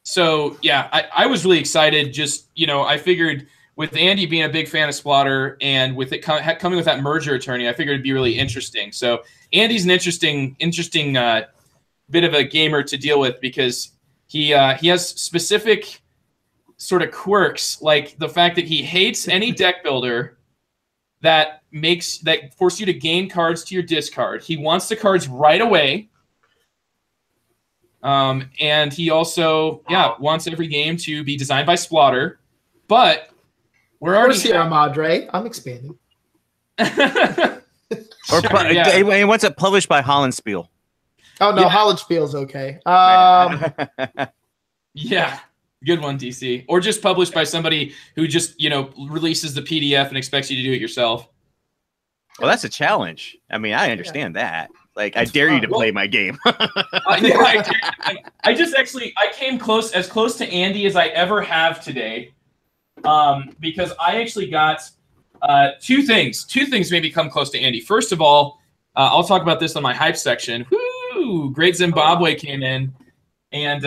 So yeah, I was really excited. Just, I figured with Andy being a big fan of Splotter and with it coming with that merger attorney, I figured it'd be really interesting. So Andy's an interesting bit of a gamer to deal with because he has specific sort of quirks, like the fact that he hates any deck builder that forces you to gain cards to your discard. He wants the cards right away. And he also, wants every game to be designed by Splotter. But we're already Sierra Madre. I'm expanding. He wants it published by Hollandspiel. Oh no, Hollandspiel's okay. Yeah, good one, DC. Or just published by somebody who just releases the PDF and expects you to do it yourself. Well, that's a challenge. I mean, I understand that. Like, I dare you to play my game. I came as close to Andy as I ever have today, because I actually got two things. Two things made me come close to Andy. First of all, I'll talk about this on my hype section. Woo! Great Zimbabwe came in, and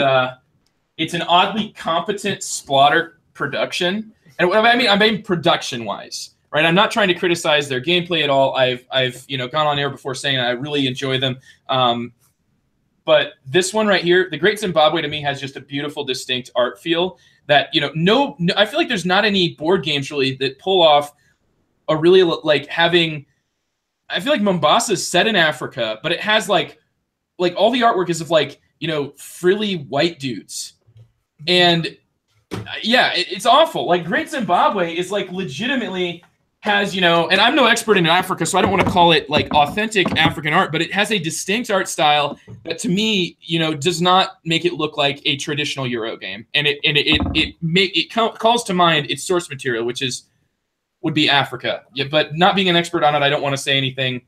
it's an oddly competent Splotter production. And what I mean production-wise. Right, I'm not trying to criticize their gameplay at all. I've gone on air before saying I really enjoy them. But this one right here, the Great Zimbabwe, to me has just a beautiful, distinct art feel that no, I feel like there's not any board games really that pull off a really having. I feel like Mombasa is set in Africa, but it has like all the artwork is of frilly white dudes, and it's awful. Like Great Zimbabwe is legitimately has, and I'm no expert in Africa, so I don't want to call it authentic African art, but it has a distinct art style that to me, does not make it look like a traditional Euro game. And it calls to mind its source material, which would be Africa. Yeah, but not being an expert on it, I don't want to say anything,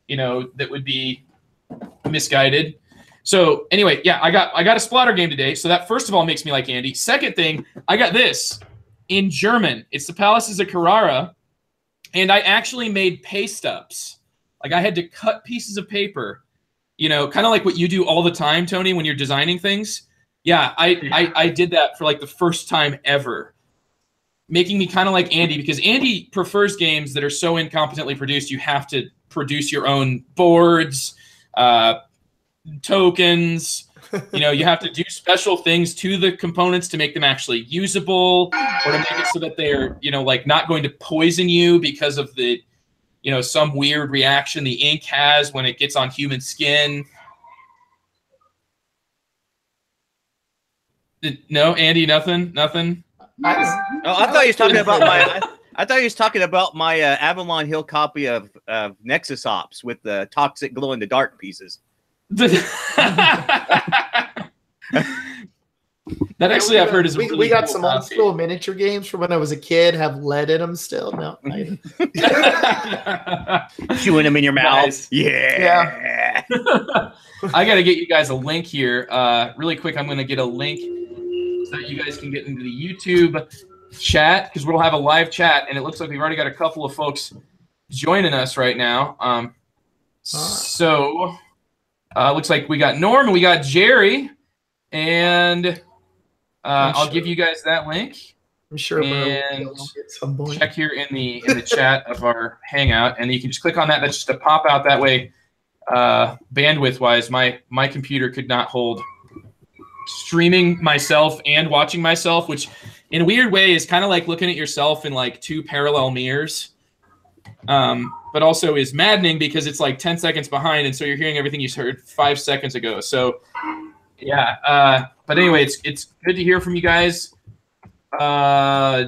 that would be misguided. So anyway, I got a Splotter game today. So that first of all makes me like Andy. Second thing, I got this in German. It's the Palaces of Carrara. And I actually made paste ups. I had to cut pieces of paper, kind of like what you do all the time, Tony, when you're designing things. Yeah, I did that for the first time ever, making me kind of like Andy, because Andy prefers games that are so incompetently produced. You have to produce your own boards, tokens. You have to do special things to the components to make them actually usable, or to make it so that they're, not going to poison you because of the, some weird reaction the ink has when it gets on human skin. No, Andy, nothing. I thought he was talking about my. I thought he was talking about my Avalon Hill copy of Nexus Ops with the toxic glow in the dark pieces. That actually I've heard is we really got cool some old school miniature games from when I was a kid, have lead in them still. No, chewing them in your mouth. Nice. Yeah. I got to get you guys a link here really quick. I'm going to get a link so that you guys can get into the YouTube chat, because we'll have a live chat, and it looks like we've already got a couple of folks joining us right now. So looks like we got Norm and we got Jerry. And I'll give you guys that link. I'm sure. And check here in the chat of our Hangout, and you can just click on that. That's just to pop out that way. Bandwidth wise, my computer could not hold streaming myself and watching myself, which in a weird way is kind of like looking at yourself in two parallel mirrors. But also is maddening because it's 10 seconds behind, and so you're hearing everything you heard 5 seconds ago. So. Yeah, but anyway, it's good to hear from you guys,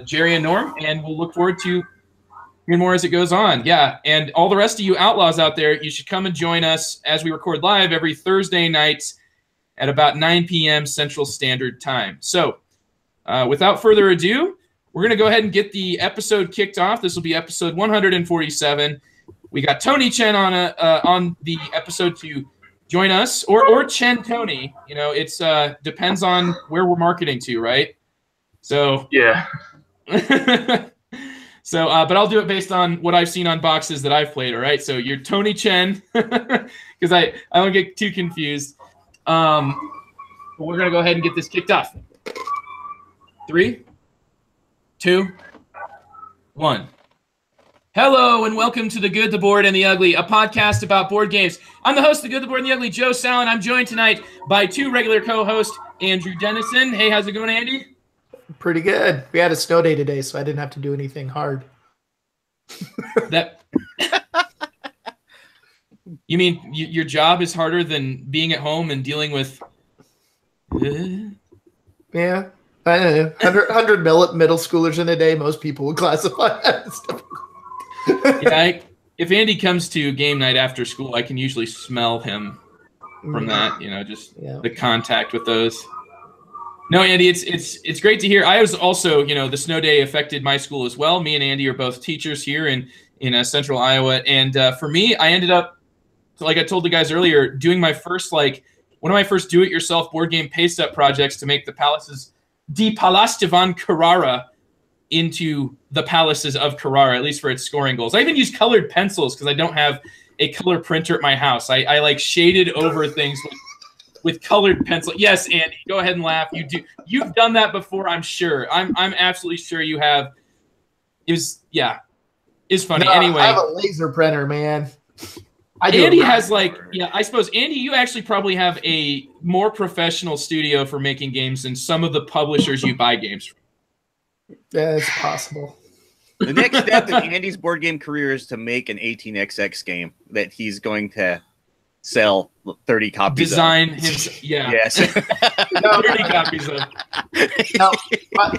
Jerry and Norm, and we'll look forward to hearing more as it goes on. Yeah, and all the rest of you outlaws out there, you should come and join us as we record live every Thursday night at about 9 p.m. Central Standard Time. So without further ado, we're going to go ahead and get the episode kicked off. This will be episode 147. We got Tony Chen on the episode to join us, or Chen Tony. It's depends on where we're marketing to, right? So yeah. So, but I'll do it based on what I've seen on boxes that I've played. All right. So you're Tony Chen, because I don't get too confused. But we're gonna go ahead and get this kicked off. 3, 2, 1. Hello and welcome to The Good, the Bored, and the Ugly, a podcast about board games. I'm the host of The Good, the Bored, and the Ugly, Joe Sallin. I'm joined tonight by two regular co-hosts, Andrew Dennison. Hey, how's it going, Andy? Pretty good. We had a snow day today, so I didn't have to do anything hard. That you mean your job is harder than being at home and dealing with? Yeah, I don't know. 100 middle schoolers in a day. Most people would classify that as stuff. Yeah, if Andy comes to game night after school, I can usually smell him from that. You know, just the contact with those. No, Andy, it's great to hear. I was also, the snow day affected my school as well. Me and Andy are both teachers here in central Iowa, and for me, I ended up, like I told the guys earlier, doing my first one of my first do-it-yourself board game paste-up projects to make the palaces Die Paläste von Carrara into the palaces of Carrara, at least for its scoring goals. I even use colored pencils because I don't have a color printer at my house. I like shaded over things with colored pencil. Yes, Andy, go ahead and laugh. You've done that before, I'm sure. I'm absolutely sure you have. It's funny. No, anyway, I have a laser printer, man. Andy has I suppose, Andy, you actually probably have a more professional studio for making games than some of the publishers you buy games from. Yeah, it's possible. The next step in Andy's board game career is to make an 18xx game that he's going to sell 30 copies Design of. Yes. 30 copies of. No,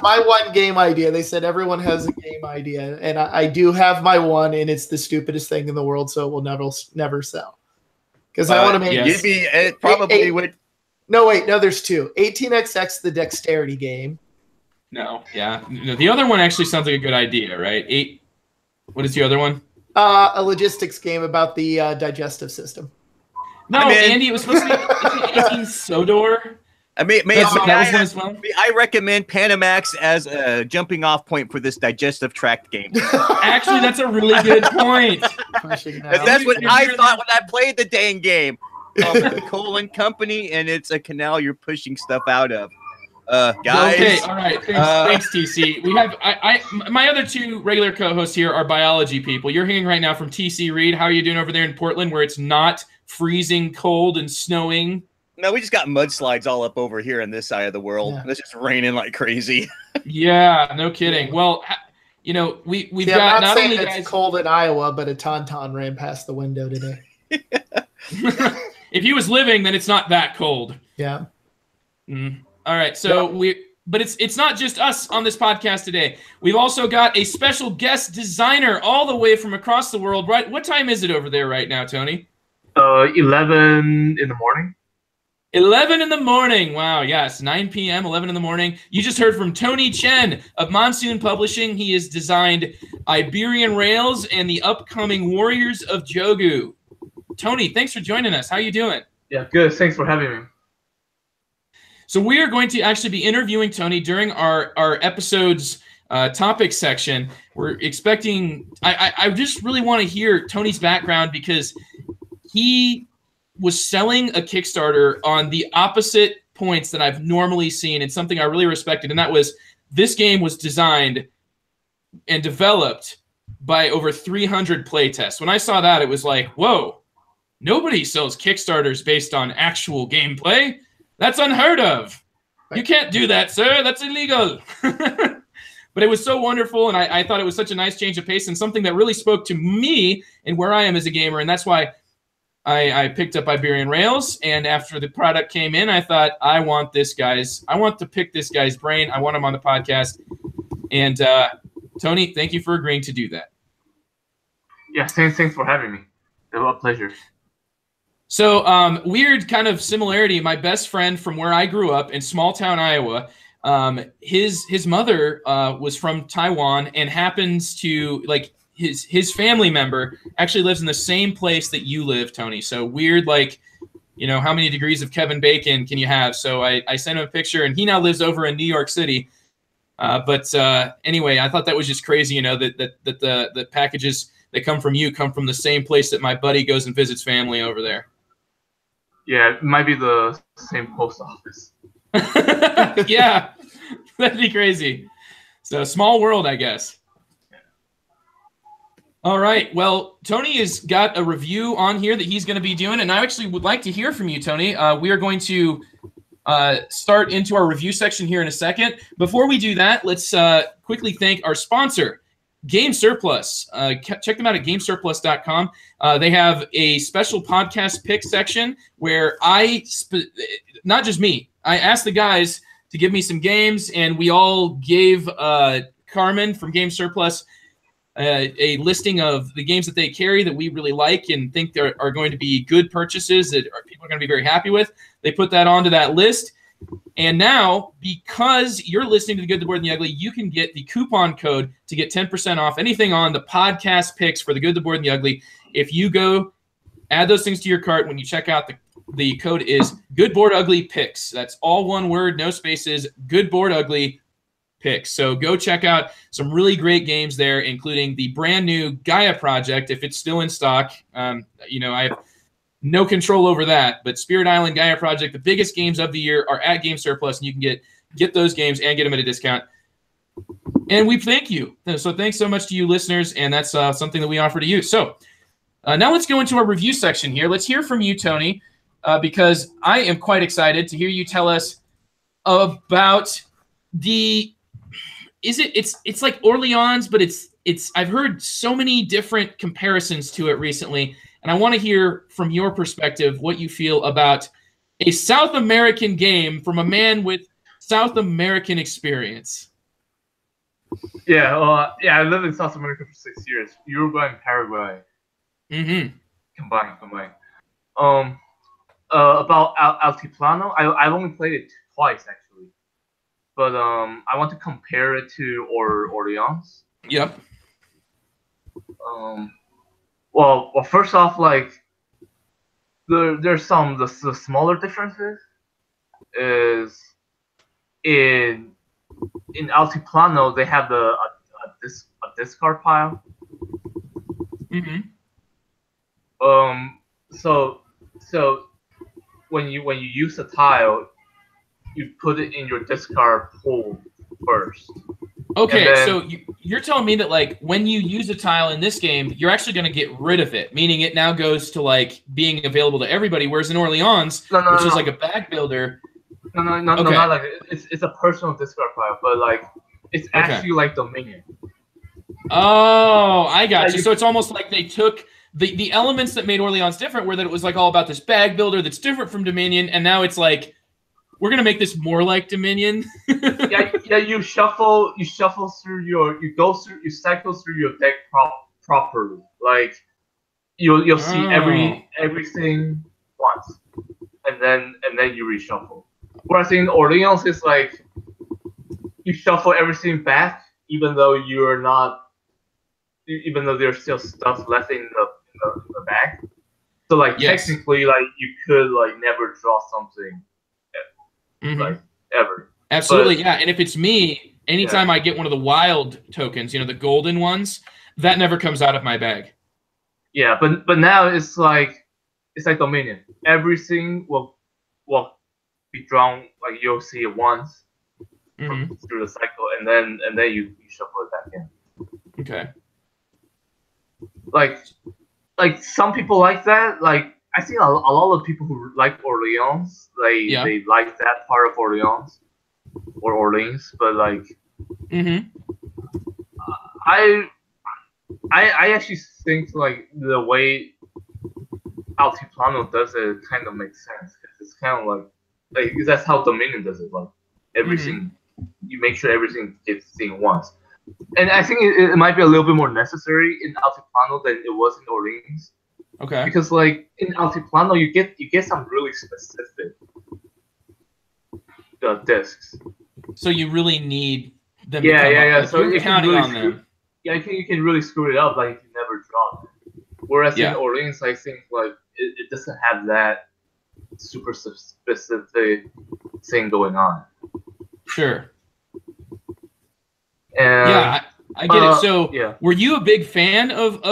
my one game idea, they said everyone has a game idea, and I do have my one, and it's the stupidest thing in the world, so it will never sell. Because I want to make it probably would. No, wait, no, there's two. 18xx, the dexterity game. No, yeah. No, the other one actually sounds like a good idea, right? What is the other one? A logistics game about the digestive system. No, Andy, it was supposed to be 18 Sodor. I recommend Panamax as a jumping off point for this digestive tract game. Actually, that's a really good point. That's what I thought when I played the dang game. The colon company, and it's a canal you're pushing stuff out of. Guys. Okay, all right. Thanks, TC. We have my other two regular co-hosts here are biology people. You're hearing right now from TC Reed. How are you doing over there in Portland, where it's not freezing cold and snowing? No, we just got mudslides all up over here on this side of the world. Yeah. It's just raining like crazy. Yeah, no kidding. Well, we've got I'm not not saying only it's guys cold in Iowa, but a tauntaun ran past the window today. If he was living, then it's not that cold. Yeah. All right, so but it's not just us on this podcast today. We've also got a special guest designer all the way from across the world. Right? What time is it over there right now, Tony? 11 in the morning. 11 in the morning. Wow, yes, 9 p.m., 11 in the morning. You just heard from Tony Chen of Monsoon Publishing. He has designed Iberian Rails and the upcoming Warriors of Jogu. Tony, thanks for joining us. How you doing? Yeah, good. Thanks for having me. So we are going to actually be interviewing Tony during our episode's topic section. We're expecting – I just really want to hear Tony's background because he was selling a Kickstarter on the opposite points that I've normally seen, and something I really respected, and that was this game was designed and developed by over 300 playtests. When I saw that, it was like, whoa, nobody sells Kickstarters based on actual gameplay. That's unheard of. You can't do that, sir. That's illegal. But it was so wonderful, and I thought it was such a nice change of pace and something that really spoke to me and where I am as a gamer, and that's why I picked up Iberian Rails, and after the product came in, I thought, I want to pick this guy's brain. I want him on the podcast. And Tony, thank you for agreeing to do that. Yeah, thanks for having me. It was a pleasure. So weird kind of similarity. My best friend from where I grew up in small town Iowa, his mother was from Taiwan and happens to his family member actually lives in the same place that you live, Tony. So weird, how many degrees of Kevin Bacon can you have? So I sent him a picture, and he now lives over in New York City. But anyway, I thought that was just crazy, that the packages that come from you come from the same place that my buddy goes and visits family over there. Yeah, it might be the same post office. Yeah. That'd be crazy. So small world, I guess. All right. Well, Tony has got a review on here that he's going to be doing, and I actually would like to hear from you, Tony. We are going to start into our review section here in a second. Before we do that, let's quickly thank our sponsor, Game Surplus. Check them out at gamesurplus.com. They have a special podcast pick section where not just me, I asked the guys to give me some games, and we all gave Carmen from Game Surplus a listing of the games that they carry that we really like and think there are going to be good purchases that people are going to be very happy with. They put that onto that list. And now, because you're listening to The Good, the Bored, and the Ugly, you can get the coupon code to get 10% off anything on the podcast picks for The Good, the Bored, and the Ugly. If you go add those things to your cart when you check out, the code is Good, Bored, Ugly Picks. That's all one word, no spaces, Good, Bored, Ugly Picks. So go check out some really great games there, including the brand new Gaia project, if it's still in stock. I have no control over that, but Spirit Island, Gaia Project, the biggest games of the year are at Game Surplus, and you can get those games and get them at a discount. And we thank you. So thanks so much to you listeners, and that's something that we offer to you. So now let's go into our review section here. Let's hear from you, Tony, because I am quite excited to hear you tell us about it's like Orleans, but it's I've heard so many different comparisons to it recently. And I want to hear from your perspective what you feel about a South American game from a man with South American experience. Yeah, I lived in South America for 6 years. Uruguay and Paraguay. Mm-hmm. Combined. About Altiplano, I've only played it twice actually, but I want to compare it to Orleans. Yep. Well, first off, like there's some the smaller differences is in Altiplano they have a discard pile. Mm-hmm. So when you use a tile, you put it in your discard pool first. Okay, then, so you're telling me that like when you use a tile in this game, you're actually going to get rid of it, meaning it now goes to like being available to everybody. Whereas in Orleans, which is like a bag builder. No, not like it's a personal discard pile, but like it's actually like Dominion. Oh, I got you. So it's almost like they took the elements that made Orleans different, were that it was like all about this bag builder that's different from Dominion, and now it's like we're gonna make this more like Dominion. yeah. You shuffle through you cycle through your deck properly. Like you'll see everything once, and then you reshuffle. Whereas in Orleans, it's like you shuffle everything back, even though there's still stuff left in the bag. So like technically, like you could like never draw something. Mm-hmm. Like ever. Absolutely, yeah. And if it's me, anytime I get one of the wild tokens, the golden ones, that never comes out of my bag. Yeah, but now it's like Dominion. Everything will be drawn, like you'll see it once through the cycle, and then you shuffle it back in. Okay. Like some people like that. Like I see a lot of people who like Orleans. They like that part of Orleans or Orleans, but like I actually think like the way Altiplano does it kind of makes sense. It's kind of like that's how Dominion does it. Like everything, you make sure everything gets seen once. And I think it might be a little bit more necessary in Altiplano than it was in Orleans. Okay. Because like in Altiplano, you get some really specific discs. So you really need them. Yeah. So you're counting on them. Yeah, I think you can really screw it up. Like if you never draw them. Whereas in Orleans, I think like it doesn't have that super specific thing going on. Sure. And, I get it. So, were you a big fan of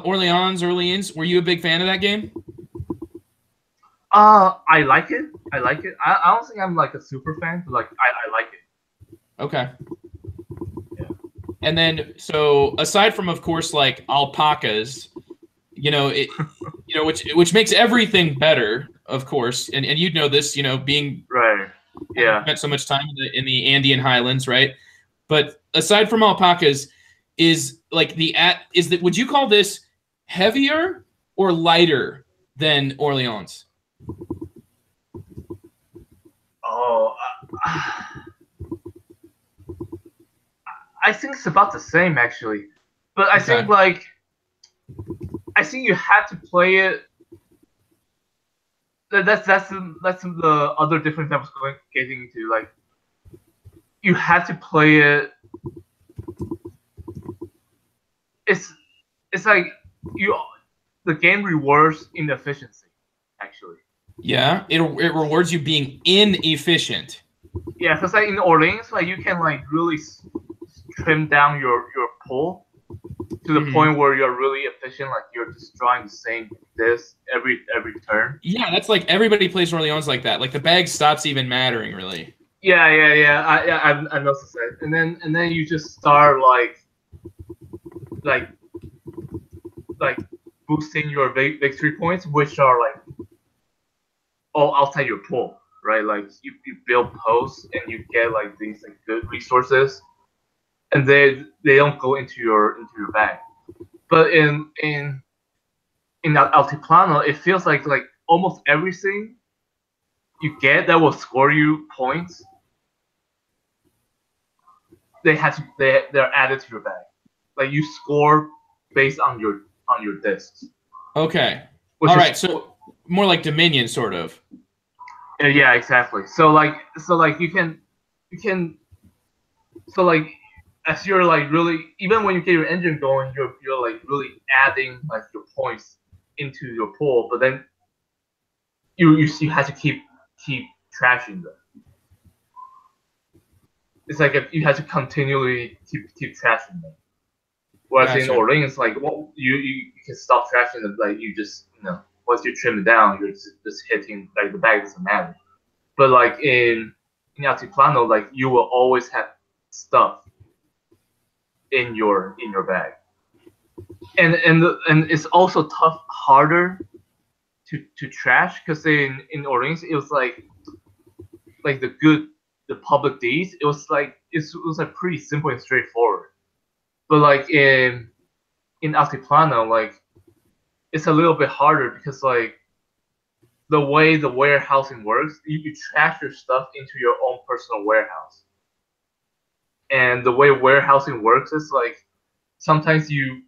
Orleans? Were you a big fan of that game? I like it. I don't think I'm like a super fan, but like I like it. Okay. Yeah. And then, so aside from, of course, like alpacas, which makes everything better, of course. And you'd know this, being Right. Yeah. spent so much time in the Andean highlands, right? But aside from alpacas, would you call this heavier or lighter than Orleans? Oh, I think it's about the same actually, but I think you had to play it. That's the other difference I was getting into. Like, you had to play it. It's like the game rewards inefficiency actually. Yeah, it rewards you being inefficient. Yeah, because like in Orleans, like you can like really trim down your pull to the point where you're really efficient. Like you're just drawing the same disc every turn. Yeah, that's like everybody plays Orleans like that. Like the bag stops even mattering, really. Yeah. I noticed that. And then you just start like boosting your victory points, which are like all outside your pool, right? Like you build posts and you get like these like good resources, and they don't go into your bag. But in Altiplano, it feels like almost everything you get that will score you points, they're added to your bag. Like you score based on your discs. Okay. All right. So more like Dominion, sort of. Yeah, exactly. So you can as you're like really, even when you get your engine going, you're like really adding like your points into your pool, but then you have to keep trashing them. It's like you have to continually keep trashing them. Whereas in Orleans, like you can stop trashing them, like you just once you trim it down, you're just hitting, like the bag doesn't matter. But like in Altiplano, like you will always have stuff in your bag, and it's also harder to trash, because in Orleans it was like the public deeds. It was like pretty simple and straightforward. But like in Altiplano, like it's a little bit harder, because like the way the warehousing works, you trash your stuff into your own personal warehouse. And the way warehousing works is like sometimes you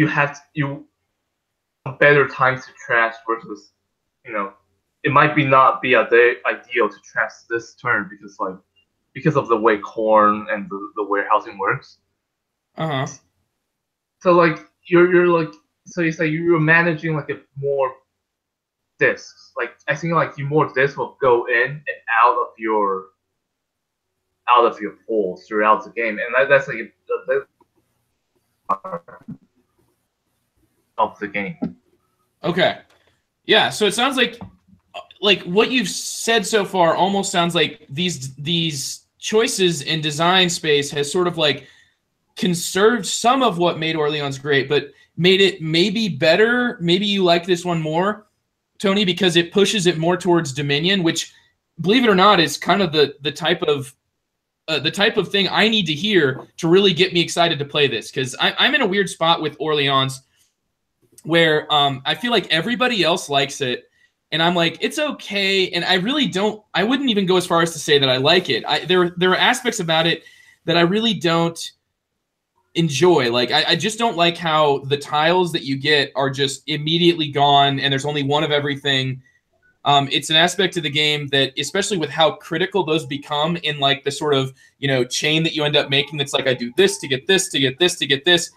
have better times to trash versus it might not be ideal to trash this turn, because of the way corn and the warehousing works. So like you're like, so it's like you're managing like a more discs. Like I think like more discs will go in and out of your pool throughout the game, and that's like of the game. Okay. Yeah, so it sounds like what you've said so far almost sounds like these choices in design space has sort of like conserved some of what made Orleans great, but made it maybe better. Maybe you like this one more, Tony, because it pushes it more towards Dominion, which, believe it or not, is kind of the type of thing I need to hear to really get me excited to play this, because I'm in a weird spot with Orleans where I feel like everybody else likes it, and I'm like, it's okay, and I wouldn't even go as far as to say that I like it. There are aspects about it that I really don't enjoy. Like I just don't like how the tiles that you get are just immediately gone, and there's only one of everything. It's an aspect of the game that, especially with how critical those become in like the sort of chain that you end up making, that's like, I do this to get this to get this to get this,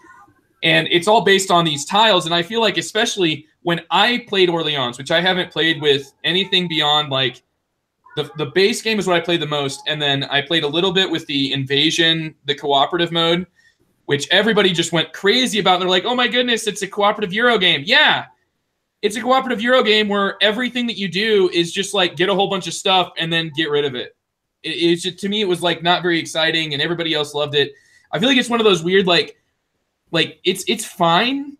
and it's all based on these tiles. And I feel like, especially when I played Orleans, which I haven't played with anything beyond like the base game is what I played the most, and then I played a little bit with the Invasion, the cooperative mode, which everybody just went crazy about. And they're like, oh my goodness, it's a cooperative Euro game. Yeah, it's a cooperative Euro game where everything that you do is just like get a whole bunch of stuff and then get rid of it. it's just, to me, it was like not very exciting, and everybody else loved it. I feel like it's one of those weird like it's fine,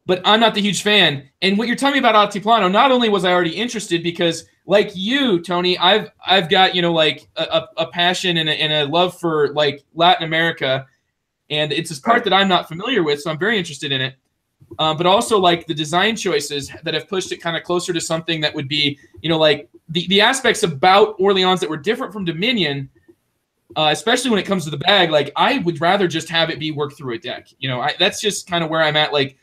but I'm not the huge fan. And what you're telling me about Altiplano, not only was I already interested because, like you, Tony, I've got, you know, like a passion and a love for like Latin America, and it's this part that I'm not familiar with, so I'm very interested in it. But also like the design choices that have pushed it kind of closer to something that would be, you know, like the aspects about Orleans that were different from Dominion, especially when it comes to the bag. Like I would rather just have it be worked through a deck. You know, that's just kind of where I'm at. Like,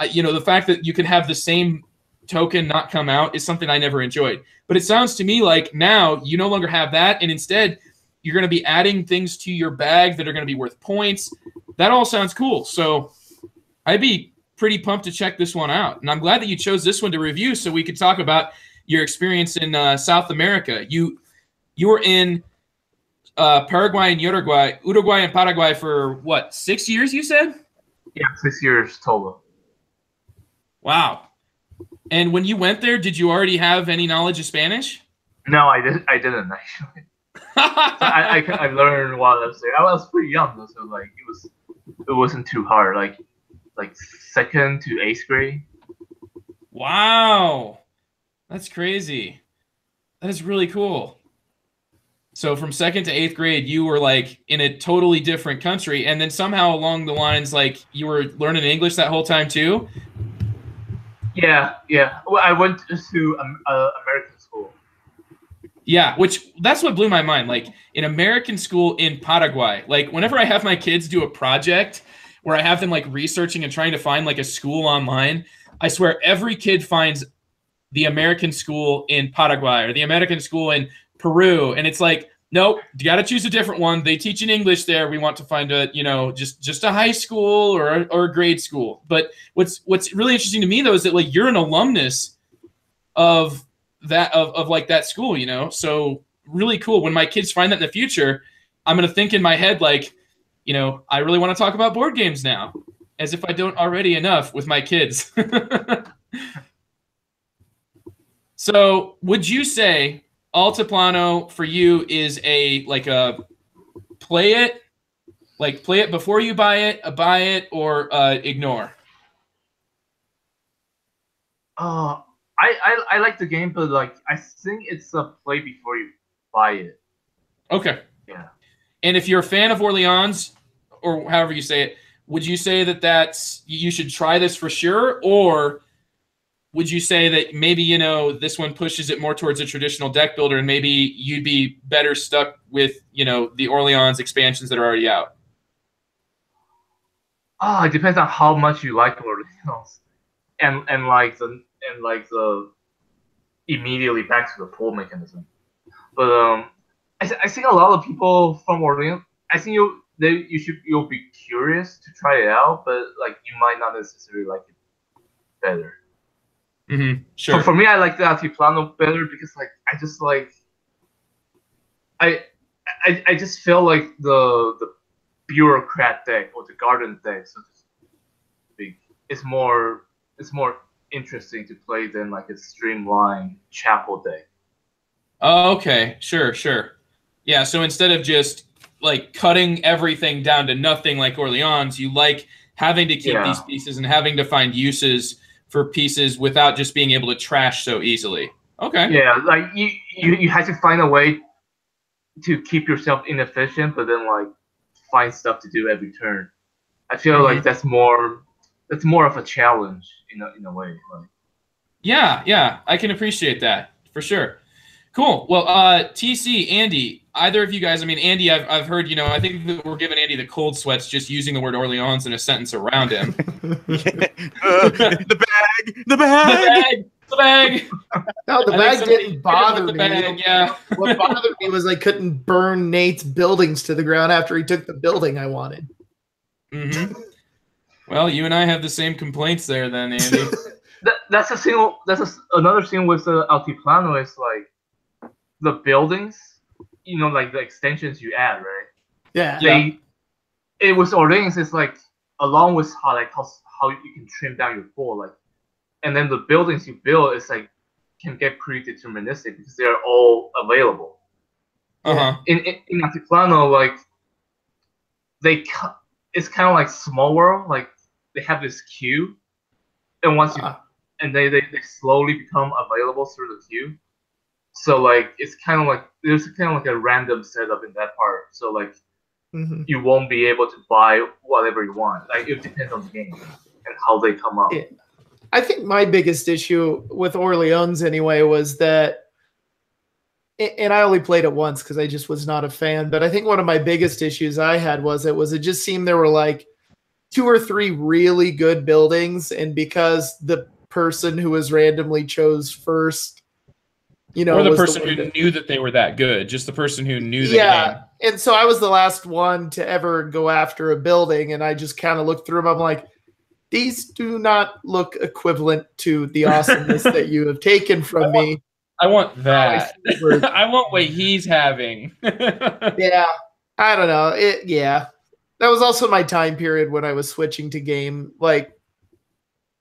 you know, the fact that you could have the same token not come out is something I never enjoyed. But it sounds to me like now you no longer have that, and instead you're going to be adding things to your bag that are going to be worth points. That all sounds cool. So I'd be pretty pumped to check this one out. And I'm glad that you chose this one to review so we could talk about your experience in South America. You were in Paraguay and Uruguay and Paraguay for what, 6 years, you said? Yeah, 6 years total. Wow. And when you went there, did you already have any knowledge of Spanish? No, I didn't actually. I learned while I was there. I was pretty young though, so like it wasn't too hard. Like 2nd to 8th grade. Wow, that's crazy. That is really cool. So from 2nd to 8th grade, you were like in a totally different country, and then somehow along the lines, like you were learning English that whole time too. Yeah. Well, I went to American school. Yeah, which that's what blew my mind. Like in American school in Paraguay, like whenever I have my kids do a project where I have them like researching and trying to find like a school online, I swear every kid finds the American school in Paraguay or the American school in Peru. And it's like, nope, you got to choose a different one. They teach in English there. We want to find a, you know, just a high school or a grade school. But what's really interesting to me though is that like you're an alumnus of that of like that school, you know? So really cool. When my kids find that in the future, I'm going to think in my head like, you know, I really want to talk about board games now, as if I don't already enough with my kids. So would you say Altiplano for you is a play it before you buy it, or ignore? I like the game, but like I think it's a play before you buy it. Okay. Yeah. And if you're a fan of Orleans, or however you say it, would you say that you should try this for sure, or would you say that maybe, you know, this one pushes it more towards a traditional deck builder, and maybe you'd be better stuck with, you know, the Orleans expansions that are already out? It depends on how much you like Orleans, and like the immediately back to the pull mechanism. But I think a lot of people from Orleans, I think you'll be curious to try it out, but like you might not necessarily like it better. Mm-hmm. Sure. For me, I like the Altiplano better because like I just like I just feel like the bureaucrat deck or the garden deck, so to speak, is more interesting to play than like a streamlined chapel deck. Oh, okay. Sure. Yeah, so instead of just like cutting everything down to nothing like Orleans, you like having to keep these pieces and having to find uses for pieces without just being able to trash so easily. Okay. Yeah, like you have to find a way to keep yourself inefficient, but then like find stuff to do every turn. I feel like that's more of a challenge in a way. Like. Yeah, I can appreciate that for sure. Cool. Well, TC, Andy, either of you guys, I mean, Andy, I've heard, you know, I think that we're giving Andy the cold sweats just using the word Orleans in a sentence around him. The bag. No, the bag didn't bother me. Bag, yeah. What bothered me was I couldn't burn Nate's buildings to the ground after he took the building I wanted. Mm-hmm. Well, you and I have the same complaints there then, Andy. That's another thing with the Altiplano is like the buildings, you know, like the extensions you add, right? Yeah. It was Orleans is like along with how you can trim down your floor, like, and then the buildings you build is like can get pretty deterministic because they're all available. In Altiplano, like it's kind of like Small World. Like they have this queue, and once you and they slowly become available through the queue. So like it's kind of like there's kind of like a random setup in that part. So like you won't be able to buy whatever you want. Like it depends on the game and how they come up. Yeah. I think my biggest issue with Orleans anyway was that, and I only played it once because I just was not a fan, but I think one of my biggest issues I had was it just seemed there were like 2 or 3 really good buildings, and because the person who was randomly chose first, you know, or the person who knew that they were that good, just the person who knew the game. And so I was the last one to ever go after a building, and I just kind of looked through them. I'm like, these do not look equivalent to the awesomeness that you have taken from me. I want that. I want what he's having. Yeah, I don't know. Yeah, that was also my time period when I was switching to game. Like,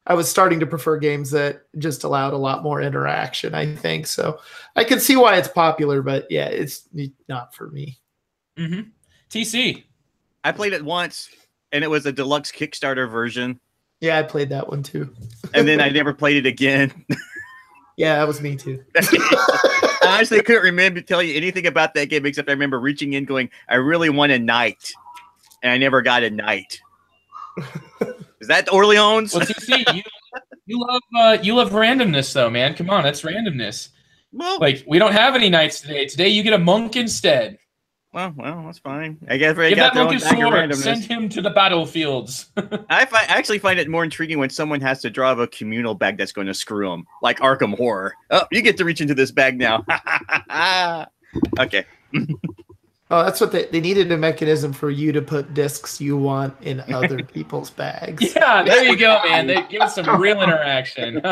I was starting to prefer games that just allowed a lot more interaction, I think. So I can see why it's popular, but yeah, it's not for me. TC. I played it once, and it was a deluxe Kickstarter version. Yeah, I played that one too. And then I never played it again. Yeah, that was me too. I honestly couldn't remember to tell you anything about that game except I remember reaching in going, I really want a knight. And I never got a knight. Is that Orleans? Well, TC, you love randomness though, man. Come on, that's randomness. Well, like we don't have any knights today. Today you get a monk instead. Well, that's fine. I guess give that monk a sword. Send him to the battlefields. I actually find it more intriguing when someone has to draw a communal bag that's going to screw them, like Arkham Horror. Oh, you get to reach into this bag now. Okay. Oh, that's what they needed, a mechanism for you to put discs you want in other people's bags. Yeah, there you go, man. They give us some real interaction.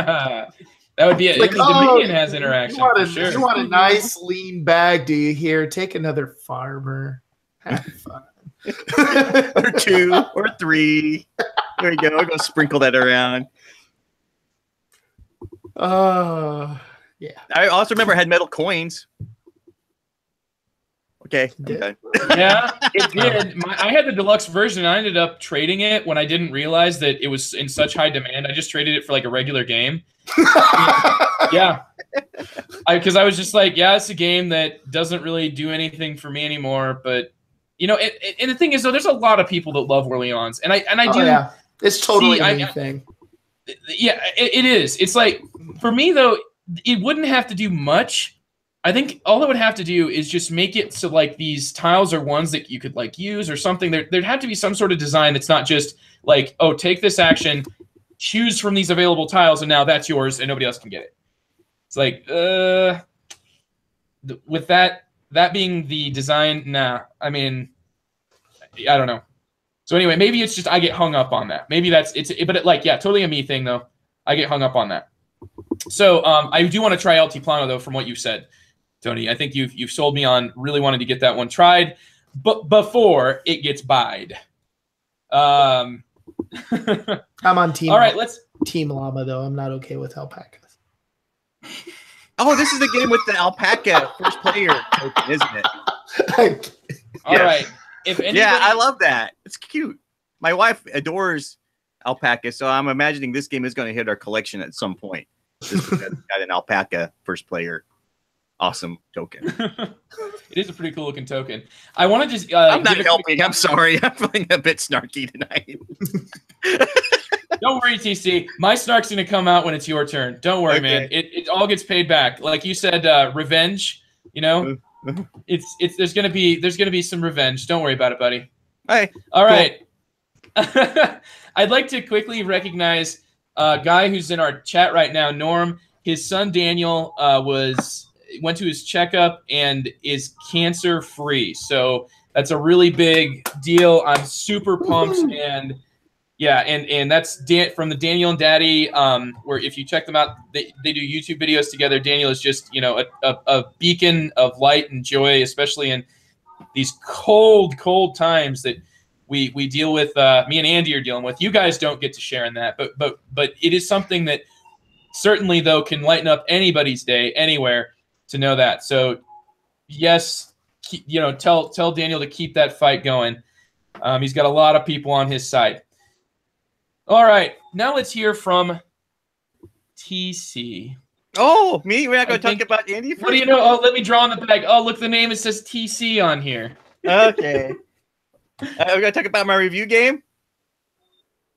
That would be it. Like, Dominion has interaction. You want a nice lean bag, do you hear? Take another farmer. Have fun. Or 2 or 3. There you go. I'll go sprinkle that around. Yeah. I also remember I had metal coins. Okay. Yeah, it did. I had the deluxe version. I ended up trading it when I didn't realize that it was in such high demand. I just traded it for like a regular game. Yeah. Because I was just like, yeah, it's a game that doesn't really do anything for me anymore. But, you know, and the thing is, though, there's a lot of people that love Orleans. And I do. Yeah. It's totally anything. Yeah, it is. It's like, for me, though, it wouldn't have to do much. I think all it would have to do is just make it so like these tiles are ones that you could like use or something. There'd have to be some sort of design that's not just like, oh, take this action, choose from these available tiles, and now that's yours and nobody else can get it. It's like, with that being the design, nah. I mean, I don't know. So anyway, maybe it's just I get hung up on that. Maybe but yeah, totally a me thing though. I get hung up on that. So I do want to try Altiplano though, from what you said, Tony. I think you've sold me on really wanting to get that one tried, but before it gets buyed. I'm on team. All right, let's team llama though. I'm not okay with alpacas. Oh, this is the game with the alpaca first player token, isn't it? All right. If anybody... Yeah, I love that. It's cute. My wife adores alpaca, so I'm imagining this game is going to hit our collection at some point. It's got an alpaca first player. Awesome token. It is a pretty cool looking token. I want to just. I'm not helping. I'm sorry. I'm feeling a bit snarky tonight. Don't worry, TC. My snark's gonna come out when it's your turn. Don't worry, man. It all gets paid back. Like you said, revenge. You know, there's gonna be some revenge. Don't worry about it, buddy. Hey. All right. I'd like to quickly recognize a guy who's in our chat right now, Norm. His son Daniel went to his checkup and is cancer free. So that's a really big deal. I'm super pumped. And yeah, and that's from the Daniel and Daddy, where if you check them out, they do YouTube videos together. Daniel is just, you know, a beacon of light and joy, especially in these cold times that we deal with, me and Andy are dealing with. You guys don't get to share in that, but it is something that certainly, though, can lighten up anybody's day anywhere to know that. So, yes, tell Daniel to keep that fight going. He's got a lot of people on his side. All right, now let's hear from TC. Oh, me? We're not going to talk about Andy first? What do you know? Oh, let me draw on the bag. Oh, look, the name, it says TC on here. Okay. We're going to talk about my review game?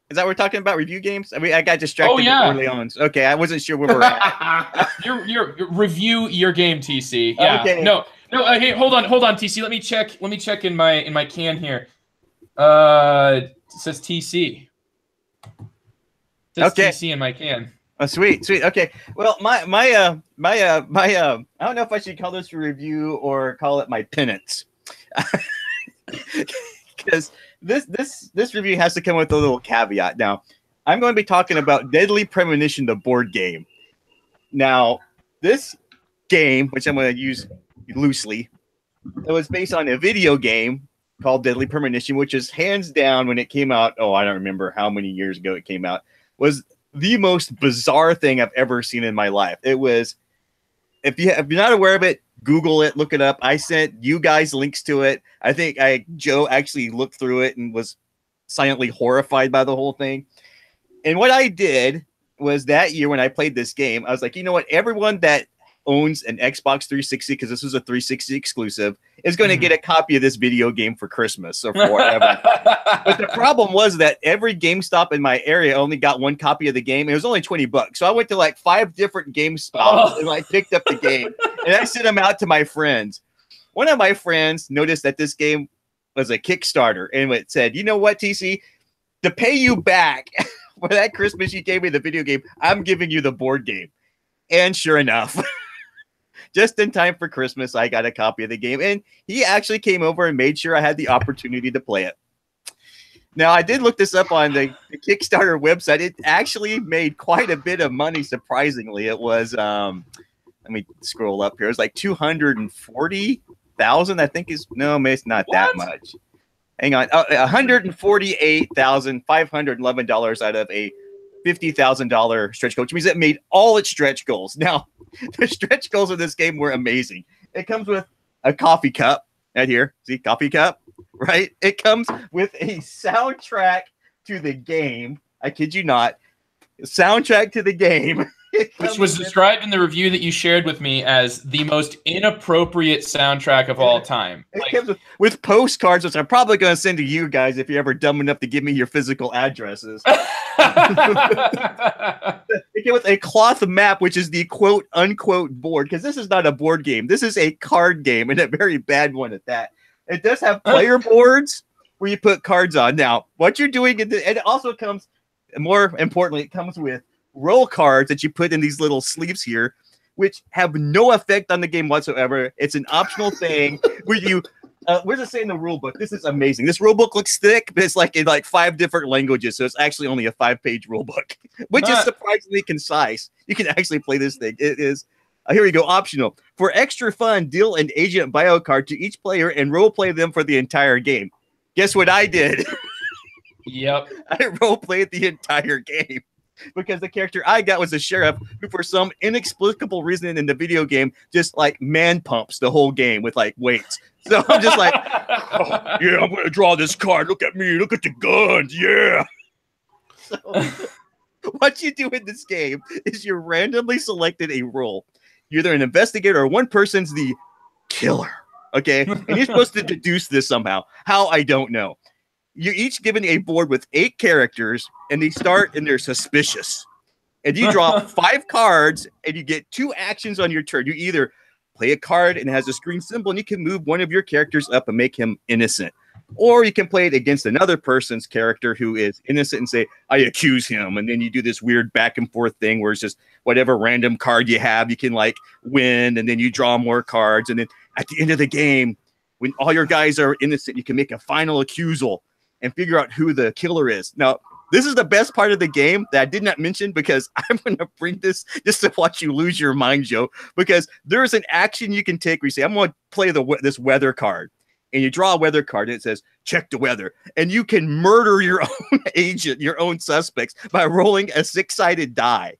Is that what we're talking about, review games? I mean, I got distracted with Orleans. Okay, I wasn't sure where we're at. Your review your game, TC. Yeah. Okay. No. Hey, hold on, TC. Let me check in my can here. It says TC. It says TC in my can. Oh, sweet. Okay. Well, my I don't know if I should call this a review or call it my penance, because this review has to come with a little caveat. Now, I'm going to be talking about Deadly Premonition, the board game. Now, this game, which I'm going to use loosely, it was based on a video game called Deadly Premonition, which is hands down, when it came out, I don't remember how many years ago it came out, was the most bizarre thing I've ever seen in my life. It was, if you're not aware of it, Google it, look it up. I sent you guys links to it. I think Joe actually looked through it and was silently horrified by the whole thing. And what I did was that year when I played this game, I was like, you know what? Everyone that owns an Xbox 360, because this was a 360 exclusive, is going to get a copy of this video game for Christmas or forever. But the problem was that every GameStop in my area only got one copy of the game. It was only $20. So I went to like 5 different GameStops and like picked up the game. And I sent them out to my friends. One of my friends noticed that this game was a Kickstarter, and it said, you know what, TC, to pay you back for that Christmas you gave me the video game, I'm giving you the board game. And sure enough, just in time for Christmas, I got a copy of the game, and he actually came over and made sure I had the opportunity to play it. Now, I did look this up on the Kickstarter website. It actually made quite a bit of money, surprisingly. It was, let me scroll up here. It was like 240,000, I think is, no, it's not that much. Hang on. $148,511 out of a $50,000 stretch goal, which means it made all its stretch goals. Now, the stretch goals of this game were amazing. It comes with a coffee cup right here. See, coffee cup, right? It comes with a soundtrack to the game. I kid you not. Soundtrack to the game. Which was described in the review that you shared with me as the most inappropriate soundtrack of all time. It comes with postcards, which I'm probably going to send to you guys if you're ever dumb enough to give me your physical addresses. It came with a cloth map, which is the quote-unquote board, because this is not a board game. This is a card game, and a very bad one at that. It does have player boards where you put cards on. Now, what you're doing, and it also comes, more importantly, it comes with roll cards that you put in these little sleeves here, which have no effect on the game whatsoever. It's an optional thing where you, where's it say in the rule book? This is amazing. This rule book looks thick, but it's like in like 5 different languages. So it's actually only a 5-page rule book, which is surprisingly concise. You can actually play this thing. It is, here we go, optional. For extra fun, deal an agent bio card to each player and role play them for the entire game. Guess what I did? Yep. I role played the entire game. Because the character I got was a sheriff who, for some inexplicable reason in the video game, just like man pumps the whole game with like weights. So I'm just like, oh, yeah, I'm going to draw this card. Look at me. Look at the guns. Yeah. So what you do in this game is you're randomly selected a role. You're either an investigator or one person's the killer. Okay. And you're supposed to deduce this somehow. How, I don't know. You're each given a board with 8 characters, and they start and they're suspicious. And you draw 5 cards, and you get 2 actions on your turn. You either play a card and it has a screen symbol, and you can move one of your characters up and make him innocent. Or you can play it against another person's character who is innocent and say, I accuse him. And then you do this weird back and forth thing where it's just whatever random card you have, you can like win, and then you draw more cards. And then at the end of the game, when all your guys are innocent, you can make a final accusal and figure out who the killer is. Now, this is the best part of the game that I did not mention, because I'm going to bring this just to watch you lose your mind, Joe, because there's an action you can take where you say, I'm going to play this weather card. And you draw a weather card, and it says, check the weather. And you can murder your own agent, your own suspects, by rolling a 6-sided die.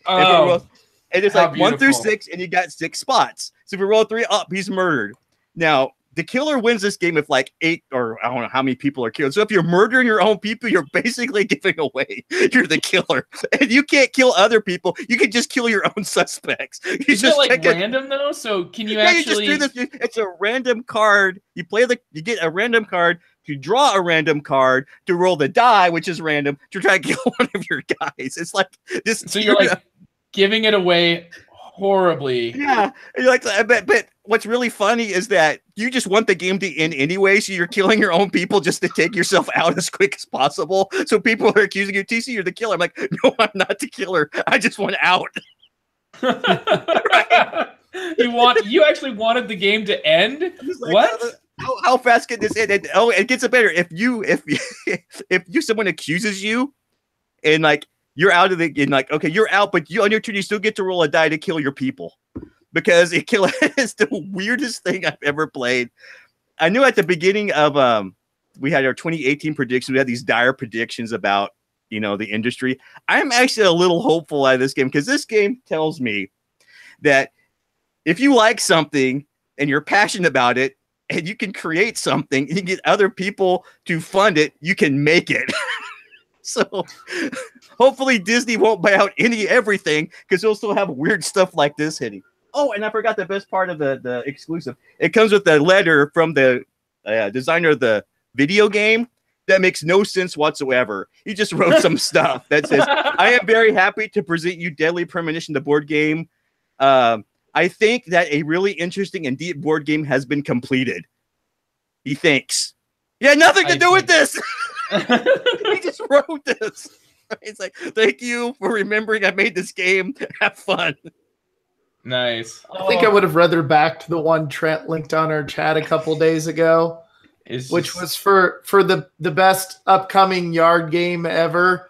Oh, and it's like beautiful. 1 through 6, and you got 6 spots. So if you roll 3 up, he's murdered. Now, the killer wins this game if like 8 or I don't know how many people are killed. So if you're murdering your own people, you're basically giving away you're the killer. And you can't kill other people. You can just kill your own suspects. Is it like random though? So can you actually? You just do this. It's a random card. You get a random card. You draw a random card to roll the die, which is random, to try to kill one of your guys. It's like this. So you're like giving it away horribly. Yeah. You're like, but what's really funny is that you just want the game to end anyway, so you're killing your own people just to take yourself out as quick as possible. So people are accusing you, TC, you're the killer. I'm like, no, I'm not the killer. I just want out. Right? You actually wanted the game to end? Like, what? How fast can this end? It gets better. If someone accuses you and like you're out of the game, like, okay, you're out, but on your turn you still get to roll a die to kill your people. Because it's the weirdest thing I've ever played. I knew at the beginning of we had our 2018 predictions. We had these dire predictions about the industry. I'm actually a little hopeful out of this game because this game tells me that if you like something and you're passionate about it and you can create something and you get other people to fund it, you can make it. So hopefully Disney won't buy out everything because they'll still have weird stuff like this hitting. Oh, and I forgot the best part of the exclusive. It comes with a letter from the designer of the video game that makes no sense whatsoever. He just wrote some stuff that says, I am very happy to present you Deadly Premonition, the board game. I think that a really interesting and deep board game has been completed. He thinks. He had nothing to do with this. He just wrote this. It's like, thank you for remembering I made this game. Have fun. Nice. I think I would have rather backed the one Trent linked on our chat a couple days ago, which was for the best upcoming yard game ever.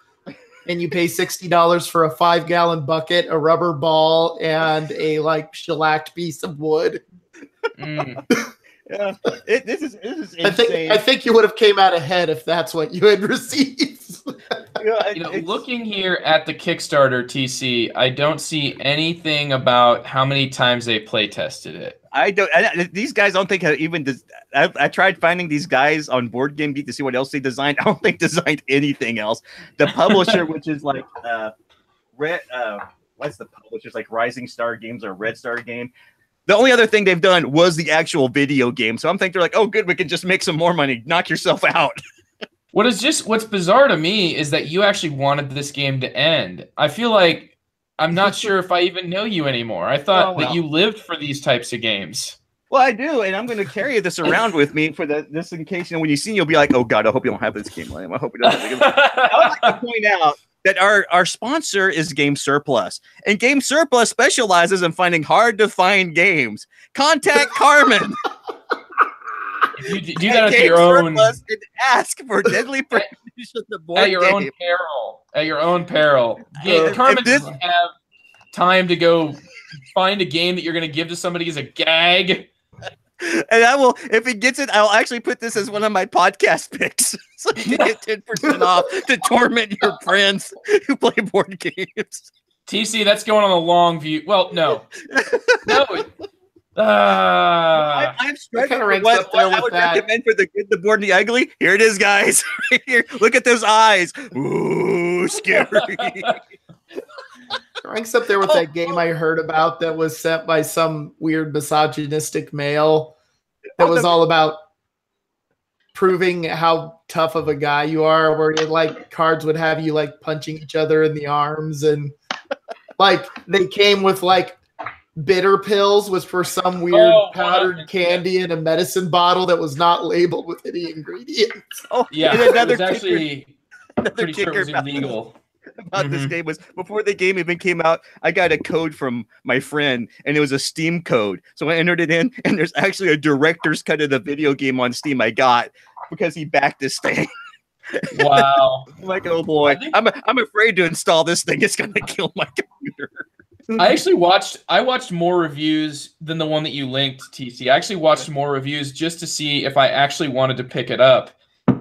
And you pay $60 for a 5-gallon bucket, a rubber ball, and a shellacked piece of wood. Yeah, this is insane. I think you would have came out ahead if that's what you had received. Looking here at the Kickstarter, TC, I don't see anything about how many times they play tested it. These guys don't think I tried finding these guys on Board Game Geek to see what else they designed. I don't think designed anything else. The publisher, which is like what's the publisher's like Rising Star Games or Red Star Game. The only other thing they've done was the actual video game. So I'm thinking they're like, oh, good, we can just make some more money. Knock yourself out. What's bizarre to me is that you actually wanted this game to end. I feel like I'm not sure if I even know you anymore. I thought that you lived for these types of games. Well, I do, and I'm going to carry this around with me for this in case when you see it, you'll be like, oh, God, I hope you don't have this game, Liam. I hope it doesn't. I would like to point out that our sponsor is Game Surplus, and Game Surplus specializes in finding hard-to-find games. Contact Carmen. You do that at your own. And ask for Deadly Premonition, the board at your game. own peril. At your own peril. Carmen doesn't have time to go find a game that you're going to give to somebody as a gag. And I will, if he gets it, I'll actually put this as one of my podcast picks, so you can get 10% off to torment your friends who play board games. TC, that's going on a long view. Well, no. I'm struggling for what I would recommend for the good, the bored, and the ugly. Here it is, guys. Right here. Look at those eyes. Ooh, scary. Ranks up there with that game I heard about that was sent by some weird misogynistic male that was all about proving how tough of a guy you are, where cards would have you punching each other in the arms, and they came with bitter pills, which were some weird powdered candy in a medicine bottle that was not labeled with any ingredients. Oh, yeah, and it was actually pretty sure it was illegal. About this game was before the game even came out, I got a code from my friend and it was a Steam code. So I entered it in, and there's actually a director's cut of the video game on Steam I got because he backed this thing. Wow. I'm like, oh boy. I'm afraid to install this thing. It's gonna kill my computer. I watched more reviews than the one that you linked, TC. I actually watched more reviews just to see if I actually wanted to pick it up.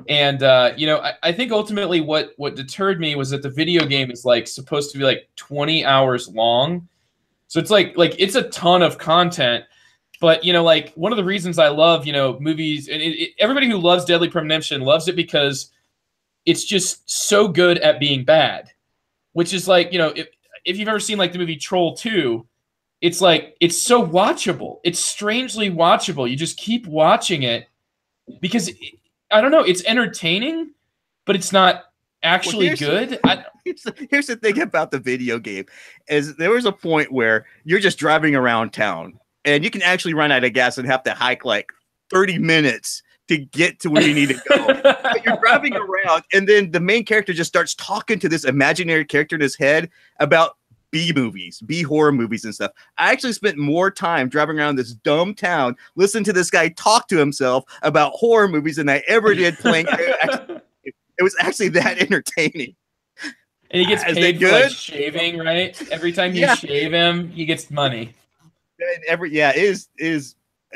And I think ultimately what deterred me was that the video game is supposed to be 20 hours long. So it's it's a ton of content, But, like one of the reasons I love, movies, and everybody who loves Deadly Premonition loves it because it's just so good at being bad, which is like, if you've ever seen like the movie Troll 2, it's like, it's so watchable. It's strangely watchable. You just keep watching it because I don't know, it's entertaining, but it's not actually good. Here's the thing about the video game is there was a point where you're just driving around town and you can actually run out of gas and have to hike like 30 minutes to get to where you need to go. But you're driving around and then the main character just starts talking to this imaginary character in his head about B movies, B horror movies and stuff. I actually spent more time driving around this dumb town listening to this guy talk to himself about horror movies than I ever did playing. It was actually that entertaining. And he gets paid for like shaving, right? Every time you shave him, he gets money. And it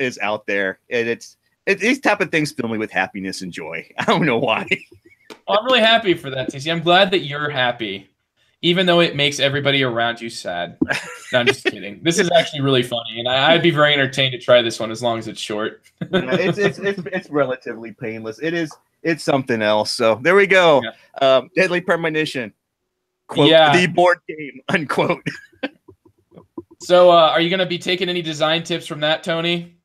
is out there, and these type of things fill me with happiness and joy. I don't know why. Well, I'm really happy for that, Casey. I'm glad that you're happy, even though it makes everybody around you sad. No, I'm just kidding. This is actually really funny, and I'd be very entertained to try this one as long as it's short. It's relatively painless. It's something else. So there we go. Yeah. Deadly Premonition. Quote, the board game, unquote. So are you going to be taking any design tips from that, Tony?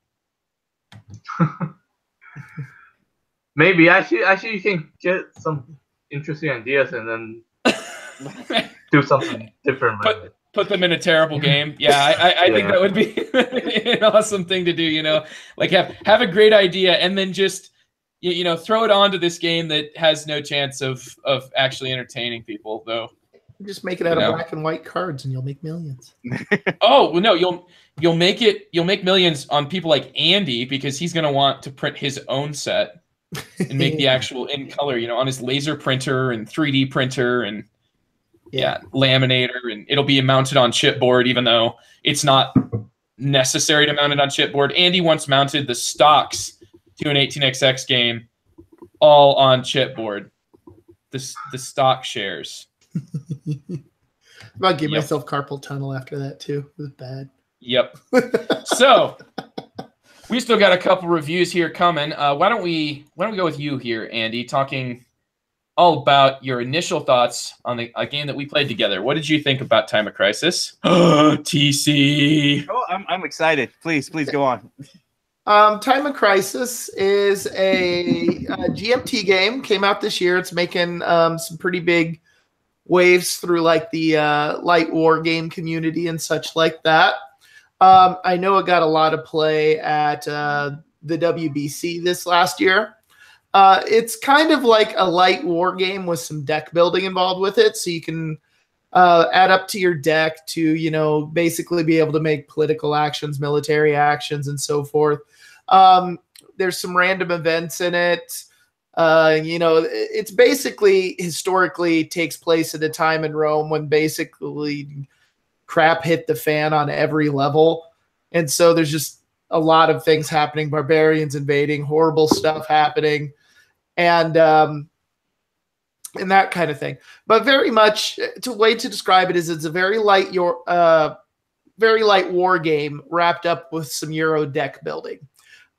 Maybe. Actually, you can get some interesting ideas and then do something different. Put them in a terrible game. Yeah, I think that would be an awesome thing to do, Like have a great idea and then just throw it onto this game that has no chance of actually entertaining people, though. Just make it out of black and white cards, and you'll make millions. Oh well, no, you'll make millions on people like Andy because he's going to want to print his own set and make the actual in color, on his laser printer and 3D printer and laminator, and it'll be mounted on chipboard, even though it's not necessary to mount it on chipboard. Andy once mounted the stocks to an 18XX game all on chipboard. The stock shares. I'll give myself carpal tunnel after that too. It was bad. Yep. So we still got a couple reviews here coming. Why don't we go with you here, Andy, talking all about your initial thoughts on a game that we played together. What did you think about Time of Crisis? TC. Oh, I'm excited. Please go on. Time of Crisis is a GMT game. Came out this year. It's making some pretty big waves through like the light war game community and such like that. I know it got a lot of play at the WBC this last year. It's kind of like a light war game with some deck building involved with it. So you can add up to your deck to, basically be able to make political actions, military actions, and so forth. There's some random events in it. It's basically historically takes place at a time in Rome when basically crap hit the fan on every level. And so there's just a lot of things happening, barbarians invading, horrible stuff happening, and that kind of thing. But very much, the way to describe it is it's a very light war game wrapped up with some Euro deck building.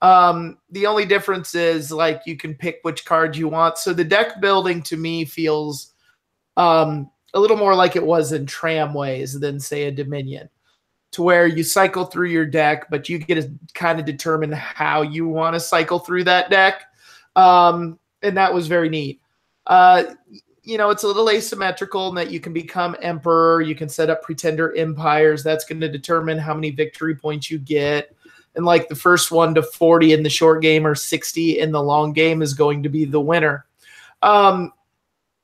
The only difference is like you can pick which cards you want. So the deck building to me feels a little more like it was in Tramways than say a Dominion, to where you cycle through your deck, but you get to kind of determine how you want to cycle through that deck. And that was very neat. It's a little asymmetrical in that you can become emperor. You can set up pretender empires. That's going to determine how many victory points you get. And like the first 1 to 40 in the short game or 60 in the long game is going to be the winner.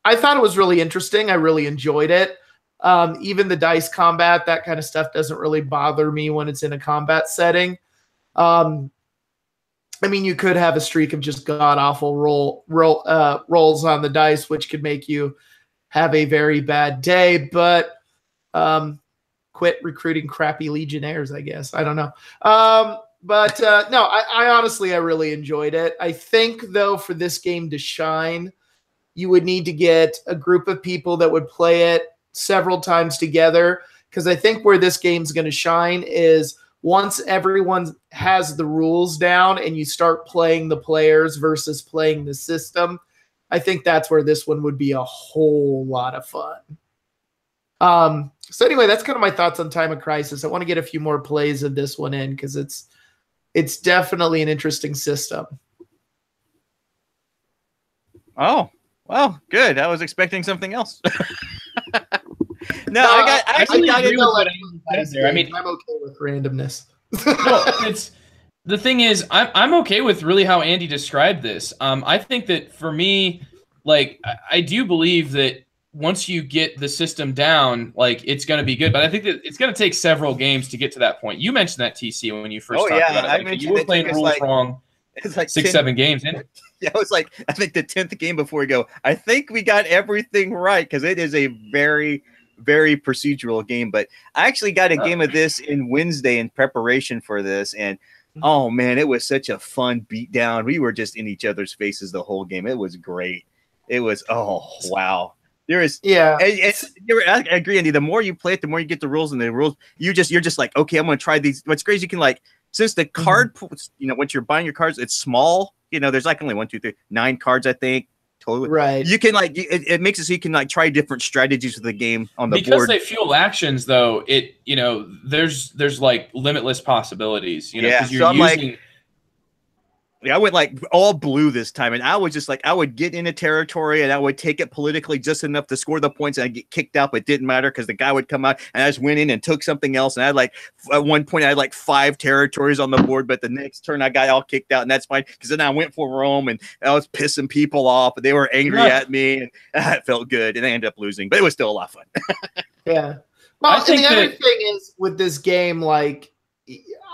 I thought it was really interesting. I really enjoyed it. Even the dice combat, that kind of stuff doesn't really bother me when it's in a combat setting. You could have a streak of just god-awful rolls on the dice, which could make you have a very bad day, but quit recruiting crappy legionnaires, I guess. I don't know. No, I honestly, I really enjoyed it. I think, though, for this game to shine, you would need to get a group of people that would play it several times together, because I think where this game's going to shine is once everyone has the rules down and you start playing the players versus playing the system, I think that's where this one would be a whole lot of fun. So anyway, that's kind of my thoughts on Time of Crisis. I want to get a few more plays of this one in because it's definitely an interesting system. Oh, well, good. I was expecting something else. No, I actually got into what I said there. I mean, I'm okay with randomness. No, it's the thing is, I'm okay with really how Andy described this. I think that for me, like, I do believe that once you get the system down, like, it's going to be good. But I think that it's going to take several games to get to that point. You mentioned that, TC, when you first talked about it. Like, I mentioned you were playing rules wrong. It's like 6-7 games in. Yeah, it was like, I think the 10th game before we go, I think we got everything right because it is a very, very procedural game. But I actually got a game of this in Wednesday in preparation for this. And oh, man, it was such a fun beatdown. We were just in each other's faces the whole game. It was great. It was, oh, wow. There is, yeah. I agree, Andy. The more you play it, the more you get the rules, and the rules you're just like, okay, I'm gonna try these. What's great is you can, like, since the card, once you're buying your cards, it's small. There's like only 1, 2, 3, 9 cards, I think. Totally right. You can it makes it so you can like try different strategies with the game on the board. Because they fuel actions, though. There's like limitless possibilities. Because you're using. I went like all blue this time, and I was just like, I would get in a territory and I would take it politically just enough to score the points, and I'd get kicked out, but it didn't matter because the guy would come out, and I just went in and took something else. And I had like, at one point, I had like 5 territories on the board, but the next turn I got all kicked out, and that's fine because then I went for Rome, and I was pissing people off, and they were angry at me, and it felt good, and I ended up losing, but it was still a lot of fun. Yeah. Well, and the other thing is with this game, like,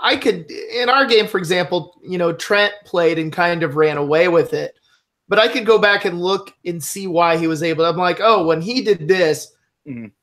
I could, in our game, for example, Trent played and kind of ran away with it, but I could go back and look and see why he was able. I'm like, oh, when he did this,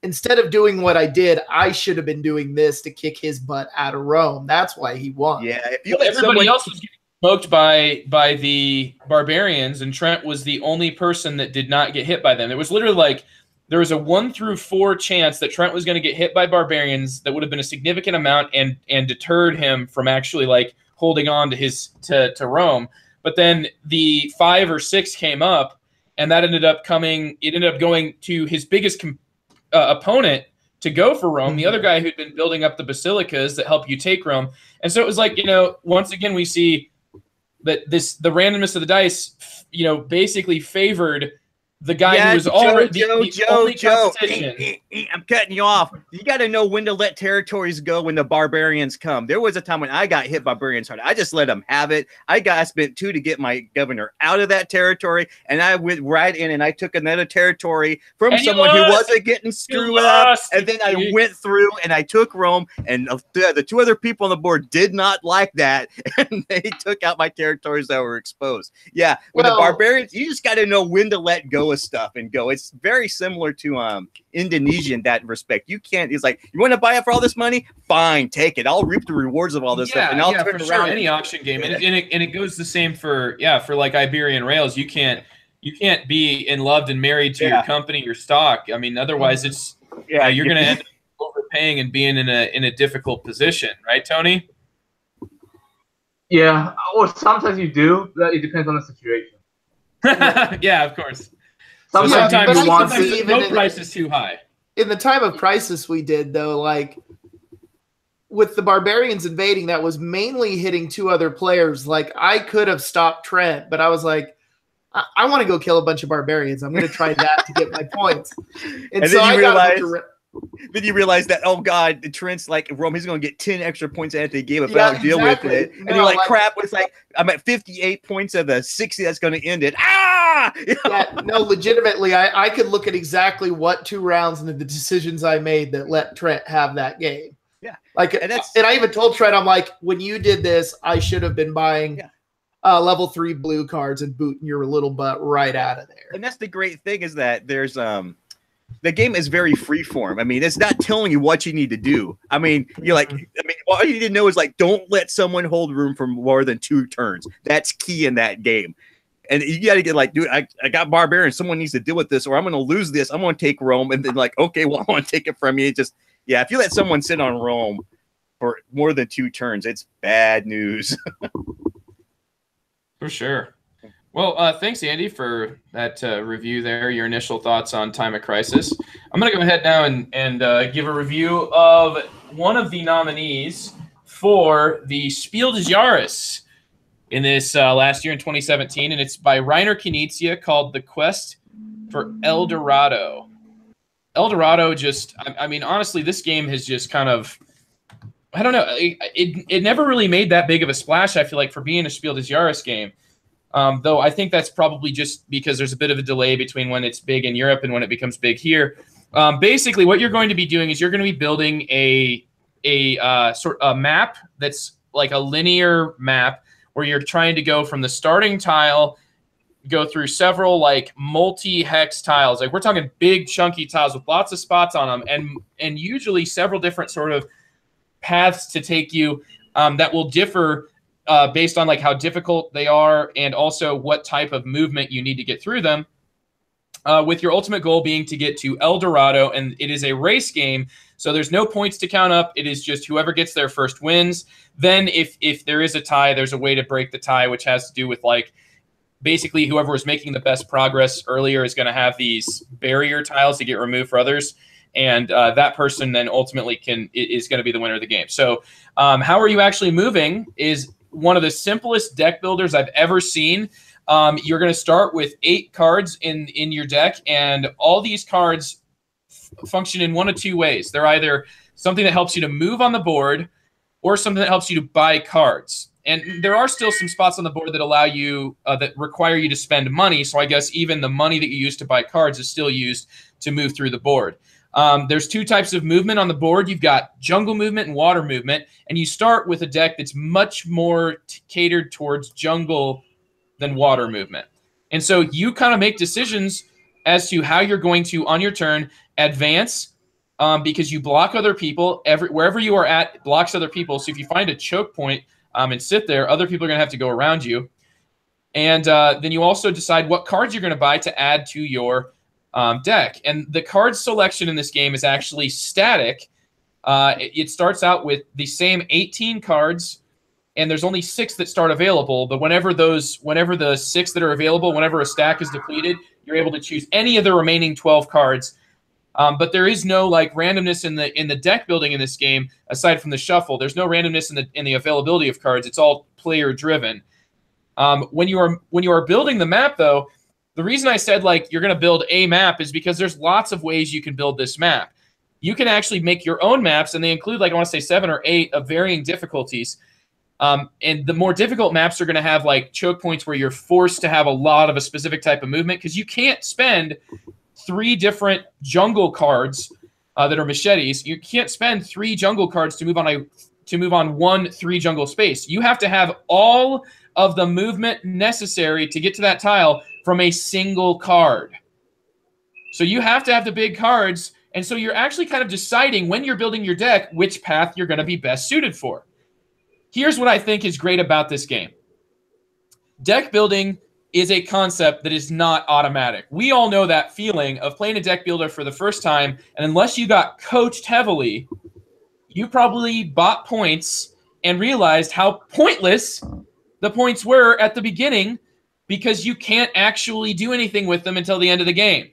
instead of doing what I did, I should have been doing this to kick his butt out of Rome. That's why he won. Yeah. Everybody else was getting smoked by the barbarians, and Trent was the only person that did not get hit by them. It was literally like, there was a 1 through 4 chance that Trent was going to get hit by barbarians that would have been a significant amount and deterred him from actually like holding on to Rome. But then the 5 or 6 came up, and that ended up going to his biggest opponent to go for Rome, the other guy who'd been building up the basilicas that help you take Rome. And so it was like, once again, we see that the randomness of the dice, basically favored the guy who was already the only competition. I'm cutting you off. You got to know when to let territories go when the barbarians come. There was a time when I got hit by barbarians hard. I just let them have it. I spent 2 to get my governor out of that territory, and I went right in and I took another territory from someone who wasn't getting screwed up. And then I went through and I took Rome, and the 2 other people on the board did not like that, and they took out my territories that were exposed. Yeah, with the barbarians, you just got to know when to let go of stuff and go. It's very similar to Indonesia in that respect. You can't. It's like, you want to buy it for all this money? Fine, take it. I'll reap the rewards of all this stuff, and I'll turn for around. Sure. Any auction game, and it goes the same for like Iberian Rails. You can't be in love and married to your company, your stock. I mean, otherwise it's you're going to end up overpaying and being in a difficult position, right, Tony? Yeah, or sometimes you do. It depends on the situation. Yeah, of course. Sometimes you want to. No price is too high. In the Time of Crisis we did, though, like with the barbarians invading, that was mainly hitting 2 other players. Like, I could have stopped Trent, but I was like, I want to go kill a bunch of barbarians. I'm going to try that to get my points. And so I got then you realize that, oh God, Trent's like Rome, he's going to get 10 extra points after the game if I don't deal with it. And you're like, crap, it's like, I'm at 58 points of the 60 that's going to end it. Yeah, no, legitimately, I could look at exactly what 2 rounds and the decisions I made that let Trent have that game. Yeah. Like, and I even told Trent, I'm like, when you did this, I should have been buying level 3 blue cards and booting your little butt right out of there. And that's the great thing, is that there's the game is very freeform. I mean, it's not telling you what you need to do. I mean, you're like, all you need to know is like, don't let someone hold room for more than 2 turns. That's key in that game. And you got to get like, dude, I got barbarians. Someone needs to deal with this, or I'm going to lose this. I'm going to take Rome. And then like, okay, well, I want to take it from you. Just, if you let someone sit on Rome for more than 2 turns, it's bad news. For sure. Well, thanks, Andy, for that review there, your initial thoughts on Time of Crisis. I'm going to go ahead now and give a review of one of the nominees for the Spiel des Jahres in this last year in 2017, and it's by Reiner Knizia, called The Quest for El Dorado. El Dorado just, I mean, honestly, this game has just kind of, I don't know, it never really made that big of a splash, I feel like, for being a Spiel des Jahres game. Though I think that's probably just because there's a bit of a delay between when it's big in Europe and when it becomes big here. Basically, what you're going to be doing is you're going to be building a sort of a map that's like a linear map where you're trying to go from the starting tile, go through several like multi-hex tiles. Like we're talking big chunky tiles with lots of spots on them, and usually several different sort of paths to take you that will differ based on like how difficult they are and also what type of movement you need to get through them, with your ultimate goal being to get to El Dorado. And it is a race game, so there's no points to count up. It is just whoever gets there first wins. Then if there is a tie, there's a way to break the tie, which has to do with like basically whoever was making the best progress earlier is going to have these barrier tiles to get removed for others. And that person then ultimately is going to be the winner of the game. So how are you actually moving is one of the simplest deck builders I've ever seen. You're going to start with 8 cards in your deck, and all these cards function in one of 2 ways. They're either something that helps you to move on the board or something that helps you to buy cards. And there are still some spots on the board that allow you, that require you to spend money. So I guess even the money that you use to buy cards is still used to move through the board. There's 2 types of movement on the board. You've got jungle movement and water movement, and you start with a deck that's much more catered towards jungle than water movement. And so you kind of make decisions as to how you're going to, on your turn, advance, because you block other people. Wherever you are at, it blocks other people. So if you find a choke point and sit there, other people are going to have to go around you. And then you also decide what cards you're going to buy to add to your deck. And the card selection in this game is actually static. It starts out with the same 18 cards, and there's only 6 that start available. But whenever the 6 that are available, whenever a stack is depleted, you're able to choose any of the remaining 12 cards. But there is no like randomness in the deck building in this game aside from the shuffle. There's no randomness in the availability of cards. It's all player driven. When you are building the map, though, the reason I said like you're going to build a map is because there's lots of ways you can build this map. You can actually make your own maps, and they include like I want to say 7 or 8 of varying difficulties. And the more difficult maps are going to have like choke points where you're forced to have a lot of a specific type of movement because you can't spend 3 different jungle cards that are machetes. You can't spend 3 jungle cards to move on 1 3 jungle space. You have to have all of the movement necessary to get to that tile from a single card. So you have to have the big cards, and so you're actually kind of deciding when you're building your deck which path you're going to be best suited for. Here's what I think is great about this game. Deck building is a concept that is not automatic. We all know that feeling of playing a deck builder for the first time, and unless you got coached heavily, you probably bought points and realized how pointless the points were at the beginning because you can't actually do anything with them until the end of the game.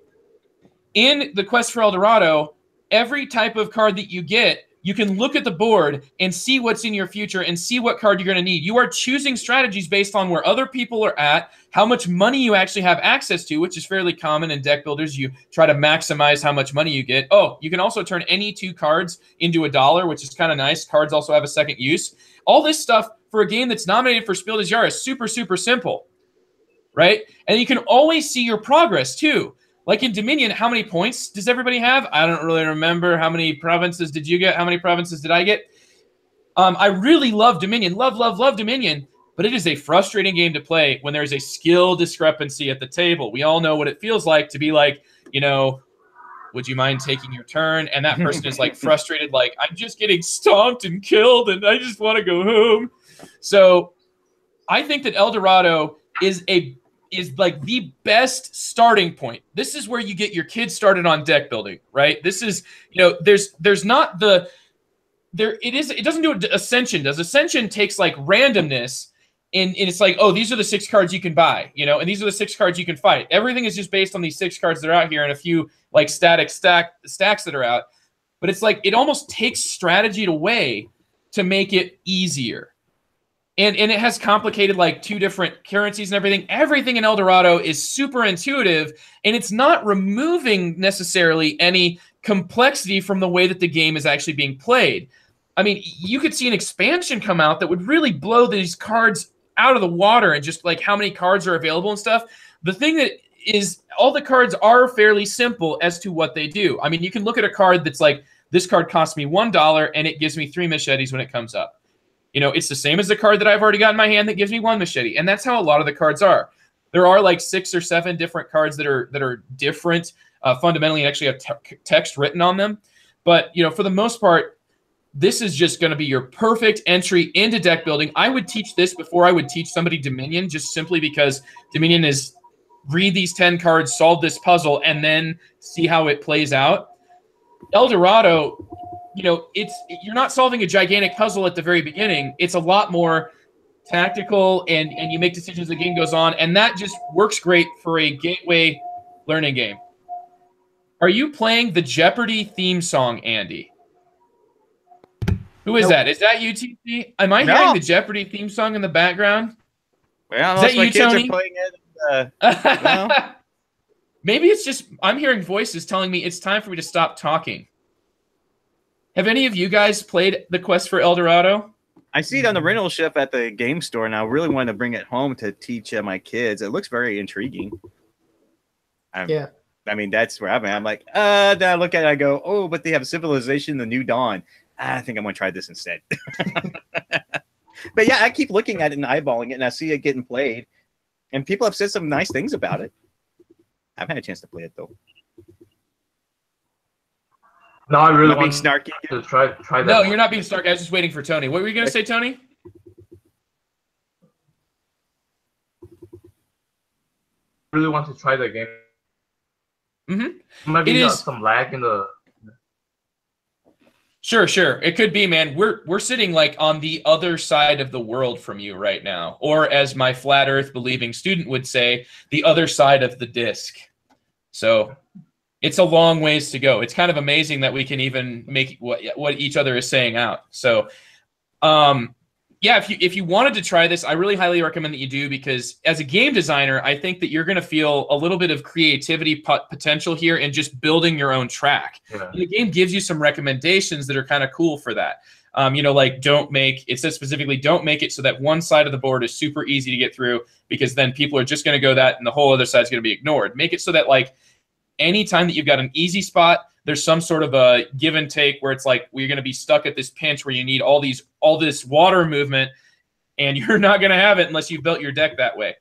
In the Quest for El Dorado, every type of card that you get, you can look at the board and see what's in your future and see what card you're going to need. You are choosing strategies based on where other people are at, how much money you actually have access to, which is fairly common in deck builders. You try to maximize how much money you get. Oh, you can also turn any 2 cards into $1, which is kind of nice. Cards also have a second use. All this stuff for a game that's nominated for Spiel des Jahres is super, super simple, right? And you can always see your progress too. Like in Dominion, how many points does everybody have? I don't really remember. How many provinces did you get? How many provinces did I get? I really love Dominion. Love, love, love Dominion. But it is a frustrating game to play when there's a skill discrepancy at the table. We all know what it feels like to be like, would you mind taking your turn? And that person is like frustrated, like, I'm just getting stomped and killed and I just want to go home. So I think that El Dorado is like the best starting point. This is where you get your kids started on deck building, right? This is, there's not the it doesn't do what Ascension does. Ascension takes like randomness and it's like, oh, these are the 6 cards you can buy, you know, and these are the 6 cards you can fight. Everything is just based on these 6 cards that are out here and a few like static stacks that are out. But it's like it almost takes strategy away to make it easier. And it has complicated like 2 different currencies and everything. Everything in El Dorado is super intuitive, and it's not removing necessarily any complexity from the way that the game is actually being played. I mean, you could see an expansion come out that would really blow these cards out of the water and just like how many cards are available and stuff. The thing that is, all the cards are fairly simple as to what they do. I mean, you can look at a card that's like, this card costs me $1 and it gives me 3 machetes when it comes up. You know, it's the same as the card that I've already got in my hand that gives me 1 machete. And that's how a lot of the cards are. There are like 6 or 7 different cards that are different fundamentally and actually have text written on them. But, you know, for the most part, this is just going to be your perfect entry into deck building. I would teach this before I would teach somebody Dominion, just simply because Dominion is read these 10 cards, solve this puzzle, and then see how it plays out. El Dorado, you know, you're not solving a gigantic puzzle at the very beginning. It's a lot more tactical, and you make decisions as the game goes on, and that just works great for a gateway learning game. Are you playing the Jeopardy theme song, Andy? Who is that? Is that you, TC? Am I hearing the Jeopardy theme song in the background? Well, is that you, kids Tony? are playing it. Well. Maybe it's just I'm hearing voices telling me it's time for me to stop talking. Have any of you guys played The Quest for El Dorado? I see it on the rental ship at the game store, and I really want to bring it home to teach my kids. It looks very intriguing. Yeah. I mean, that's where I'm at. I'm like, then I look at it, I go, oh, but they have Civilization, The New Dawn. I think I'm going to try this instead. But yeah, I keep looking at it and eyeballing it, and I see it getting played. And people have said some nice things about it. I haven't had a chance to play it, though. No, I really want snarky to try that. No, you're not being snarky. I was just waiting for Tony. What were you going to say, Tony? I really want to try that game. Mm-hmm. Maybe some lag in the... Sure. It could be, man. We're sitting like on the other side of the world from you right now. Or as my flat earth believing student would say, the other side of the disc. So it's a long ways to go. It's kind of amazing that we can even make what each other is saying out. So yeah, if you wanted to try this, I really highly recommend that you do, because as a game designer, I think that you're going to feel a little bit of creativity potential here in just building your own track. Yeah. The game gives you some recommendations that are kind of cool for that. You know, like it says specifically, don't make it so that one side of the board is super easy to get through, because then people are just going to go that and the whole other side is going to be ignored. Make it so that like anytime that you've got an easy spot, there's some sort of a give and take where it's like we're going to be stuck at this pinch where you need all this water movement, and you're not going to have it unless you built your deck that way.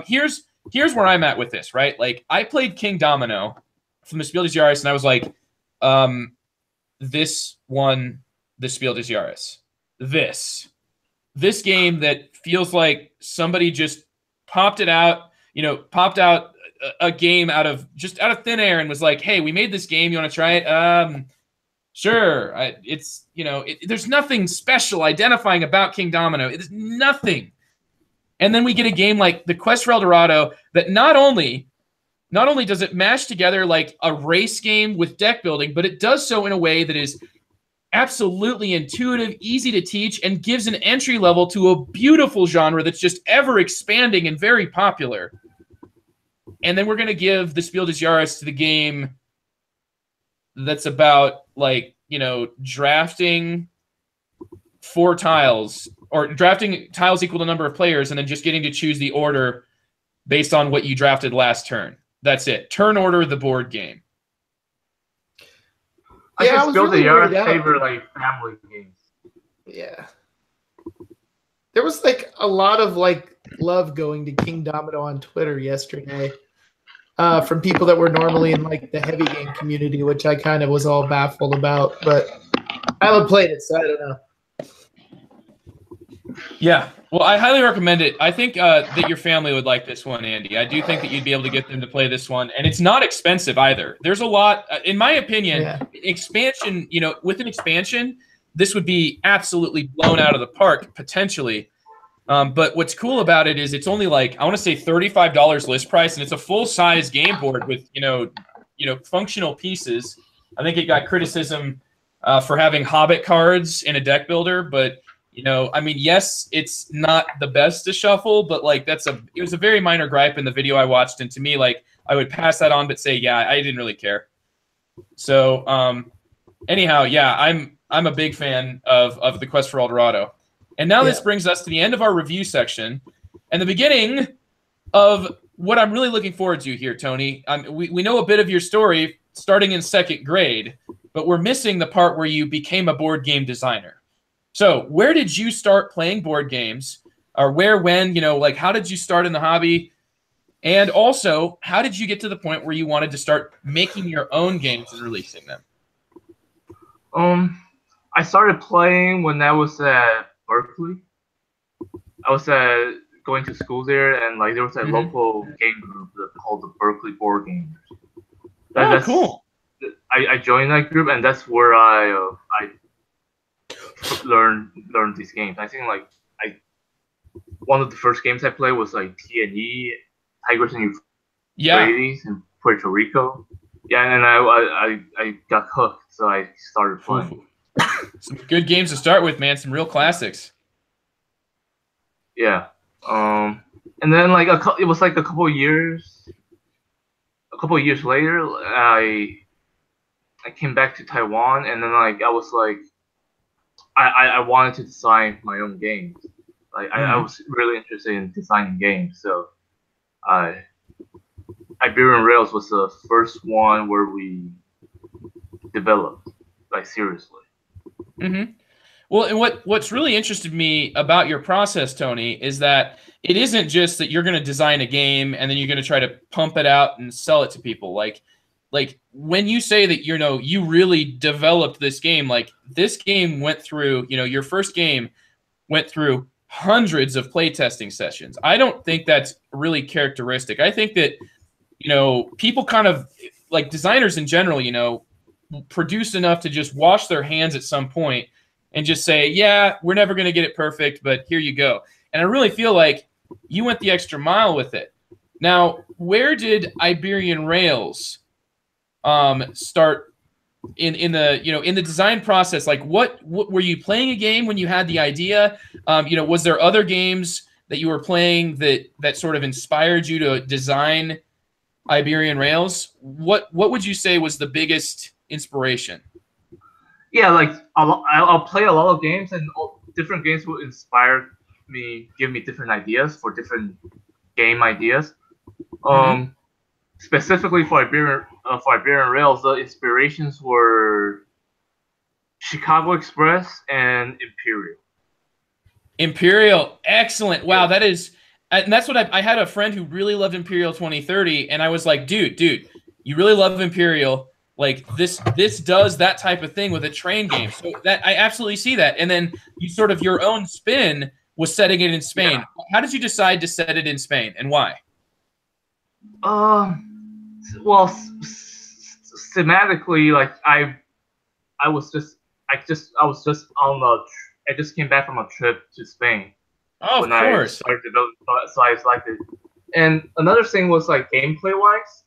Here's where I'm at with this, right? Like I played King Domino from the Spiel des Jahres, and I was like, this won the Spiel des Jahres. This game that feels like somebody just popped out a game out of thin air and was like, hey, we made this game, you want to try it? Sure. There's nothing special identifying about King Domino. It's nothing. And then we get a game like The Quest for El Dorado that not only does it mash together like a race game with deck building, but it does so in a way that is absolutely intuitive, easy to teach, and gives an entry level to a beautiful genre that's just ever expanding and very popular. And then we're going to give the Spiel des Jahres to the game that's about, like, drafting 4 tiles, or drafting tiles equal to number of players, and then just getting to choose the order based on what you drafted last turn. That's it. Turn order the board game. I guess Spiel des Jahres favorite, like, family games. Yeah. There was, like, a lot of, like, love going to King Domino on Twitter yesterday from people that were normally in like the heavy game community, which I kind of was all baffled about, but I haven't played it, so I don't know. Yeah, well, I highly recommend it. I think that your family would like this one, Andy. I do think that you'd be able to get them to play this one, and it's not expensive either. There's a lot, in my opinion, expansion, with an expansion, this would be absolutely blown out of the park potentially. But what's cool about it is it's only like, I want to say $35 list price, and it's a full size game board with functional pieces. I think it got criticism for having Hobbit cards in a deck builder, but I mean, yes, it's not the best to shuffle, but like it was a very minor gripe in the video I watched, and to me, like I would pass that on, but say, yeah, I didn't really care. So anyhow, yeah, I'm a big fan of the Quest for Dorado. And now this brings us to the end of our review section and the beginning of what I'm really looking forward to here, Tony. We know a bit of your story starting in 2nd grade, but we're missing the part where you became a board game designer. So where did you start playing board games? Or where, when, like how did you start in the hobby? And also, how did you get to the point where you wanted to start making your own games and releasing them? I started playing when I was at Berkeley. I was going to school there, and like there was a local game group called the Berkeley Board Gamers. That's cool. I joined that group, and that's where I learned these games. I think like one of the first games I played was like T&E, Tigers and Euphrates in Puerto Rico. Yeah, and I got hooked, so I started playing. Some good games to start with, man. Some real classics. Yeah. And then like it was like a couple of years later, I came back to Taiwan, and then like I was like I wanted to design my own games. Like I was really interested in designing games, so Iberian Rails was the first one where we developed like seriously. Mm-hmm. Well, and what's really interested me about your process, Tony, is that it isn't just that you're going to design a game and then you're going to try to pump it out and sell it to people. Like when you say that you really developed this game, like this game went through, your first game went through hundreds of playtesting sessions. I don't think that's really characteristic. I think that people kind of like designers in general, produce enough to just wash their hands at some point and just say, yeah, we're never going to get it perfect, but here you go. And I really feel like you went the extra mile with it. Now, where did Iberian Rails start in the design process? Like what were you playing a game when you had the idea? Was there other games that you were playing that sort of inspired you to design Iberian Rails? What would you say was the biggest inspiration? Yeah, like I'll play a lot of games, and different games will inspire me, give me different ideas for different game ideas. Specifically for Iberian Rails, the inspirations were Chicago Express and Imperial. Imperial, excellent! Wow, that is, and that's what I had a friend who really loved Imperial 2030, and I was like, dude, you really love Imperial. Like this does that type of thing with a train game. So that I absolutely see that. And then you sort of your own spin was setting it in Spain. Yeah. How did you decide to set it in Spain, and why? Well, thematically, like I just came back from a trip to Spain. Oh, of course. I started developing, so I liked it. And another thing was like gameplay wise.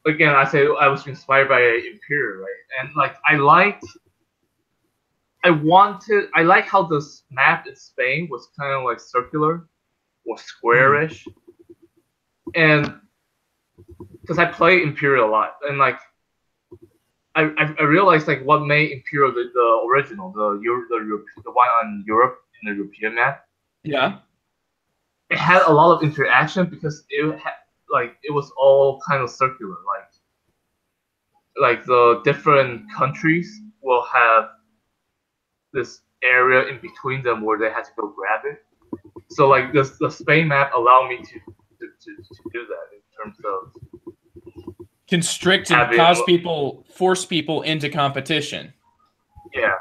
Again, I was inspired by Imperial, right? And like I like how this map in Spain was kind of like circular or squarish, and because I play Imperial a lot, and like I realized like what made Imperial the original, the one on Europe in the European map. Yeah, it had a lot of interaction because it was all kind of circular. Like the different countries will have this area in between them where they had to go grab it. So like the Spain map allowed me to do that in terms of constrict and force people into competition. Yeah.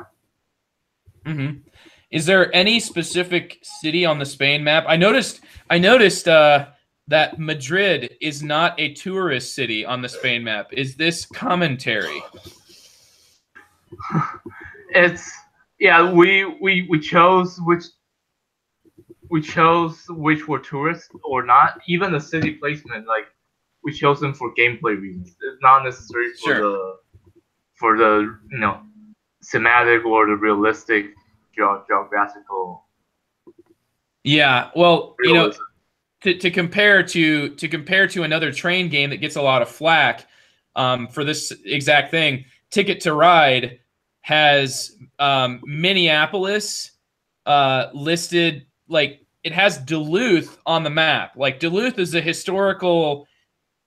Mm-hmm. Is there any specific city on the Spain map? I noticed that Madrid is not a tourist city on the Spain map. Is this commentary? It's yeah. We chose which were tourists or not. Even the city placement, like we chose them for gameplay reasons. It's not necessary for Sure. the thematic or the realistic geographical Yeah. Well, realism. to compare to another train game that gets a lot of flack for this exact thing, Ticket to Ride has Minneapolis listed, like it has Duluth on the map. Like Duluth is a historical,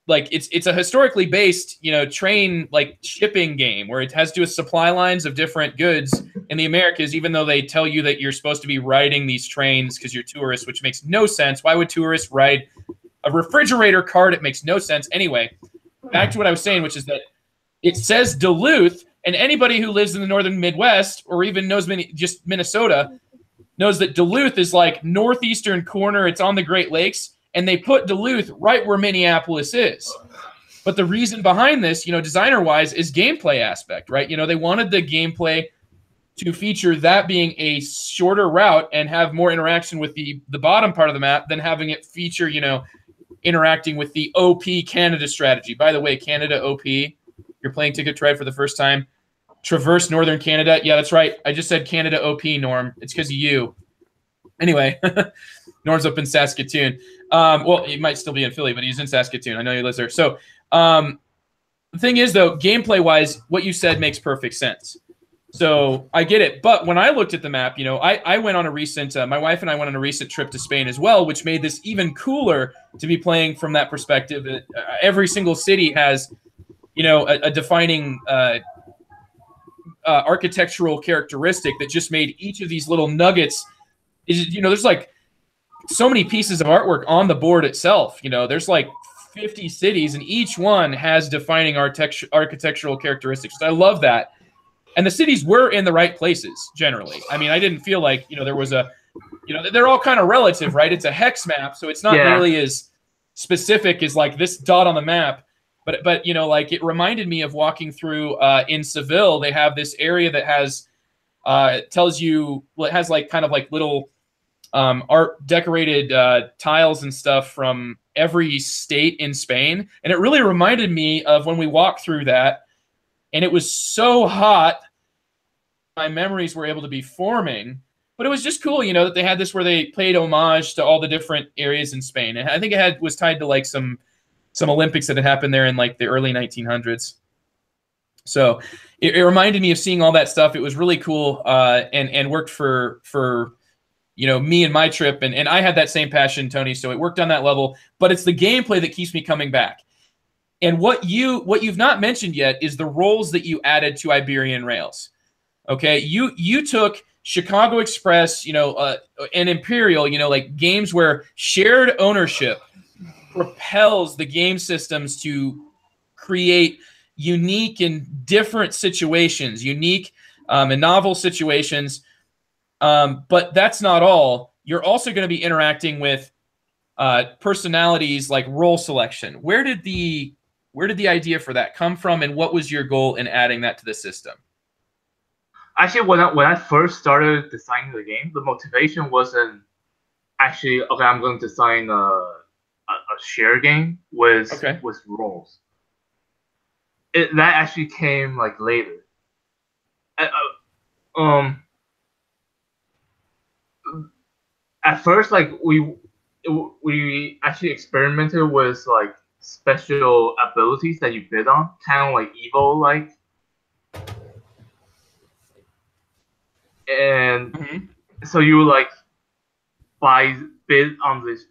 like it's a historically based train like shipping game where it has to do with supply lines of different goods in the Americas, even though they tell you that you're supposed to be riding these trains because you're tourists, which makes no sense. Why would tourists ride a refrigerator cart? It makes no sense. Anyway, back to what I was saying, which is that it says Duluth, and anybody who lives in the northern Midwest or even knows just Minnesota knows that Duluth is like northeastern corner. It's on the Great Lakes, and they put Duluth right where Minneapolis is. But the reason behind this, designer-wise, is gameplay aspect, right? They wanted the gameplay to feature that being a shorter route and have more interaction with the bottom part of the map than having it feature, interacting with the OP Canada strategy. By the way, Canada OP, you're playing Ticket to Ride for the first time. Traverse Northern Canada. Yeah, that's right. I just said Canada OP, Norm. It's because of you. Anyway, Norm's up in Saskatoon. Well, he might still be in Philly, but he's in Saskatoon. I know he lives there. So the thing is, though, gameplay-wise, what you said makes perfect sense. So I get it. But when I looked at the map, I went on a recent, my wife and I went on a recent trip to Spain as well, which made this even cooler to be playing from that perspective. Every single city has, a defining architectural characteristic that just made each of these little nuggets, there's like so many pieces of artwork on the board itself. There's like 50 cities, and each one has defining architectural characteristics. So I love that. And the cities were in the right places, generally. I mean, I didn't feel like, there was a, they're all kind of relative, right? It's a hex map, so it's not nearly as specific as like this dot on the map. But like it reminded me of walking through in Seville. They have this area that has, tells you, well, it has like kind of like little art decorated tiles and stuff from every state in Spain. And it really reminded me of when we walked through that. And it was so hot, my memories were able to be forming. But it was just cool, that they had this where they paid homage to all the different areas in Spain. And I think it was tied to like some Olympics that had happened there in like the early 1900s. So it reminded me of seeing all that stuff. It was really cool and worked for me and my trip. And I had that same passion, Tony. So it worked on that level. But it's the gameplay that keeps me coming back. And what you've not mentioned yet is the roles that you added to Iberian Rails. Okay, you took Chicago Express, and Imperial, like games where shared ownership propels the game systems to create unique and different situations, unique and novel situations. But that's not all. You're also going to be interacting with personalities like role selection. Where did the idea for that come from, and what was your goal in adding that to the system? Actually, when I first started designing the game, the motivation wasn't actually, okay, I'm going to design a share game with roles. That actually came like later. At first, like we actually experimented with like special abilities that you bid on, kind of like Evo like. And so you like bid on this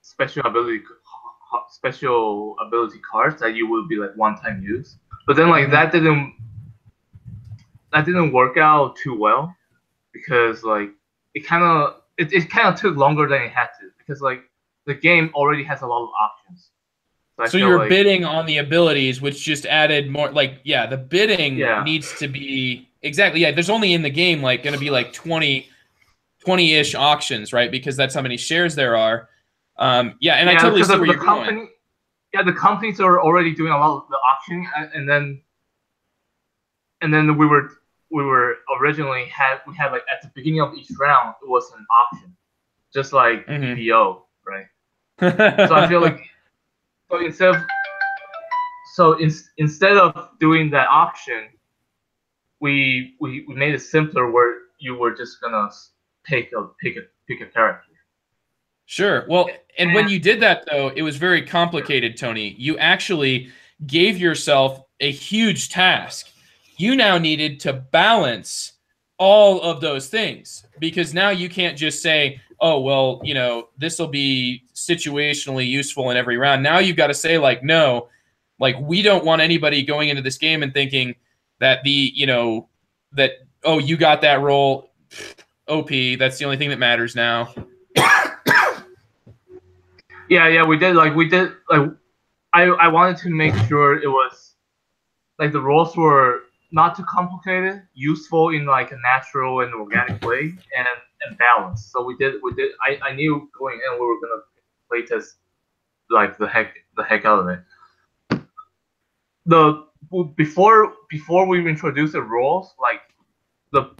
special ability cards that you will be like one-time use. But then like that didn't work out too well, because like it kind of took longer than it had to, because like the game already has a lot of options. So you're bidding on the abilities, which just added more. Like, the bidding needs to be exactly. Yeah, there's only in the game like going to be like 20-ish auctions, right? Because that's how many shares there are. I totally see where you're going. Yeah, the companies are already doing a lot of the auctioning, and then and then we were originally we had like at the beginning of each round it was an auction, just like EPO, right? So I feel like instead of doing that auction, we made it simpler where you were just gonna pick a character. Sure. Well, and when you did that, though, it was very complicated, Tony. You actually gave yourself a huge task. You now needed to balance all of those things, because now you can't just say, oh, well, you know, this will be situationally useful in every round. Now you've got to say, like, no, like, we don't want anybody going into this game and thinking that oh, you got that roll, OP, that's the only thing that matters now. Yeah, we did. I wanted to make sure it was like the rolls were not too complicated, useful in like a natural and organic way, and balanced. So we did. I knew going in we were gonna play test like the heck out of it. Before we introduced the rolls, like the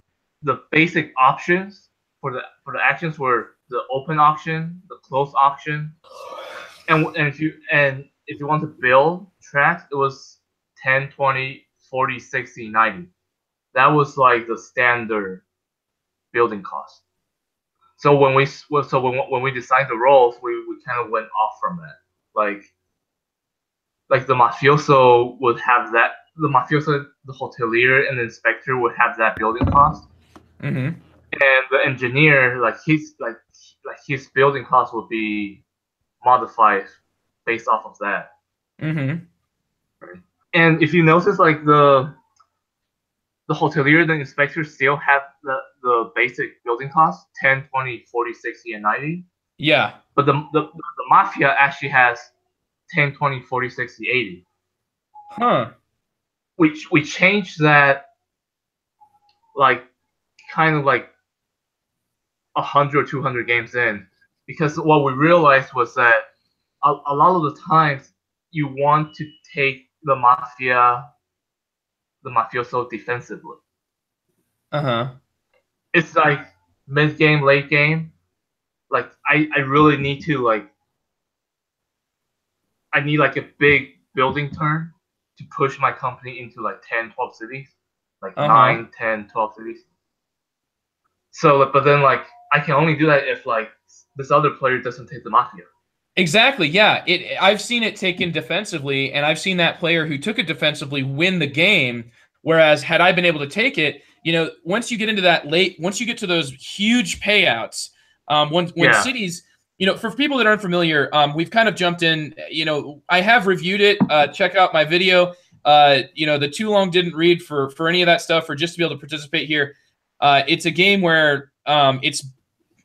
basic options for the actions were the open auction, the closed auction, and if you want to build tracks, it was 10, 20, 40, 60, 90. That was like the standard building cost. So when we designed the roles, we kind of went off from that. Like the mafioso would have that. The mafioso, the hotelier, and the inspector would have that building cost. Mm-hmm. And the engineer, like his building cost would be modified based off of that. Mm-hmm. Right. And if you notice, like the hotelier, the inspector still have the basic building cost 10, 20, 40, 60, and 90. Yeah. But the mafia actually has 10, 20, 40, 60, 80. Huh. We changed that like kind of like 100 or 200 games in, because what we realized was that a lot of the times you want to take the mafioso defensively. Uh-huh. It's like mid game, late game. Like I really need to I need like a big building turn to push my company into like 10, 12 cities, like 9, 10, 12 cities. So, but then like I can only do that if like this other player doesn't take the mafia. Exactly. Yeah. I've seen it taken defensively, and I've seen that player who took it defensively win the game. Whereas had I been able to take it, you know, once you get into that once you get to those huge payouts, when cities, you know, for people that aren't familiar, we've kind of jumped in. You know, I have reviewed it. Check out my video. You know, the too long didn't read for any of that stuff, or just to be able to participate here. It's a game where it's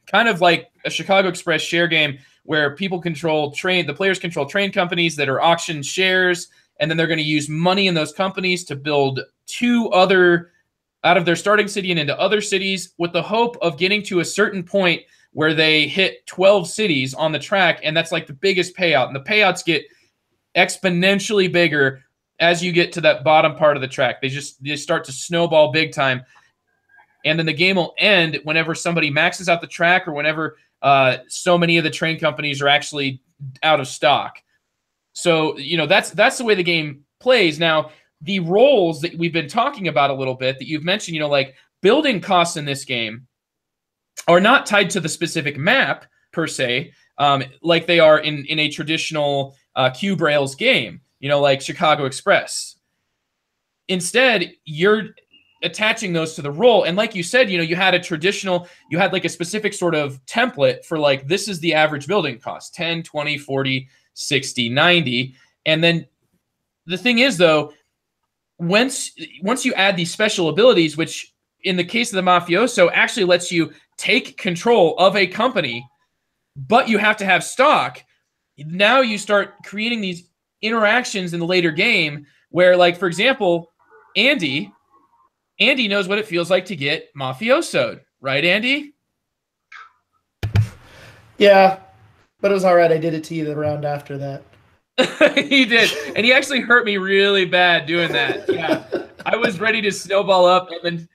kind of like a Chicago Express share game where people the players control train companies that are auction shares, and then they're going to use money in those companies to build 2 other out of their starting city and into other cities, with the hope of getting to a certain point where they hit 12 cities on the track, and that's like the biggest payout. And the payouts get exponentially bigger as you get to that bottom part of the track. They start to snowball big time. And then the game will end whenever somebody maxes out the track, or whenever so many of the train companies are actually out of stock. So, you know, that's the way the game plays. Now, the roles that we've been talking about a little bit that you've mentioned, you know, like building costs in this game are not tied to the specific map per se, like they are in a traditional Cube Rails game, you know, like Chicago Express. Instead, you're attaching those to the role. And like you said, you know, you had like a specific sort of template for like, this is the average building cost, 10, 20, 40, 60, 90. And then the thing is, though, once you add these special abilities, which in the case of the mafioso actually lets you take control of a company, but you have to have stock, now you start creating these interactions in the later game where, like, for example, Andy knows what it feels like to get mafiosoed, right, Andy? Yeah, but it was all right. I did it to you the round after that. He did, and he actually hurt me really bad doing that. Yeah. I was ready to snowball up, and then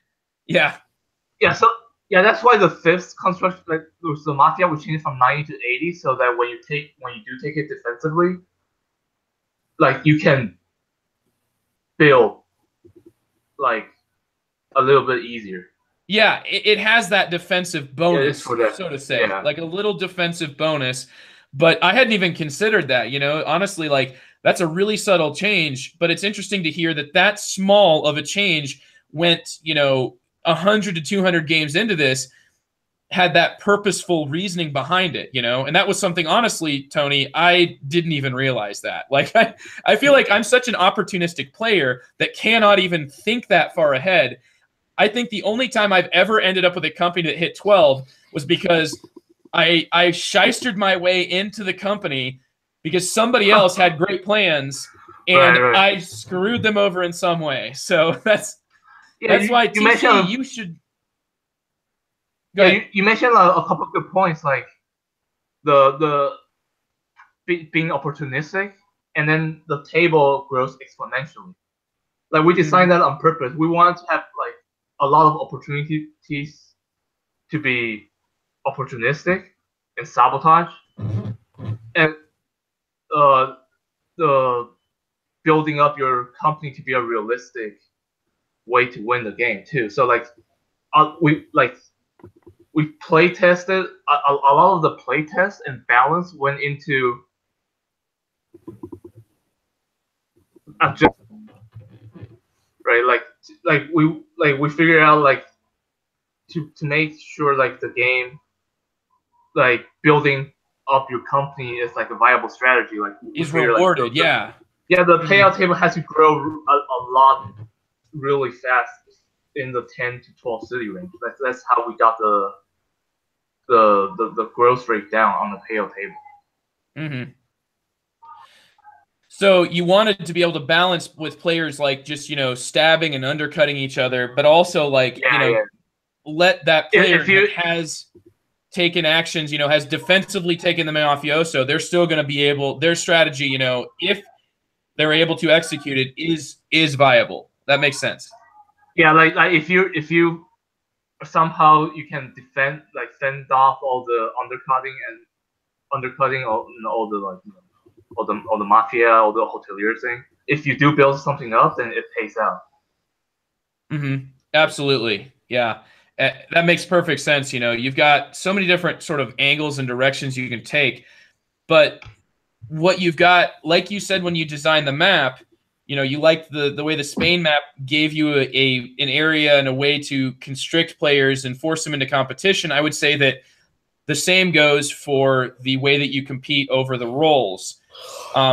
yeah. So that's why the fifth construction, like with the Mafia, we changed from 90 to 80, so that when you do take it defensively, like you can build like a little bit easier. Yeah, it has that defensive bonus, so to say, like a little defensive bonus. But I hadn't even considered that, honestly, like that's a really subtle change. But it's interesting to hear that small of a change went, 100 to 200 games into this, had that purposeful reasoning behind it, and that was something, honestly, Tony, I didn't even realize that. Like, I feel like I'm such an opportunistic player that cannot even think that far ahead. I think the only time I've ever ended up with a company that hit 12 was because I shystered my way into the company because somebody else had great plans and I screwed them over in some way. So that's why TC, you should. You mentioned a couple of good points, like the being opportunistic, and then the table grows exponentially. Like we designed that on purpose. We wanted to have like a lot of opportunities to be opportunistic and sabotage, and the building up your company to be a realistic way to win the game too. So like we play tested a lot of the play test and balance went into adjustment, right? Like we figured out like to make sure like the game, like building up your company is like a viable strategy, like is rewarded. Like, the payout table has to grow a lot really fast in the 10 to 12 city range. That's how we got the growth rate down on the payout table. Mm-hmm. So you wanted to be able to balance with players like just stabbing and undercutting each other, but also like let that player that has taken actions, has defensively taken the mafioso, they're still going to be able, their strategy, if they're able to execute it, is viable. That makes sense. Yeah, like if you somehow you can fend off all the undercutting all the like all the mafia, all the hotelier thing. If you do build something up, then it pays out. Mm-hmm. Absolutely. Yeah. That makes perfect sense. You've got so many different sort of angles and directions you can take, but what you've got, like you said, when you designed the map, you liked the way the Spain map gave you an area and a way to constrict players and force them into competition. I would say that the same goes for the way that you compete over the roles,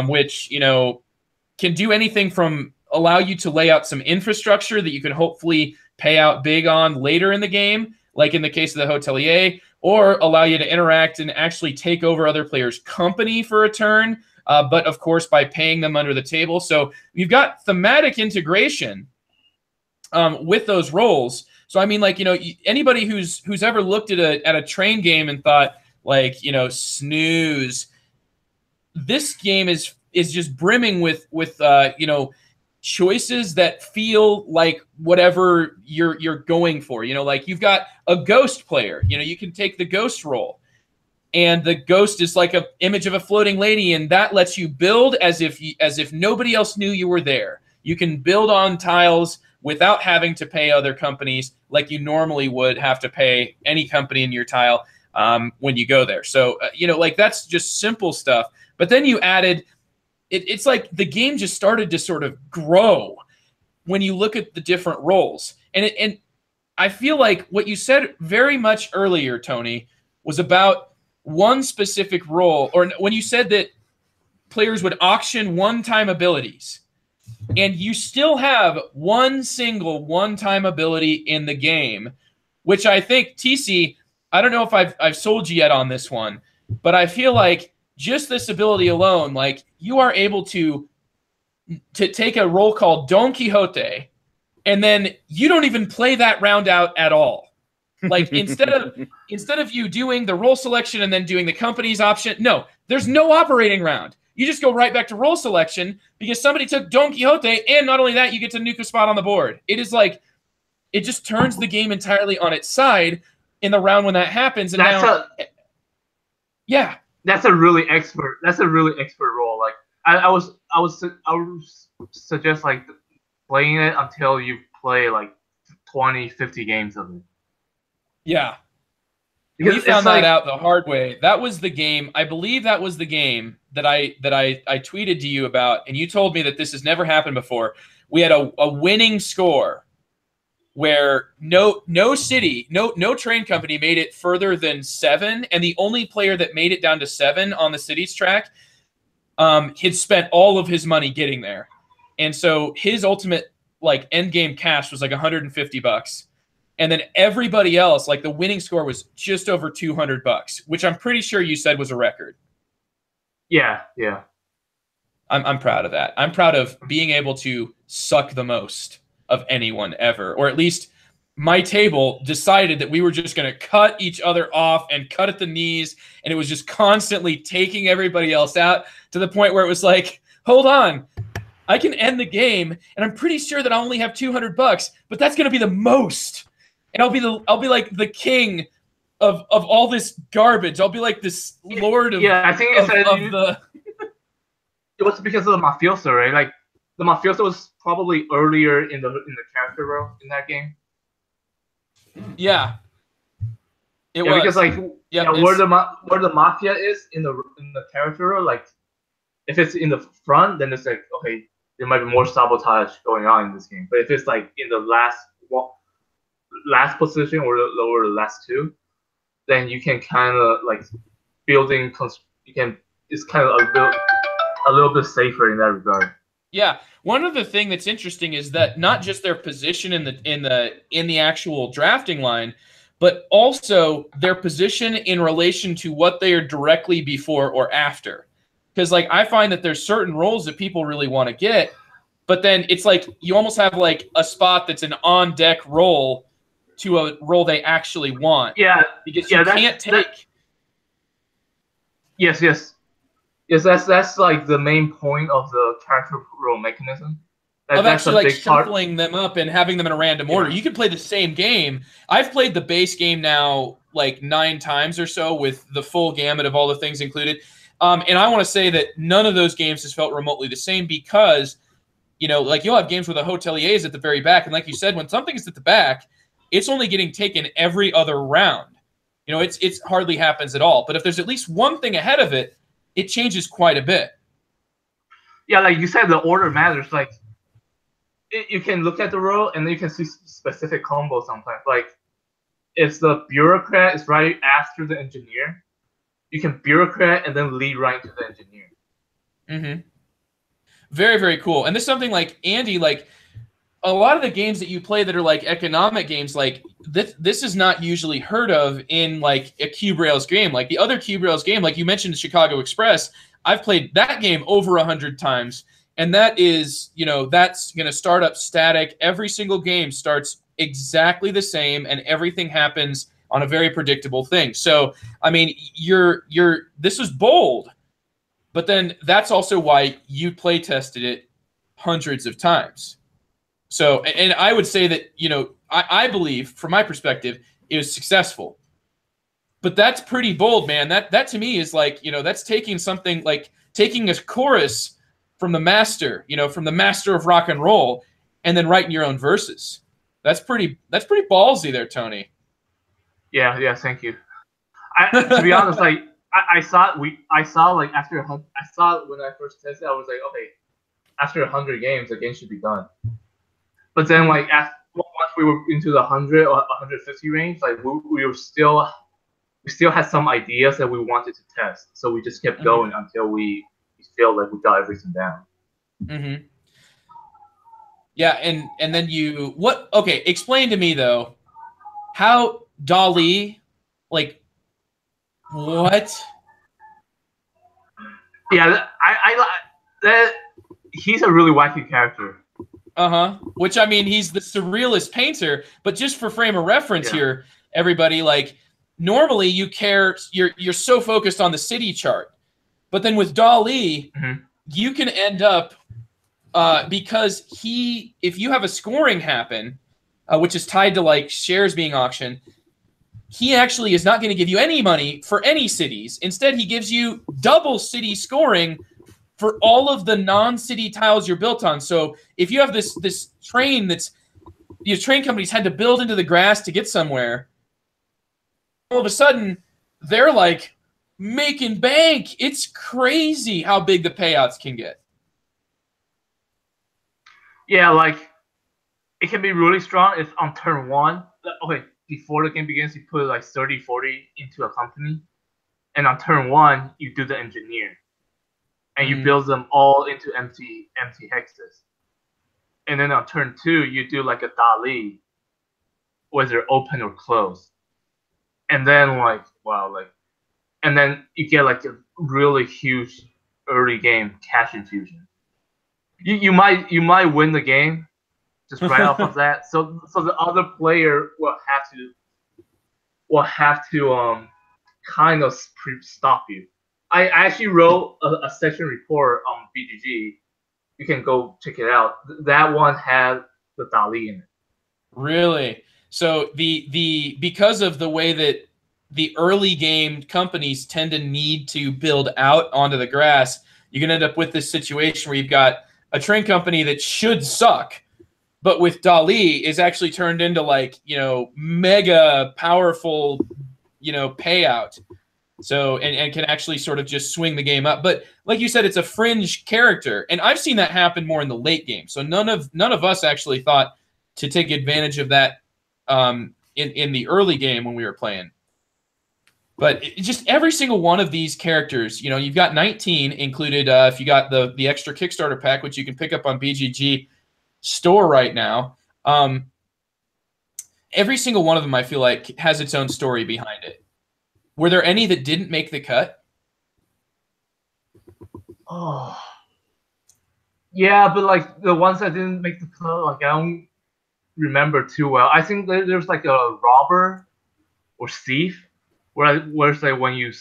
which, can do anything from allow you to lay out some infrastructure that you can hopefully pay out big on later in the game, like in the case of the hotelier, or allow you to interact and actually take over other players' company for a turn, but of course by paying them under the table. So you've got thematic integration with those roles. So I mean, like, anybody who's ever looked at a train game and thought like, snooze, this game is just brimming with choices that feel like whatever you're going for. Like you've got a ghost player, you can take the ghost role, and the ghost is like an image of a floating lady, and that lets you build as if nobody else knew you were there. You can build on tiles without having to pay other companies like you normally would have to pay any company in your tile when you go there. So like that's just simple stuff. But then you added, it's like the game just started to sort of grow when you look at the different roles. And I feel like what you said very much earlier, Tony, was about one specific role, or when you said that players would auction one-time abilities, and you still have one single one-time ability in the game, which I think, TC, I don't know if I've sold you yet on this one, but I feel like just this ability alone, like you are able to take a role called Don Quixote, and then you don't even play that round out at all. Like instead of you doing the role selection and then doing the company's option, no, there's no operating round. You just go right back to role selection because somebody took Don Quixote, and not only that, you get to nuke a spot on the board. It is like, it just turns the game entirely on its side in the round when that happens. And that's a really expert role. Like I would suggest like playing it until you play like 20, 50 games of it. Yeah. Because we found that out the hard way. That was the game. I believe that was the game that I tweeted to you about, and you told me that this has never happened before. We had a winning score where no train company made it further than 7, and the only player that made it down to 7 on the cities track had spent all of his money getting there. And so his ultimate like end game cash was like $150. And then everybody else, like the winning score was just over $200, which I'm pretty sure you said was a record. Yeah. I'm proud of that. I'm proud of being able to suck the most of anyone ever, or at least my table decided that we were just going to cut each other off and cut at the knees, and it was just constantly taking everybody else out to the point where it was like, hold on, I can end the game, and I'm pretty sure that I only have $200, but that's going to be the most. And I'll be like the king of all this garbage. I'll be like this lord of I think the. It was because of the mafioso, right? Like the mafioso was probably earlier in the character role in that game. Yeah. It was because like where the mafia is in the character role, like if it's in the front, then it's like okay, there might be more sabotage going on in this game. But if it's like in the last position or the last 2, then you can kind of like it's kind of a little bit safer in that regard. Yeah, one other thing that's interesting is that not just their position in the actual drafting line, but also their position in relation to what they are directly before or after. Because like I find that there's certain roles that people really want to get, but then it's like you almost have like a spot that's an on deck role to a role they actually want. Yeah, because you can't take. Yes, that's like the main point of the character role mechanism. Of actually like shuffling them up and having them in a random order. You can play the same game. I've played the base game now like 9 times or so with the full gamut of all the things included. And I want to say that none of those games has felt remotely the same because, like you'll have games where the hotelier is at the very back. And like you said, when something is at the back, it's only getting taken every other round. It's hardly happens at all. But if there's at least one thing ahead of it, it changes quite a bit. Yeah, like you said, the order matters. Like you can look at the roll and then you can see specific combos sometimes. Like if the bureaucrat is right after the engineer, you can bureaucrat and then lead right to the engineer. Mm-hmm. Very, very cool. And this is something like Andy, like a lot of the games that you play that are like economic games, like this is not usually heard of in like a Cube Rails game. Like the other Cube Rails game, like you mentioned Chicago Express, I've played that game over 100 times. And that is, that's going to start up static. Every single game starts exactly the same and everything happens on a very predictable thing. So, I mean, this was bold, but then that's also why you play tested it hundreds of times. So, and I would say that, I believe from my perspective, it was successful, but that's pretty bold, man. That to me is like, that's taking something like taking a chorus from the master, from the master of rock and roll and then writing your own verses. That's pretty ballsy there, Tony. Yeah. Thank you. To be honest, like I saw when I first tested, I was like, okay, after 100 games, the game should be done. But then, like once we were into the 100 or 150 range, like we still had some ideas that we wanted to test. So we just kept going until we feel like we got everything down. Mm-hmm. Yeah, and then okay, explain to me though, how Dali, like, what? Yeah, that he's a really wacky character. Which, I mean, he's the surrealist painter, but just for frame of reference here, everybody, like, normally you're so focused on the city chart. But then with Dali, Mhm. you can end up because if you have a scoring happen, which is tied to like shares being auctioned, he actually is not going to give you any money for any cities. Instead, he gives you double city scoring for all of the non-city tiles you're built on. So if you have this train that's train companies had to build into the grass to get somewhere, all of a sudden they're like making bank. It's crazy how big the payouts can get. Yeah, like it can be really strong if on turn 1, okay, before the game begins, you put like 30, 40 into a company, and on turn 1 you do the engineer, and you build them all into empty hexes, and then on turn 2 you do like a Dali, whether open or closed, and then like wow, like, and then you get like a really huge early game cash infusion. You might win the game just right off of that. So the other player will have to kind of stop you. I actually wrote a section report on BGG. You can go check it out. That one had the Dali in it. Really? So because of the way that the early game companies tend to need to build out onto the grass, you're gonna end up with this situation where you've got a train company that should suck, but with Dali is actually turned into like, mega powerful, payout. So, and can actually sort of just swing the game up. But like you said, it's a fringe character. And I've seen that happen more in the late game. So none of us actually thought to take advantage of that in the early game when we were playing. But just every single one of these characters, you've got 19 included if you got the extra Kickstarter pack, which you can pick up on BGG store right now. Every single one of them, I feel like, has its own story behind it. Were there any that didn't make the cut? Oh, yeah, but like the ones that didn't make the cut, like I don't remember too well. I think there's like a robber or thief, where it's like when you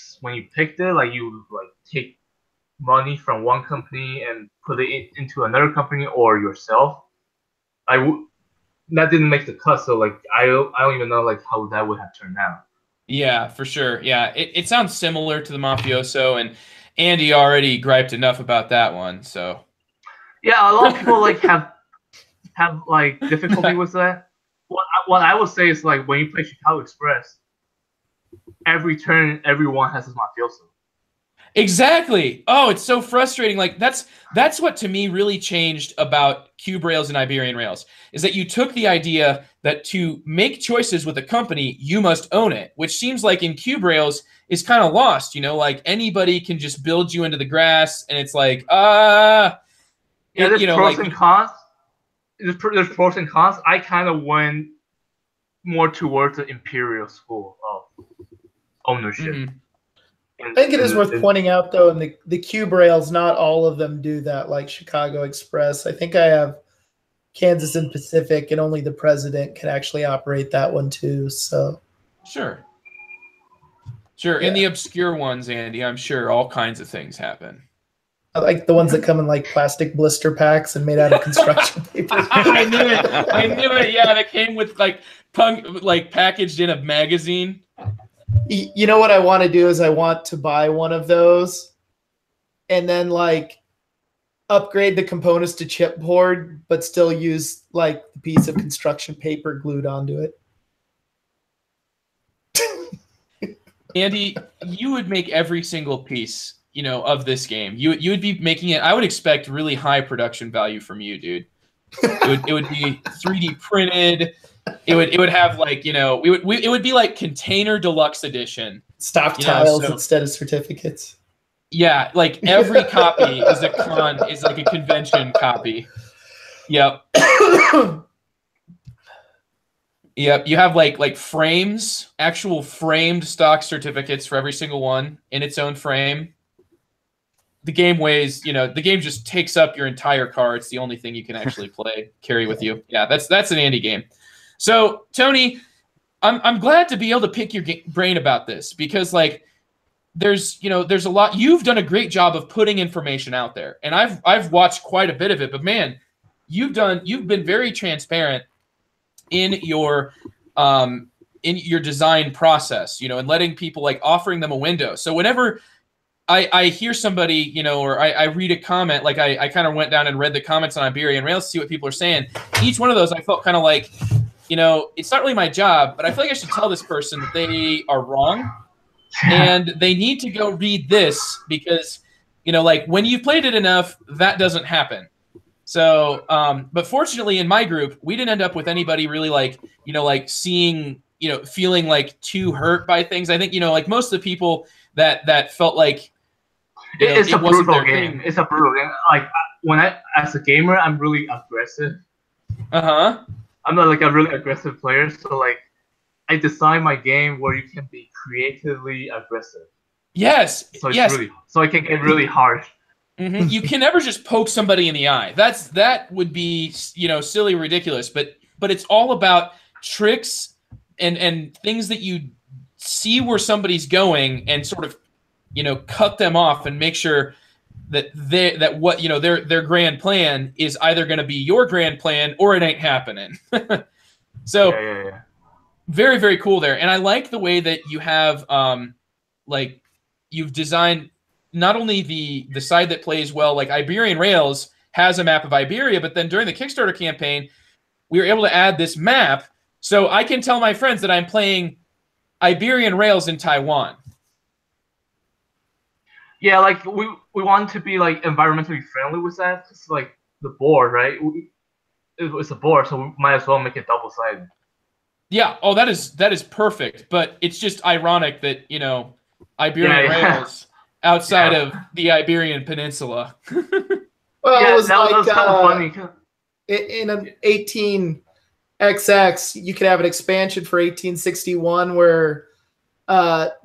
picked it, like you like take money from one company and put it into another company or yourself. That didn't make the cut, so like I don't even know like how that would have turned out. Yeah, for sure. Yeah, it sounds similar to the Mafioso, and Andy already griped enough about that one. So yeah, a lot of people like have like difficulty with that. What I would say is like when you play Chicago Express, every turn everyone has his Mafioso. Exactly. Oh, it's so frustrating. Like that's what to me really changed about Cube Rails and Iberian Rails, is that you took the idea that to make choices with a company, you must own it, which seems like in Cube Rails is kind of lost, like anybody can just build you into the grass, and it's like, yeah, there's pros like, and cons. There's pros and cons. I kind of went more towards the Imperial school of ownership. Mm-hmm. I think it is worth pointing out, though, in the Cube Rails, not all of them do that, like Chicago Express. I think I have Kansas and Pacific, and only the president can actually operate that one, too. So, Sure. Yeah. In the obscure ones, Andy, I'm sure all kinds of things happen. I like the ones that come in like plastic blister packs and made out of construction paper. I knew it. Yeah, that came with like packaged in a magazine. You know what I want to do is I want to buy one of those and then like upgrade the components to chipboard, but still use like the piece of construction paper glued onto it. Andy, you would make every single piece, of this game. You would be making it. I would expect really high production value from you, dude. It would be 3D printed. It would have like, it would be like Container Deluxe Edition. Stock tiles instead of certificates. Yeah, like every copy is like a convention copy. Yep. Yep. You have like frames, actual framed stock certificates for every single one in its own frame. The game weighs, the game just takes up your entire car. It's the only thing you can actually carry with you. Yeah, that's an Andy game. So, Tony, I'm glad to be able to pick your brain about this, because like there's a lot. You've done a great job of putting information out there, and I've watched quite a bit of it. But man, you've been very transparent in your design process, and letting people, like, offering them a window. So whenever I hear somebody, or I read a comment, like I kind of went down and read the comments on Iberian Rails to see what people are saying. Each one of those, I felt kind of like, it's not really my job, but I feel like I should tell this person that they are wrong and they need to go read this because, like, when you've played it enough, that doesn't happen. So, but fortunately in my group, we didn't end up with anybody really like seeing, feeling like too hurt by things. I think, like most of the people that felt like, it's a brutal game. It's a brutal game. Like as a gamer, I'm really aggressive. I'm not like a really aggressive player, so like I design my game where you can be creatively aggressive. Yes. So it can get really harsh. You can never just poke somebody in the eye. That would be silly, ridiculous. But it's all about tricks and things that you see where somebody's going and sort of cut them off and make sure that what their grand plan is either going to be your grand plan or it ain't happening. So yeah. Very, very cool there. And I like the way that you have like you've designed not only the side that plays well, like Iberian Rails has a map of Iberia, but then during the Kickstarter campaign, we were able to add this map so I can tell my friends that I'm playing Iberian Rails in Taiwan. Yeah, like we want to be like environmentally friendly with that. It's like the board, right? It's a board, so we might as well make it double-sided. Yeah. Oh, that is perfect. But it's just ironic that Iberian Rails outside of the Iberian Peninsula. Well, it was that like was kind of funny. In an 18XX, you could have an expansion for 1861 where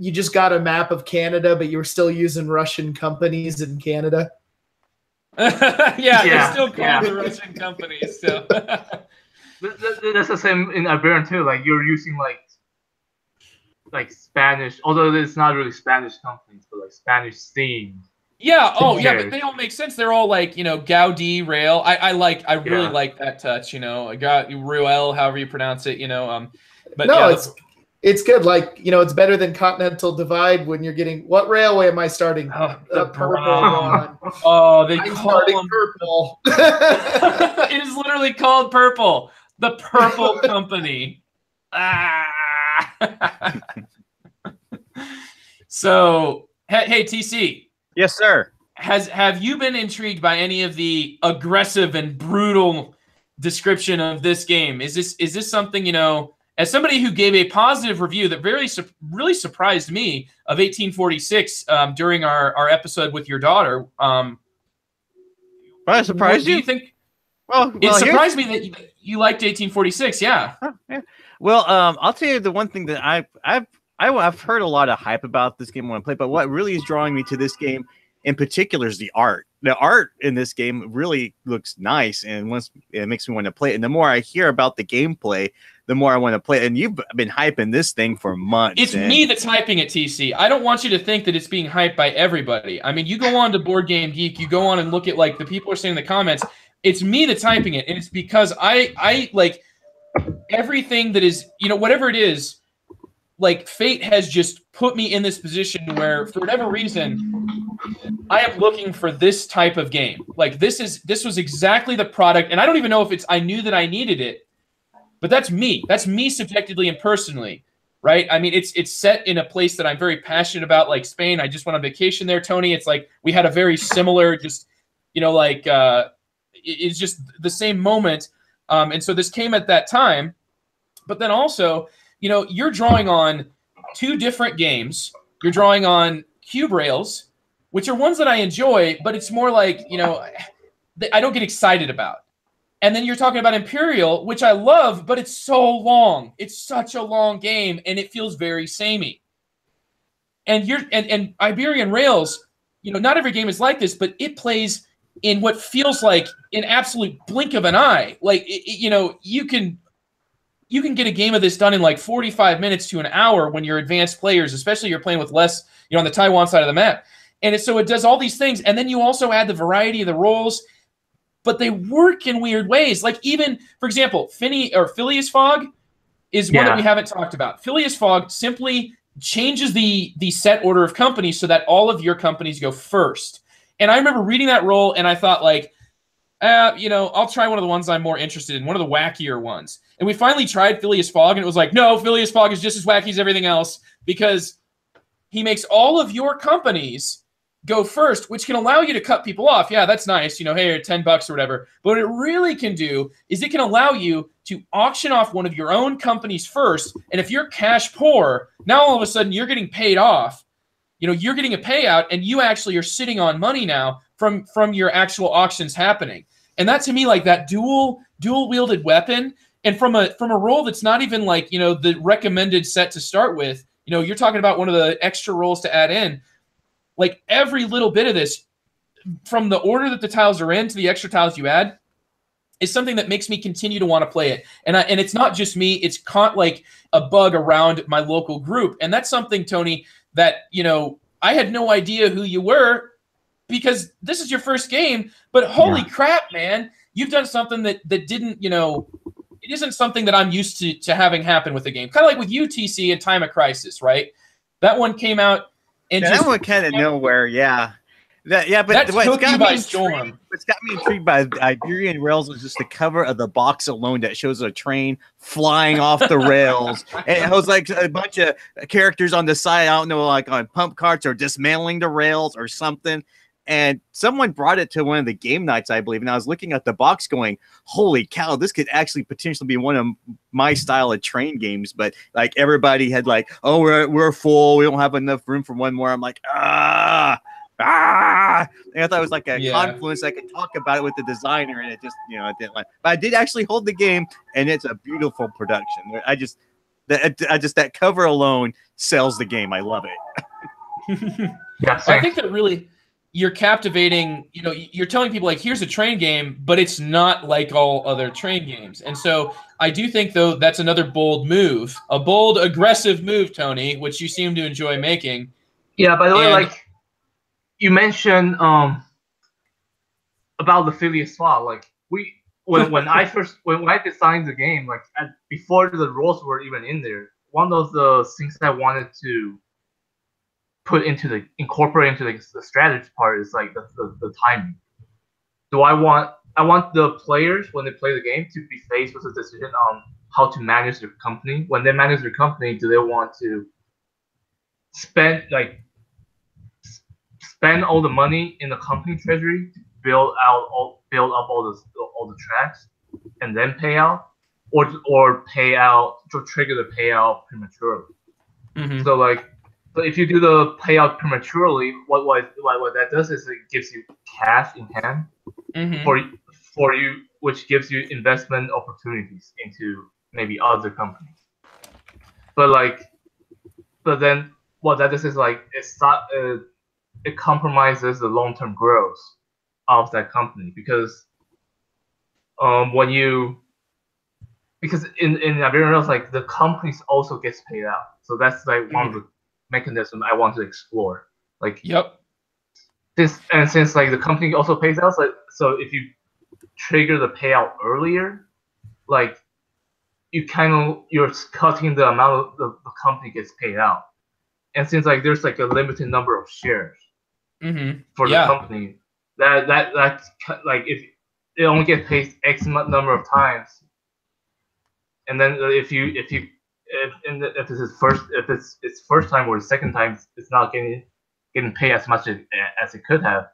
you just got a map of Canada, but you were still using Russian companies in Canada. They're still called the Russian companies. So that's the same in Iberian too. Like you're using like Spanish, although it's not really Spanish companies, but like Spanish themed. Yeah. Oh, yeah. But they all make sense. They're all like Gaudi Rail. I really like that touch. Ruel, however you pronounce it. But no, it's good. Like it's better than Continental Divide when you're getting what railway am I starting? The purple one. Oh, they I'm call them purple. It is literally called Purple. The Purple Company. So, hey, TC. Yes, sir. Have you been intrigued by any of the aggressive and brutal description of this game? Is this something, as somebody who gave a positive review that really surprised me of 1846 during our episode with your daughter? Well, it surprised you? Do you think? Well, it surprised me that you liked 1846. Yeah. Yeah. Well, I'll tell you the one thing that I've heard a lot of hype about this game when I play, but what really is drawing me to this game in particular is the art. The art in this game really looks nice, and it makes me want to play it. And the more I hear about the gameplay, the more I want to play it. And you've been hyping this thing for months. It's me that's hyping it, TC. I don't want you to think that it's being hyped by everybody. I mean, you go on to Board Game Geek, you go on and look at like the people are saying in the comments. It's me that's hyping it, and it's because I like everything that is, whatever it is. Like fate has just put me in this position where, for whatever reason, I am looking for this type of game. Like this was exactly the product, and I don't even know if I knew that I needed it, but that's me. That's me subjectively and personally, right? I mean, it's set in a place that I'm very passionate about, like Spain. I just went on vacation there, Tony. It's like we had a very similar, just it's just the same moment, and so this came at that time, but then also. You're drawing on two different games. You're drawing on Cube Rails, which are ones that I enjoy, but it's more like, I don't get excited about. And then you're talking about Imperial, which I love, but it's so long. It's such a long game, and it feels very samey. And and Iberian Rails, not every game is like this, but it plays in what feels like an absolute blink of an eye. Like, you you can get a game of this done in like 45 minutes to an hour when you're advanced players, especially you're playing with less, on the Taiwan side of the map. And so it does all these things. And then you also add the variety of the roles, but they work in weird ways. Like even, for example, Phileas Fogg is one that we haven't talked about. Phileas Fogg simply changes the set order of companies so that all of your companies go first. And I remember reading that role and I thought like, I'll try one of the ones I'm more interested in, one of the wackier ones. And we finally tried Phileas Fogg, and it was like, no, Phileas Fogg is just as wacky as everything else because he makes all of your companies go first, which can allow you to cut people off. Yeah, that's nice. Hey, $10 or whatever. But what it really can do is it can allow you to auction off one of your own companies first. And if you're cash poor, now all of a sudden you're getting paid off. You're getting a payout, and you actually are sitting on money now from your actual auctions happening. And that to me, like that dual wielded weapon, and from a role that's not even like, the recommended set to start with, you're talking about one of the extra roles to add in. Like every little bit of this, from the order that the tiles are in to the extra tiles you add, is something that makes me continue to want to play it. And it's not just me, it's caught like a bug around my local group. And that's something, Tony, that, I had no idea who you were because this is your first game, but holy crap, man, you've done something that didn't, it isn't something that I'm used to having happen with the game. Kind of like with UTC and Time of Crisis, right? That one came out and that one kind of nowhere, but that took you by storm. What's got me intrigued by Iberian Rails is just the cover of the box alone that shows a train flying off the rails. And it was like a bunch of characters on the side, I don't know, like on pump carts or dismantling the rails or something. And someone brought it to one of the game nights, I believe. And I was looking at the box going, holy cow, this could actually potentially be one of my style of train games. But like everybody had like, oh, we're full. We don't have enough room for one more. I'm like, And I thought it was like a confluence. I could talk about it with the designer, and it just, it didn't like. But I did actually hold the game, and it's a beautiful production. That cover alone sells the game. I love it. I think that really you're captivating. You're telling people like, here's a train game, but it's not like all other train games. And so I do think though that's another bold move, a bold, aggressive move, Tony, which you seem to enjoy making. Yeah. By the way, like. You mentioned about the Phileas Fogg. Like when I designed the game, like before the rules were even in there, one of the things that I wanted to incorporate into the strategy part is like the timing. I want the players when they play the game to be faced with a decision on how to manage their company. When they manage their company, do they want to spend all the money in the company treasury to build up all the tracks and then pay out, or pay out to trigger the payout prematurely. Mm-hmm. So if you do the payout prematurely, what that does is it gives you cash in hand for you, which gives you investment opportunities into maybe other companies. But then what that does is like it's not. It compromises the long-term growth of that company because in Iberian Rails, like the companies also gets paid out. So that's like one of the mechanisms I want to explore. Like since like the company also pays out, so if you trigger the payout earlier, like you're cutting the amount of the company gets paid out. And since like there's like a limited number of shares for the company, that like if it only gets paid X number of times, and then if it's first time or the second time it's not getting paid as much as it could have,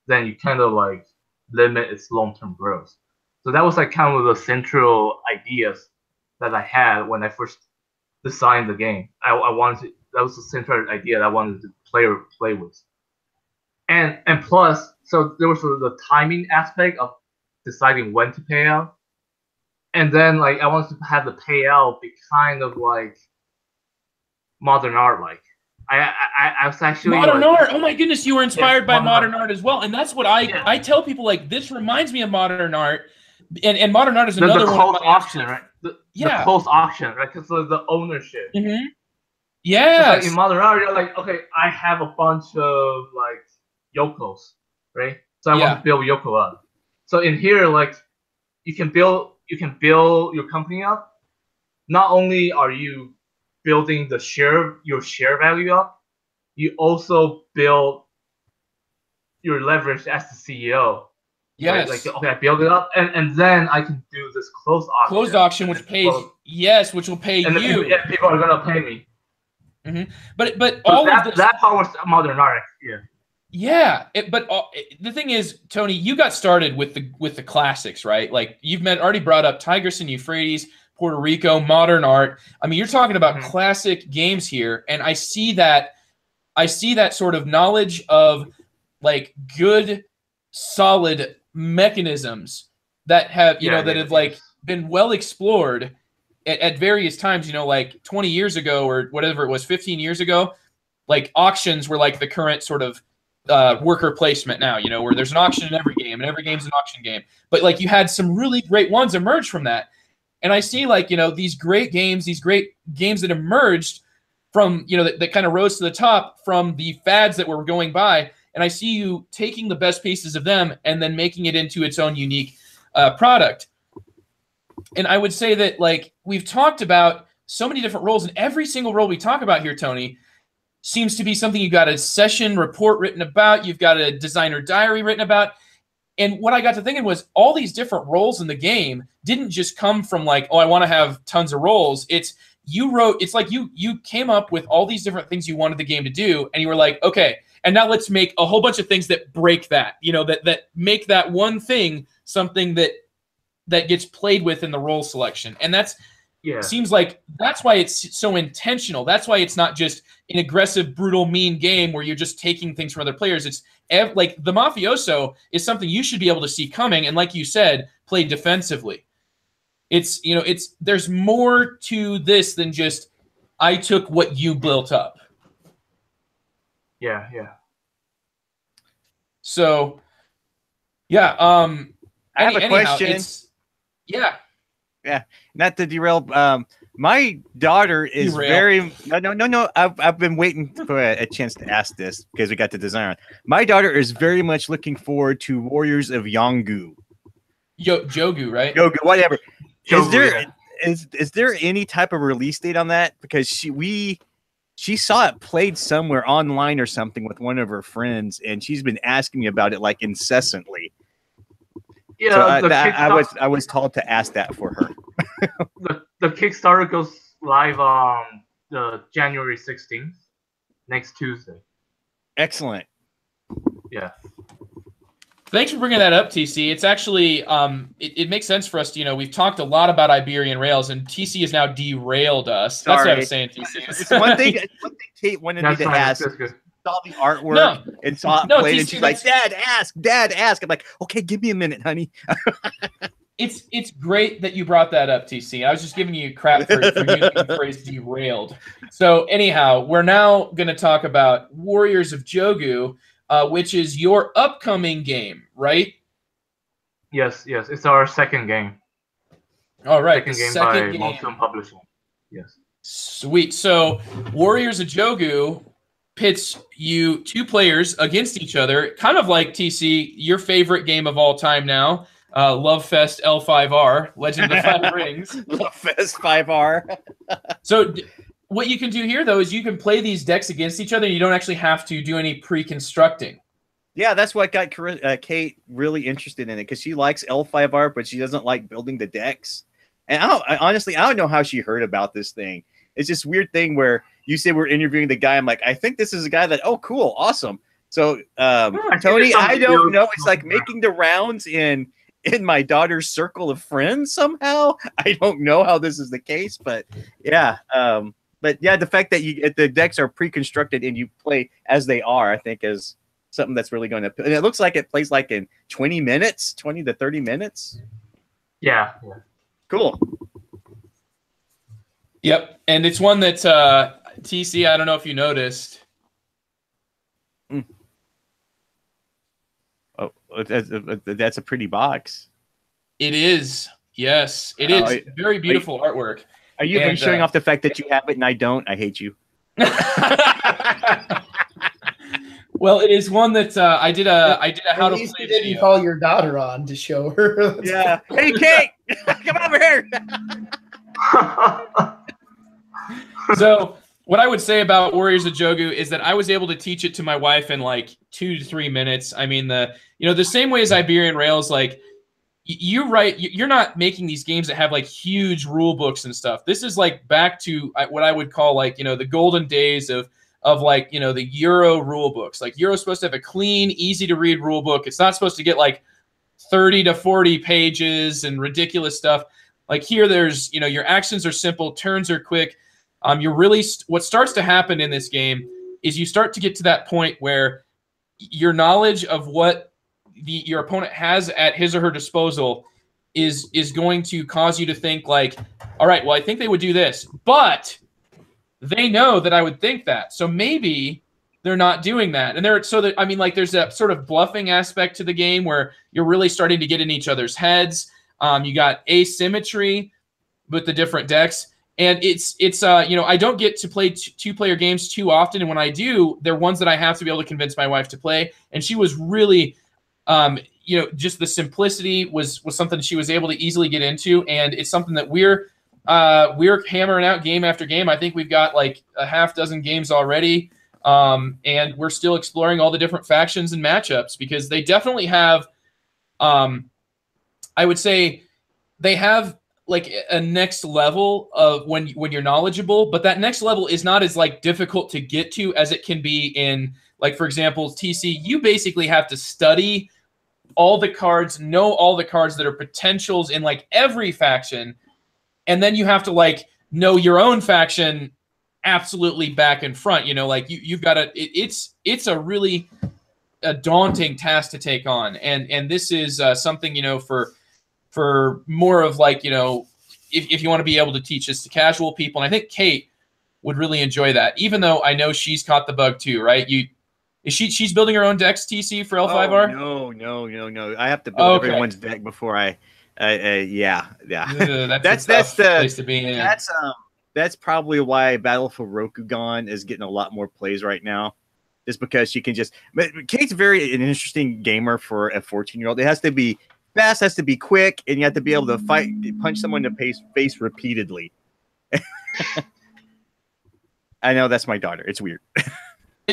then you kind of like limit its long-term growth. So that was like kind of the central ideas that I had when I first designed the game. That was the central idea that I wanted to play with. And plus, so there was the timing aspect of deciding when to pay out. And then like I wanted to have the payout be kind of like modern art like. I was actually modern art. Oh my goodness, you were inspired by modern art as well. And that's what I tell people, like, this reminds me of modern art. And modern art is another one. The cult auction, right? the closed auction, right? Because of the ownership. Mm-hmm. Yeah. Like in Modern Art, you're like, okay, I have a bunch of like Yokos, right? So I want to build Yoko up. So in here, like you can build your company up. Not only are you building your share value up, you also build your leverage as the CEO. Yes. Right? Like, okay, I build it up, and then I can do this closed auction. Closed auction, which pays which will pay and you. People are gonna pay me. Mm-hmm. But so all of this, that powers Modern Art. Yeah, the thing is, Tony, you got started with the classics, right? Like you've already brought up Tigris and Euphrates, Puerto Rico, Modern Art. I mean, you're talking about classic games here, and I see that sort of knowledge of like good, solid mechanisms that have been well explored at various times. Like 20 years ago or whatever it was, 15 years ago, like auctions were like the current sort of worker placement now, where there's an auction in every game and every game's an auction game. But like you had some really great ones emerge from that. And I see like, these great games that emerged from, that kind of rose to the top from the fads that were going by. And I see you taking the best pieces of them and then making it into its own unique product. And I would say that like we've talked about so many different roles, and every single role we talk about here, Tony, seems to be something you got a session report written about, you've got a designer diary written about. And what I got to thinking was all these different roles in the game didn't just come from like, oh, I want to have tons of roles. It's like you came up with all these different things you wanted the game to do, and you were like, okay, and now let's make a whole bunch of things that break that, that make that one thing something that gets played with in the role selection. And seems like that's why it's so intentional. That's why it's not just an aggressive, brutal, mean game where you're just taking things from other players. It's like the Mafioso is something you should be able to see coming. And like you said, play defensively. There's more to this than just, I took what you built up. Yeah. So, yeah. I have a question. Yeah. Not to derail. My daughter is no. I've been waiting for a chance to ask this because we got the design. My daughter is very much looking forward to Warriors of Jogu. Jogu, right? Jogu, whatever. Jogu, is there any type of release date on that? Because she saw it played somewhere online or something with one of her friends, and she's been asking me about it like incessantly. Yeah, so I was told to ask that for her. the Kickstarter goes live on the January 16th, next Tuesday. Excellent. Yeah. Thanks for bringing that up, TC. It's actually it makes sense for us to, we've talked a lot about Iberian Rails, and TC has now derailed us. That's what I was saying, TC. It's one thing Kate wanted me to ask. Saw the artwork and saw it played, and she's like, Dad, ask. I'm like, okay, give me a minute, honey. It's great that you brought that up, TC. I was just giving you crap for using the phrase derailed. So anyhow, we're now going to talk about Warriors of Jogu, which is your upcoming game, right? Yes. It's our second game. All right. Second game by Monsoon Publishing. Yes. Sweet. So Warriors of Jogu pits you two players against each other, kind of like TC, your favorite game of all time now, Love Fest L5R, Legend of the Five Rings. Love Fest 5R. So what you can do here, though, is you can play these decks against each other, and you don't actually have to do any pre-constructing. Yeah, that's what got Kate really interested in it, because she likes L5R, but she doesn't like building the decks. And honestly, I don't know how she heard about this thing. It's this weird thing where you say we're interviewing the guy. I'm like, I think this is a guy that, oh, cool, awesome. So, Tony, I don't know. It's like making the rounds in my daughter's circle of friends somehow. I don't know how this is the case, but yeah. But yeah, the fact that the decks are pre-constructed and you play as they are, I think is something that's really going to, and it looks like it plays like in 20 to 30 minutes. Yeah. Cool. Yep, and it's one that TC, I don't know if you noticed. Oh, that's a pretty box. It is. Yes, it is very beautiful artwork. Are you showing off the fact that you have it and I don't? I hate you. Well, it is one that I did a how to play video. You call your daughter on to show her. Yeah. Hey, Kate, come over here. So what I would say about Warriors of Jogu is that I was able to teach it to my wife in like 2 to 3 minutes. I mean, the same way as Iberian Rails, like you're not making these games that have like huge rule books and stuff. This is like back to what I would call like, the golden days of like, the Euro rule books. Like Euro's supposed to have a clean, easy to read rule book. It's not supposed to get like 30 to 40 pages and ridiculous stuff. Like here, there's, your actions are simple, turns are quick. You're really what starts to happen in this game is you start to get to that point where your knowledge of what your opponent has at his or her disposal is going to cause you to think like, all right, well, I think they would do this, but they know that I would think that, so maybe they're not doing that. And there's that sort of bluffing aspect to the game where you're really starting to get in each other's heads. You got asymmetry with the different decks. And it's I don't get to play two-player games too often, and when I do, they're ones that I have to be able to convince my wife to play. And she was really, just the simplicity was something she was able to easily get into, and it's something that we're hammering out game after game. I think we've got like a half dozen games already, and we're still exploring all the different factions and matchups because they definitely have, I would say, they have like a next level of when you're knowledgeable, but that next level is not as like difficult to get to as it can be in, like, for example, TC. You basically have to study all the cards, know all the cards that are potentials in like every faction, and then you have to like know your own faction absolutely back and front. Like you've got to. It's a really daunting task to take on, and this is something for more of like, if you want to be able to teach this to casual people. And I think Kate would really enjoy that, even though I know she's caught the bug too, right? She's building her own decks, TC, for L5R? No. I have to build everyone's deck before yeah. That's the place to be in. That's probably why Battle for Rokugan is getting a lot more plays right now. Just because she can but Kate's an interesting gamer for a 14-year-old. It has to be fast, has to be quick, and you have to be able to punch someone in the face repeatedly. I know that's my daughter. It's weird.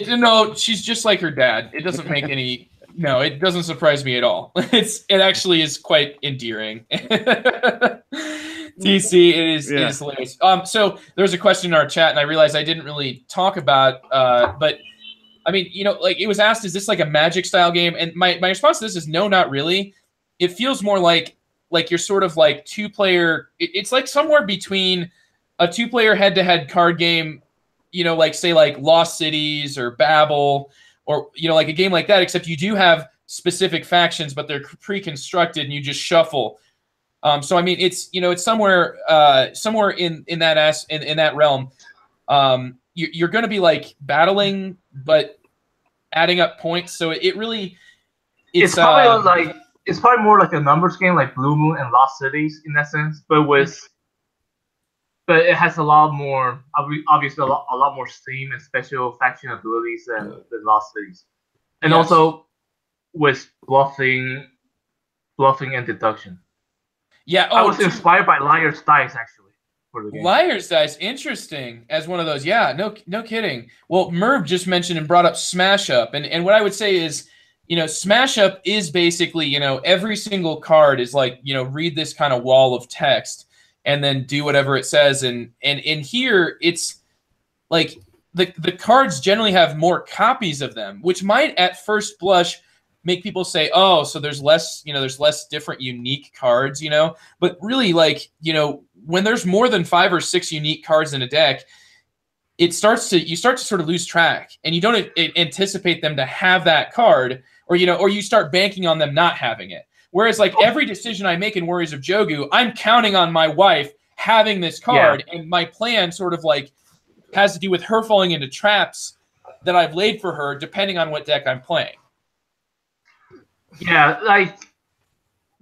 No, she's just like her dad. It doesn't make any. No, it doesn't surprise me at all. It actually is quite endearing. TC, it is hilarious. So there's a question in our chat, and I realized I didn't really talk about, but I mean, like it was asked, is this like a Magic style game? And my response to this is no, not really. It feels more like you're sort of like two-player. It's like somewhere between a two-player head-to-head card game, like say like Lost Cities or Babel, or like a game like that. Except you do have specific factions, but they're pre-constructed, and you just shuffle. So I mean, it's it's somewhere in that realm. You're going to be like battling, but adding up points. So it really it's probably it's probably more like a numbers game, like Blue Moon and Lost Cities in that sense, but it has a lot more, obviously a lot more steam and special faction abilities than Lost Cities, and also with bluffing and deduction. Yeah, I was inspired by Liar's Dice actually for the game. Liar's Dice, interesting as one of those. Yeah, no kidding. Well, Merv just mentioned and brought up Smash Up, and what I would say is, Smash Up is basically, every single card is like, read this kind of wall of text and then do whatever it says. And in here, it's like the cards generally have more copies of them, which might at first blush make people say, oh, so there's less different unique cards, but really, like, when there's more than 5 or 6 unique cards in a deck, you start to sort of lose track, and you don't anticipate them to have that card, or you start banking on them not having it. Whereas like every decision I make in Warriors of Jogu, I'm counting on my wife having this card, and my plan sort of like has to do with her falling into traps that I've laid for her, depending on what deck I'm playing. Yeah, like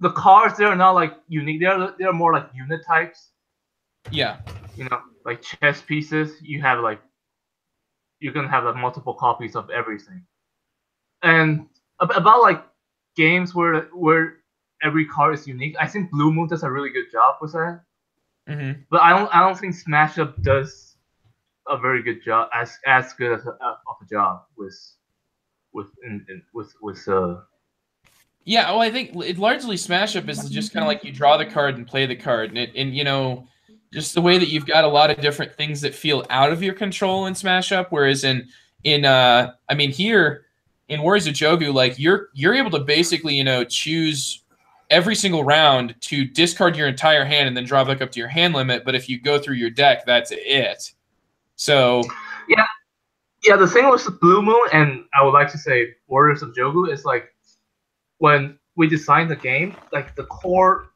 the cards they're not like unique. They're more like unit types. Yeah. You know, like chess pieces. You have like you can have like multiple copies of everything. And about like games where every card is unique, I think Blue Moon does a really good job with that. Mm-hmm. But I don't think Smash Up does a very good job as good of a job with Yeah, well, I think it largely Smash Up is just kind of like you draw the card and play the card, and you know, just the way that you've got a lot of different things that feel out of your control in Smash Up, whereas I mean here in Warriors of Jogu, like you're able to basically, you know, choose every single round to discard your entire hand and then draw back up to your hand limit, but if you go through your deck, that's it. So yeah, the thing with Blue Moon, and I would like to say Warriors of Jogu, is like when we designed the game, like the core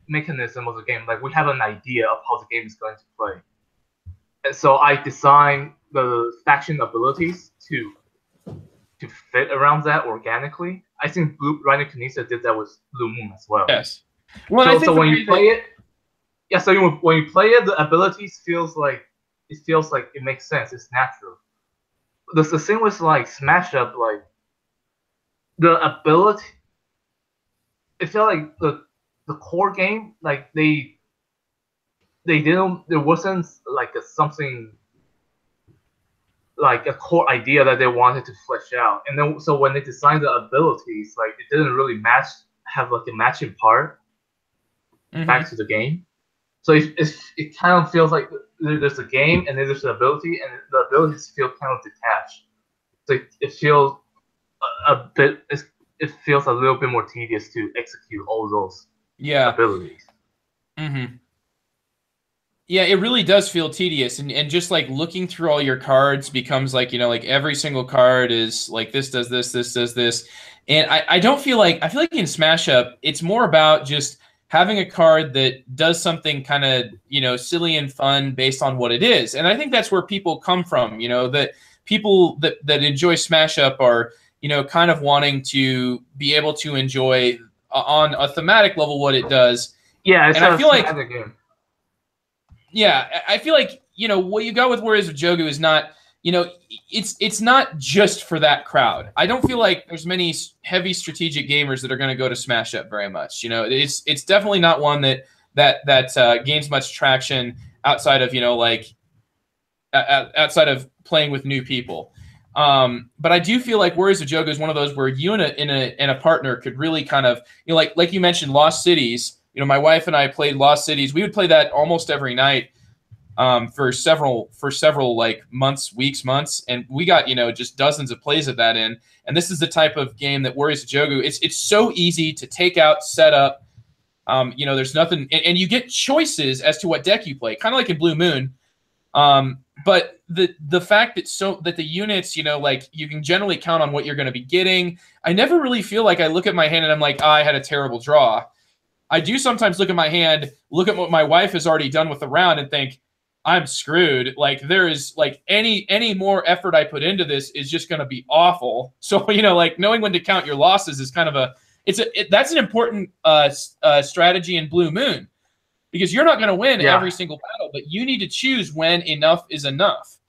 mechanism of the game, like we have an idea of how the game is going to play, and so I designed the faction abilities to fit around that organically. I think Rhino Knisa did that with Blue Moon as well. Yes. Well, so when you play it, when you play it, the abilities feels like it makes sense. It's natural. The thing with like Smash Up, like the ability, it felt like the core game, like they didn't. There wasn't like something like a core idea that they wanted to flesh out, and then so when they designed the abilities, like it didn't really have like a matching part back to the game. So it kind of feels like there's a game and then there's an ability, and the abilities feel kind of detached. So it feels it feels a little bit more tedious to execute all those abilities. Mm-hmm. Yeah, it really does feel tedious, and just like looking through all your cards becomes like, you know, like every single card is like this does this, this does this, and I feel like in Smash Up it's more about just having a card that does something kind of, you know, silly and fun based on what it is, and I think that's where people come from. You know, that people that enjoy Smash Up are, you know, kind of wanting to be able to enjoy on a thematic level what it does. Yeah, it's and I feel like game. Yeah, I feel like, you know, what you got with Warriors of Jogu is not, you know, it's not just for that crowd. I don't feel like there's many heavy strategic gamers that are going to go to Smash Up very much. You know, it's definitely not one that gains much traction outside of, you know, like outside of playing with new people. But I do feel like Warriors of Jogu is one of those where you and a partner could really kind of, you know, like you mentioned, Lost Cities. You know, my wife and I played Lost Cities. We would play that almost every night for several like months, and we got, you know, just dozens of plays of that in. And this is the type of game that Warriors of Jogu. It's so easy to take out, set up. You know, there's nothing, and you get choices as to what deck you play, kind of like in Blue Moon. But the fact that the units, you know, like you can generally count on what you're going to be getting. I never really feel like I look at my hand and I'm like, I had a terrible draw. I do sometimes look at my hand, look at what my wife has already done with the round, and think, I'm screwed. Like, there is like any more effort I put into this is just going to be awful. So, you know, like knowing when to count your losses is kind of that's an important strategy in Blue Moon, because you're not going to win every single battle, but you need to choose when enough is enough.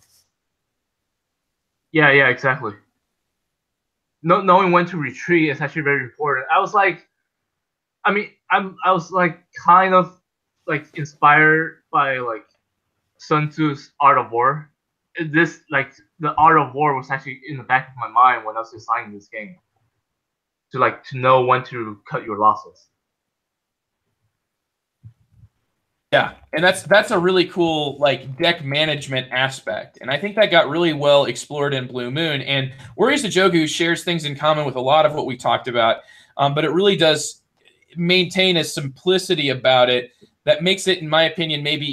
Yeah, exactly. Knowing when to retreat is actually very important. I was like, I was like kind of like inspired by like Sun Tzu's Art of War. This, like, the Art of War was actually in the back of my mind when I was designing this game, to know when to cut your losses. Yeah, and that's a really cool like deck management aspect, and I think that got really well explored in Blue Moon. And Warriors of Jogu shares things in common with a lot of what we talked about, but it really does maintain a simplicity about it that makes it, in my opinion, maybe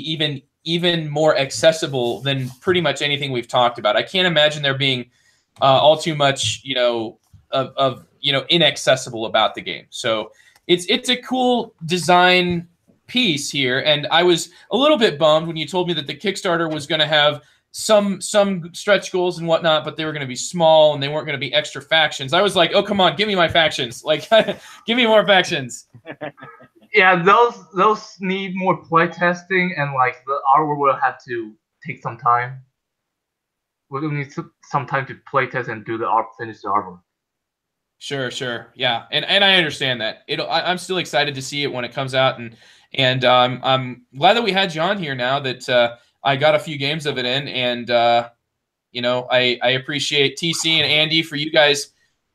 even more accessible than pretty much anything we've talked about. I can't imagine there being all too much, you know, of you know, inaccessible about the game. So it's a cool design piece here, and I was a little bit bummed when you told me that the Kickstarter was going to have some stretch goals and whatnot, but they were going to be small and they weren't going to be extra factions. I was like, oh, come on, give me my factions. Like, give me more factions. Yeah, those need more play testing, and like the artwork will have to take some time. We'll need some time to play test and do the art, finish the artwork. Sure, yeah, and I understand that. I'm still excited to see it when it comes out, and I'm glad that we had John here now that I got a few games of it in, and you know, I appreciate TC and Andy for you guys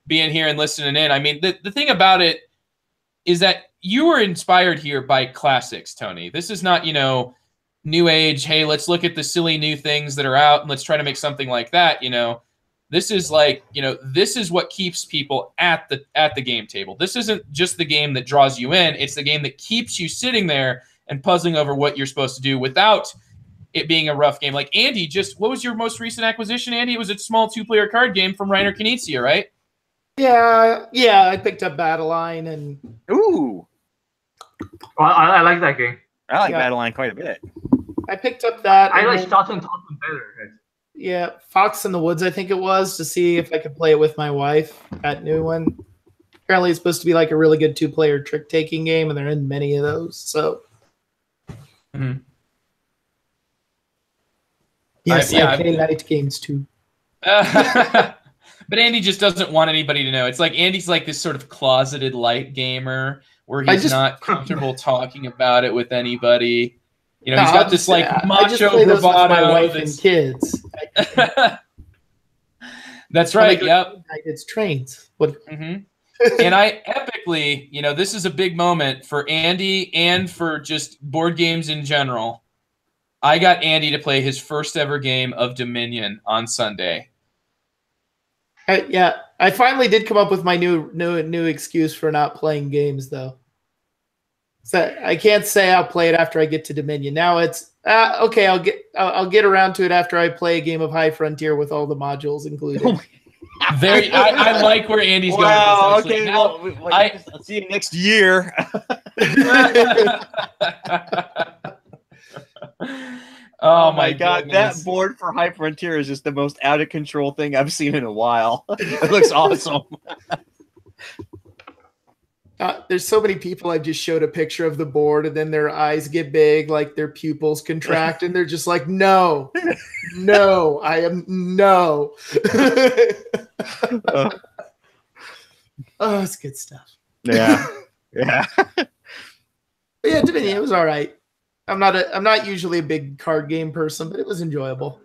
being here and listening in. I mean, the thing about it is that you were inspired here by classics, Tony. This is not, you know, new age, hey, let's look at the silly new things that are out and let's try to make something like that, you know. This is like, you know, this is what keeps people at the game table. This isn't just the game that draws you in. It's the game that keeps you sitting there and puzzling over what you're supposed to do without it being a rough game. Like Andy, what was your most recent acquisition, Andy? It was a small 2-player card game from Reiner Knizia, right? Yeah, I picked up Battle Line and Ooh. Well, I like that game. I like Yeah. Battle Line quite a bit. I picked up that. I and like then- Shotgun Totem better. Yeah, Fox in the Woods, I think it was, to see if I could play it with my wife. That new one. Apparently, it's supposed to be like a really good 2-player trick-taking game, and there aren't many of those. So, yes, yeah, I play night games too. But Andy just doesn't want anybody to know. It's like Andy's like this sort of closeted light gamer where he's not comfortable talking about it with anybody. You know, he's got this like I just macho play those with bravado. my wife and kids. That's right. Yep. It's trains. What? And I epically, you know, this is a big moment for Andy and for just board games in general. I got Andy to play his first ever game of Dominion on Sunday. Yeah, I finally did come up with my new excuse for not playing games, though. So I can't say I'll play it after I get to Dominion. Now it's okay. I'll get around to it after I play a game of High Frontier with all the modules included. I like where Andy's going. Wow, With this, okay. now, Well, I'll see you next year. Oh my God, goodness. that board for High Frontier is just the most out of control thing I've seen in a while. It looks awesome. There's so many people I've just showed a picture of the board and then their eyes get big, like their pupils contract, and they're just like, no, I am no. Oh, it's good stuff. Yeah. But yeah, Dominion, it was all right. I'm not usually a big card game person, but it was enjoyable.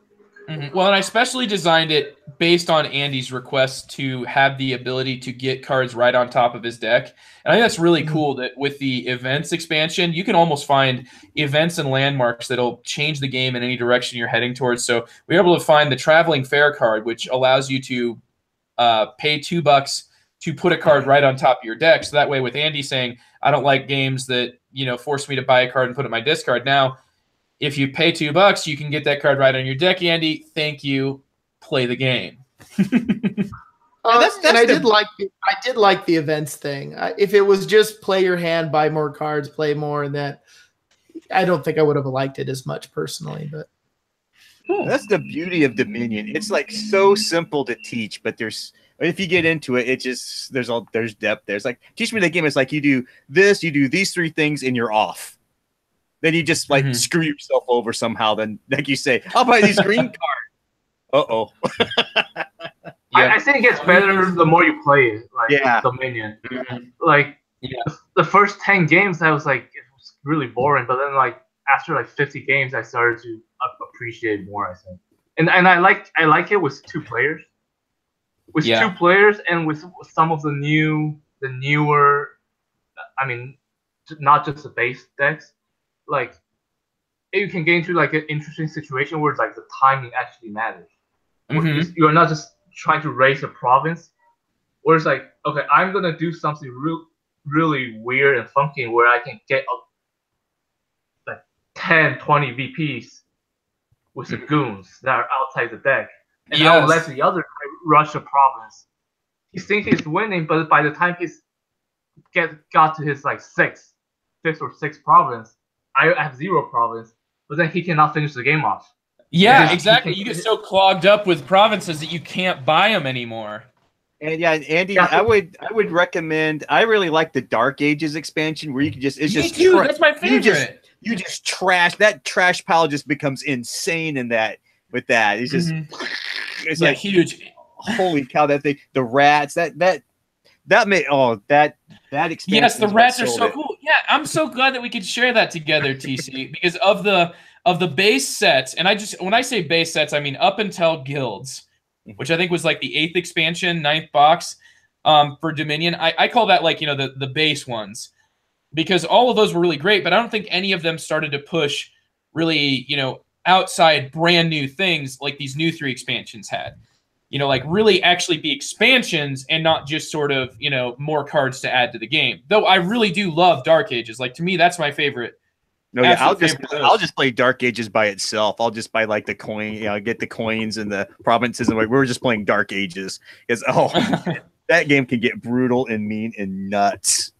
Well, and I specially designed it based on Andy's request to have the ability to get cards right on top of his deck. And I think that's really cool that with the events expansion, you can almost find events and landmarks that'll change the game in any direction you're heading towards. So we were able to find the Traveling Fair card, which allows you to pay $2 to put a card right on top of your deck. So that way, with Andy saying, I don't like games that, you know, force me to buy a card and put it in my discard. Now, if you pay $2, you can get that card right on your deck, Andy. Thank you. Play the game. And I did like the events thing. If it was just play your hand, buy more cards, play more, and that, I don't think I would have liked it as much personally. But that's the beauty of Dominion. It's like so simple to teach, but if you get into it, it just there's depth. There's like, teach me the game. It's like you do this, you do these 3 things, and you're off. Then you just like screw yourself over somehow. Then, like you say, I'll buy these green cards. I think it gets better the more you play it. Like Dominion. Like the first 10 games, I was like, it was really boring. But then like after like 50 games, I started to appreciate it more. I think, and I like it with 2 players. With 2 players and with some of the newer, I mean, not just the base decks. Like, you can get into like an interesting situation where it's like the timing actually matters. You're not just trying to raise a province, where it's like, okay, I'm gonna do something really weird and funky where I can get like 10, 20 VPs with the goons that are outside the deck, and I'll let the other guy rush the province. He thinks he's winning, but by the time he's got to his like 5th or 6th province, I have 0 province, but then he cannot finish the game off. Yeah, exactly. You get so clogged up with provinces that you can't buy them anymore. And yeah, Andy, I would recommend. I really like the Dark Ages expansion where you can just Me too. That's my favorite. You just trash that trash pile just becomes insane in that with that. It's just it's like huge. Holy cow, that thing, the rats, that expansion. Yes, the rats are so cool. Yeah, I'm so glad that we could share that together, TC, because of the base sets, and when I say base sets, I mean up until guilds, which I think was like the 8th expansion, 9th box for Dominion. I call that like, the base ones, because all of those were really great, but I don't think any of them started to push really, outside brand new things like these new 3 expansions had. Like really actually be expansions and not just sort of, more cards to add to the game. Though I really do love Dark Ages. Like, to me, that's my favorite. No, yeah, I'll just play Dark Ages by itself. I'll just buy like the coin, get the coins and the provinces, and we're just playing Dark Ages. Because that game can get brutal and mean and nuts.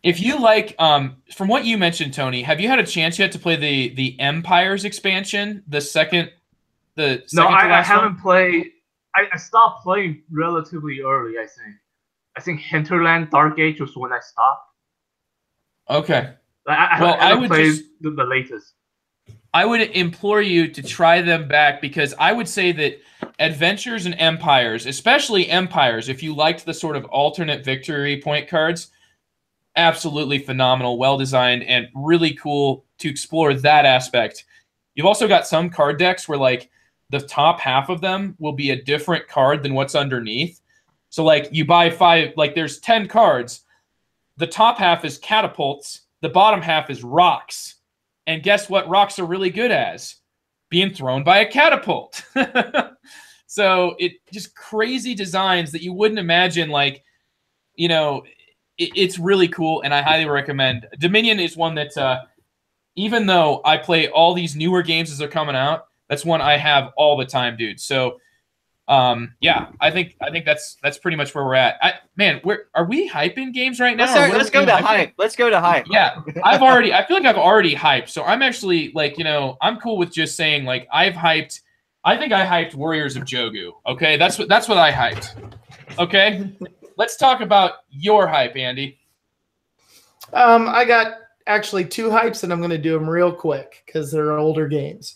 If you like, from what you mentioned, Tony, have you had a chance yet to play the Empires expansion, the second? No, I haven't played. I stopped playing relatively early, I think Hinterland Dark Age was when I stopped. Okay. I would play the latest. I would implore you to try them back, because I would say that Adventures and Empires, especially Empires, if you liked the sort of alternate victory point cards, absolutely phenomenal, well-designed, and really cool to explore that aspect. You've also got some card decks where, like, the top half of them will be a different card than what's underneath. So, like, you buy 5, like, there's 10 cards. The top half is catapults. The bottom half is rocks. And guess what rocks are really good as? Being thrown by a catapult. So, it just crazy designs that you wouldn't imagine, like, it's really cool, and I highly recommend. Dominion is one that, even though I play all these newer games as they're coming out, that's one I have all the time, dude. So, yeah, I think that's pretty much where we're at. Are we hyping games right now? Let's go to hype. Let's go to hype. Yeah, I feel like I've already hyped. So I'm actually like, I'm cool with just saying like I think I hyped Warriors of Jogu. Okay, that's what I hyped. Okay, let's talk about your hype, Andy. I got actually 2 hypes, and I'm going to do them real quick because they're older games.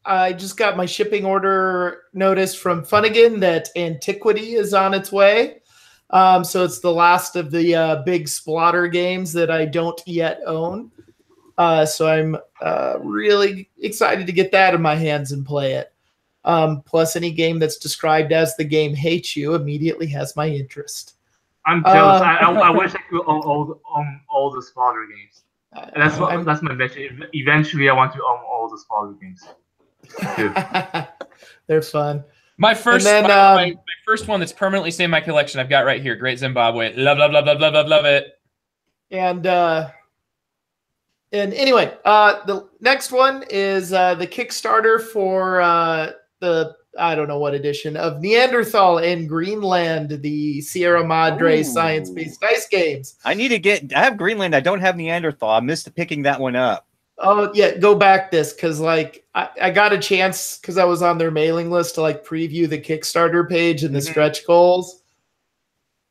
I just got my shipping order notice from Funnigan that Antiquity is on its way. So it's the last of the big Splotter games that I don't yet own. So I'm really excited to get that in my hands and play it. Plus, any game that's described as the game hates you immediately has my interest. I'm jealous. I wish I could own all the Splotter games. And that's my mission. Eventually, I want to own all the Splotter games. They're fun. My first my first one that's permanently staying in my collection I've got right here, Great Zimbabwe. Love it. And anyway, the next one is the Kickstarter for the I don't know what edition of Neanderthal in Greenland, the Sierra Madre science-based dice games. I have Greenland. I don't have Neanderthal. I missed picking that one up. Oh yeah, go back this because like I got a chance because I was on their mailing list to like preview the Kickstarter page and the stretch goals.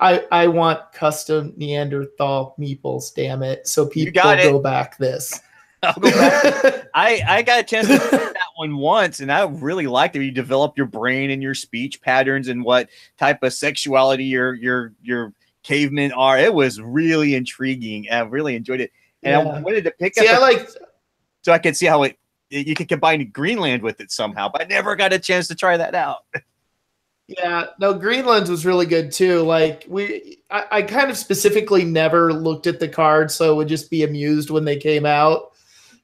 I want custom Neanderthal meeples, damn it! So people go back this. I'll go back. I got a chance to play that one once, and I really liked it. You develop your brain and your speech patterns and what type of sexuality your cavemen are. It was really intriguing. I really enjoyed it, and I wanted to pick up. So I could see how you could combine Greenland with it somehow, but I never got a chance to try that out. Yeah, no, Greenland was really good too. Like I kind of specifically never looked at the cards, so I would just be amused when they came out.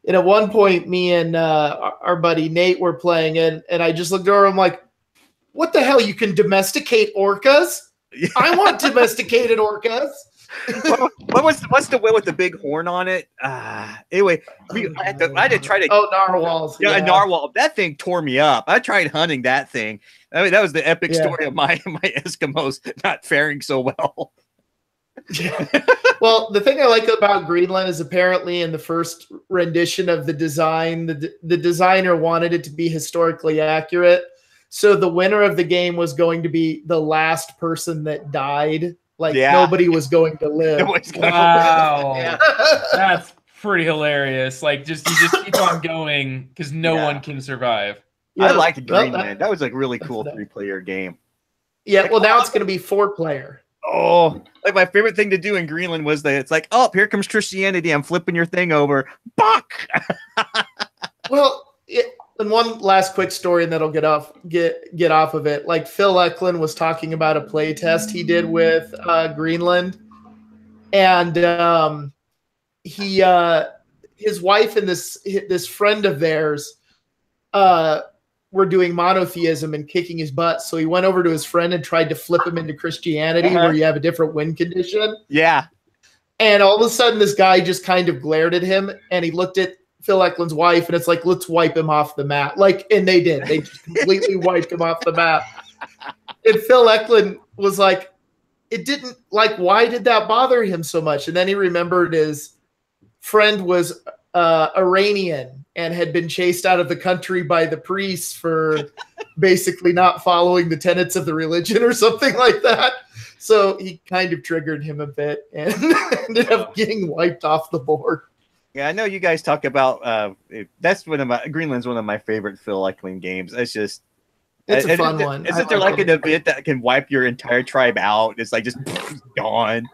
And at one point, me and our buddy Nate were playing, and I just looked over. I'm like, "What the hell? You can domesticate orcas? I want domesticated orcas." What's the one with the big horn on it? Anyway, I had to try to. Oh, narwhals. Yeah, a narwhal. That thing tore me up. I tried hunting that thing. I mean, that was the epic story of my Eskimos not faring so well. Well, the thing I like about Greenland is apparently in the first rendition of the design, the designer wanted it to be historically accurate. So the winner of the game was going to be the last person that died. Like nobody was going to live. Wow. Yeah. That's pretty hilarious. Like you just keep on going because no one can survive. Yeah. I liked Greenland. That was like really cool 3-player game. Yeah, well now it's going to be 4-player. Oh, like my favorite thing to do in Greenland was that it's like, oh, here comes Christianity. I'm flipping your thing over. Buck. Well, and one last quick story, and that'll get off of it. Like Phil Eklund was talking about a play test he did with Greenland, and his wife and this friend of theirs were doing monotheism and kicking his butt. So he went over to his friend and tried to flip him into Christianity, where you have a different win condition. Yeah. And all of a sudden, this guy just kind of glared at him, and he looked at Phil Eklund's wife, and it's like, let's wipe him off the map. Like, and they did. They just completely wiped him off the map. And Phil Eklund was like, it didn't, like, why did that bother him so much? And then he remembered his friend was Iranian and had been chased out of the country by the priests for basically not following the tenets of the religion or something like that. So he kind of triggered him a bit and ended up getting wiped off the board. Yeah, I know you guys talk about that's Greenland's one of my favorite Phil Eklund games. It's just a fun one. Isn't there like an event that can wipe your entire tribe out? It's like just gone.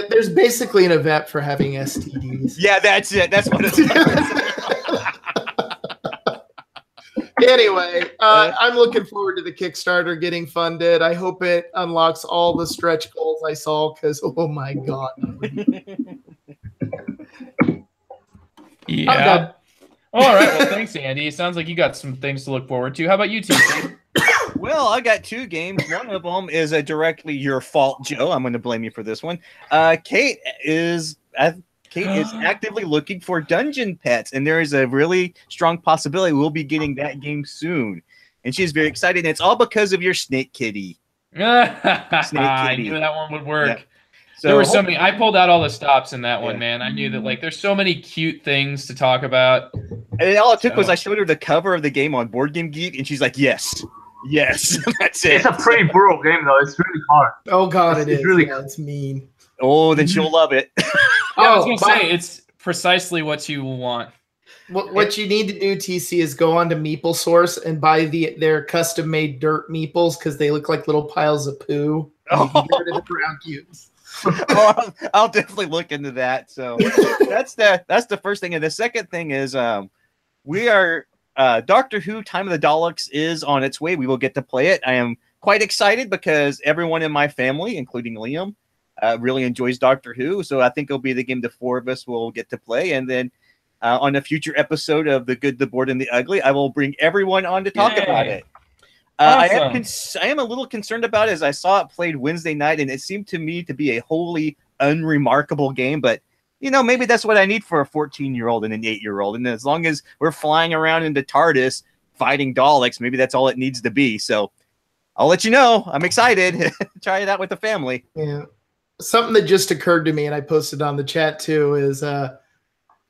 There's basically an event for having STDs. Yeah, that's it. That's what it is. Anyway, I'm looking forward to the Kickstarter getting funded. I hope it unlocks all the stretch goals I saw because, oh my God. Yeah. All right. Well, thanks, Andy. It sounds like you got some things to look forward to. How about you, TC? Well, I got 2 games. One of them is directly your fault, Joe. I'm going to blame you for this one. Kate is actively looking for dungeon pets, and there is a really strong possibility we'll be getting that game soon. And she's very excited. And it's all because of your Snake Kitty. I knew that one would work. Yeah. So there were so many. I pulled out all the stops in that one, man. I knew that like there's so many cute things to talk about. And all it took was I showed her the cover of the game on Board Game Geek, and she's like, "Yes, yes, that's it." It's a pretty brutal game, though. It's really hard. Oh God, it is. Really, it's mean. Oh, then she'll love it. I was gonna say it's precisely what you want. What you need to do, TC, is go on to Meeple Source and buy their custom-made dirt meeples because they look like little piles of poo. You can get rid of the brown cubes. I'll definitely look into that. So that's the first thing, and the second thing is we are Doctor Who: Time of the Daleks is on its way. We will get to play it. I am quite excited because everyone in my family, including Liam, really enjoys Doctor Who. So I think it'll be the game the 4 of us will get to play, and then on a future episode of The Good, the Bored, and the Ugly, I will bring everyone on to talk about it. Awesome. I am a little concerned about it as I saw it played Wednesday night, and it seemed to me to be a wholly unremarkable game. But, you know, maybe that's what I need for a 14-year-old and an 8-year-old. And as long as we're flying around into TARDIS fighting Daleks, maybe that's all it needs to be. So I'll let you know. I'm excited. Try it out with the family. Yeah. Something that just occurred to me, and I posted on the chat too, is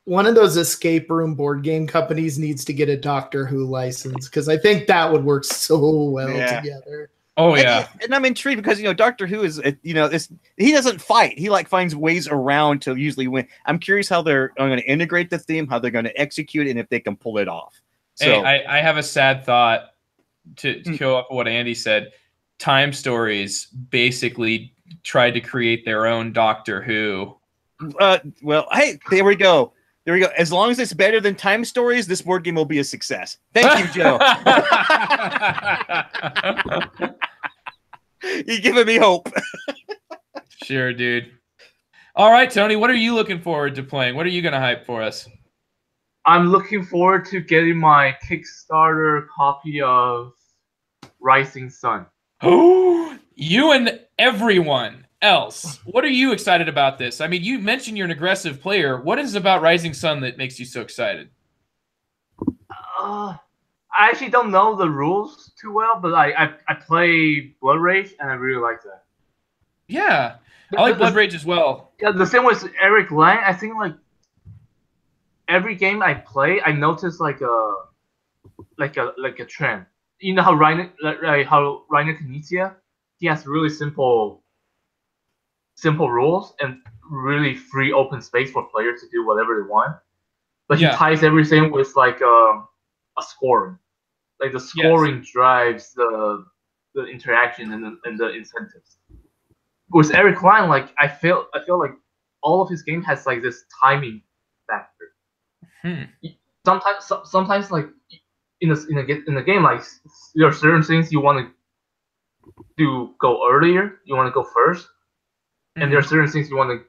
one of those escape room board game companies needs to get a Doctor Who license because I think that would work so well together. Oh yeah, and I'm intrigued because Doctor Who is he doesn't fight. He finds ways around to usually win. I'm curious how they're going to integrate the theme, how they're going to execute it, and if they can pull it off. So hey, I have a sad thought to go up what Andy said. Time Stories basically tried to create their own Doctor Who. Well, hey, there we go. There we go. As long as it's better than Time Stories, this board game will be a success. Thank you, Joe. You're giving me hope. Sure, dude. All right, Tony, what are you looking forward to playing? What are you going to hype for us? I'm looking forward to getting my Kickstarter copy of Rising Sun. Oh, you and everyone else. What are you excited about this? I mean, you mentioned you're an aggressive player. What is it about Rising Sun that makes you so excited? I actually don't know the rules too well, but I play Blood Rage and I really like that. Yeah. I like Blood Rage as well. Yeah, the same with Eric Lang. I think like every game I play, I notice like a trend. You know how Rainer Knizia, he has really simple rules and really free open space for players to do whatever they want. But he ties everything with like a scoring. Like the scoring drives the interaction and the incentives. With Eric Klein, like I feel like all of his game has like this timing factor. Sometimes like in a game, like there are certain things you want to go earlier, you want to go first, and there are certain things you want to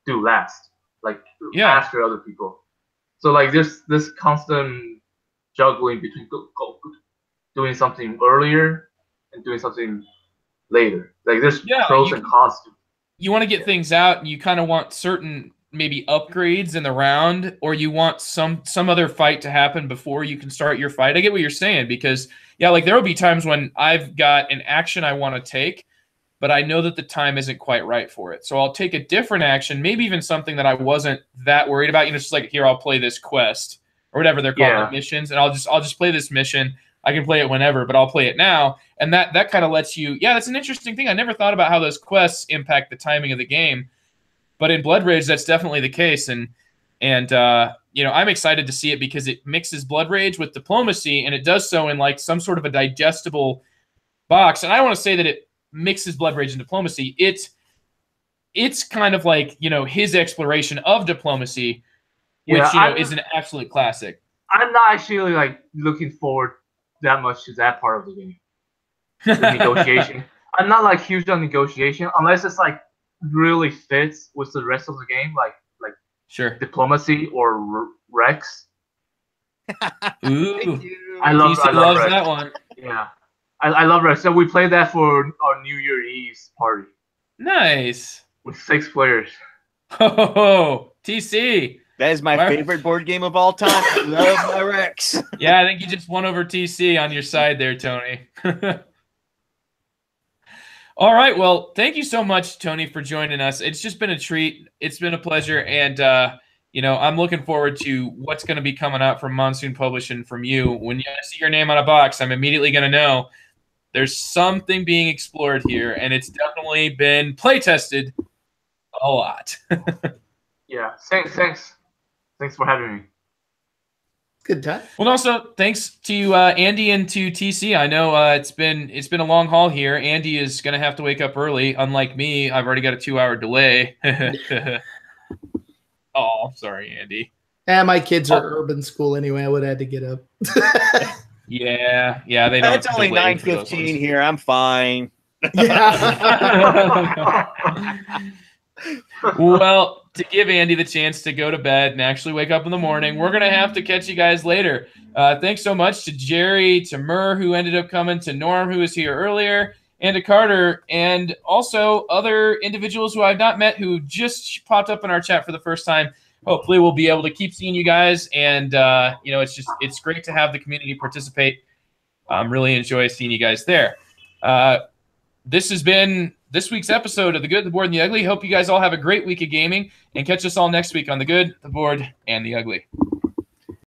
do last, like after other people. So like this constant juggling between doing something earlier and doing something later. Like there's pros and cons. You want to get things out, and you kind of want certain maybe upgrades in the round, or you want some other fight to happen before you can start your fight. I get what you're saying, because like there will be times when I've got an action I want to take, but I know that the time isn't quite right for it. So I'll take a different action, maybe even something that I wasn't that worried about. Just like, here, I'll play this quest or whatever they're called, like missions, and I'll just play this mission. I can play it whenever, but I'll play it now. And that kind of lets you, that's an interesting thing. I never thought about how those quests impact the timing of the game. But in Blood Rage, that's definitely the case. And I'm excited to see it because it mixes Blood Rage with diplomacy, and it does so in like some sort of a digestible box. And I don't want to say that it mixes Blood Rage and diplomacy. It's kind of like, his exploration of diplomacy, which is an absolute classic. I'm not actually like looking forward that much to that part of the game. The negotiation. I'm not like huge on negotiation unless it's like really fits with the rest of the game, like diplomacy or Rex. Ooh, I love Rex. That one. Yeah, I love Rex. So we played that for our New Year Eve's party. Nice. With 6 players. Oh, TC. That is my favorite board game of all time. I love my Rex. Yeah, I think you just won over TC on your side there, Tony. All right. Well, thank you so much, Tony, for joining us. It's just been a treat. It's been a pleasure. And, I'm looking forward to what's going to be coming out from Monsoon Publishing from you. When you see your name on a box, I'm immediately going to know there's something being explored here, and it's definitely been play tested a lot. Yeah. Thanks for having me. Good time. Well, also thanks to Andy and to TC. I know it's been a long haul here. Andy is going to have to wake up early. Unlike me, I've already got a 2-hour delay. Oh, sorry, Andy. And my kids are urban school anyway. I would have had to get up. Yeah, they don't. It's only 9:15 here. I'm fine. Yeah. Well, to give Andy the chance to go to bed and actually wake up in the morning, we're going to have to catch you guys later. Thanks so much to Jerry, to Murr, who ended up coming, to Norm, who was here earlier, and to Carter, and also other individuals who I've not met who just popped up in our chat for the first time. Hopefully we'll be able to keep seeing you guys, and it's great to have the community participate. Really enjoy seeing you guys there. This has been this week's episode of The Good, the Board, and the Ugly. Hope you guys all have a great week of gaming, and catch us all next week on The Good, the Board, and the Ugly.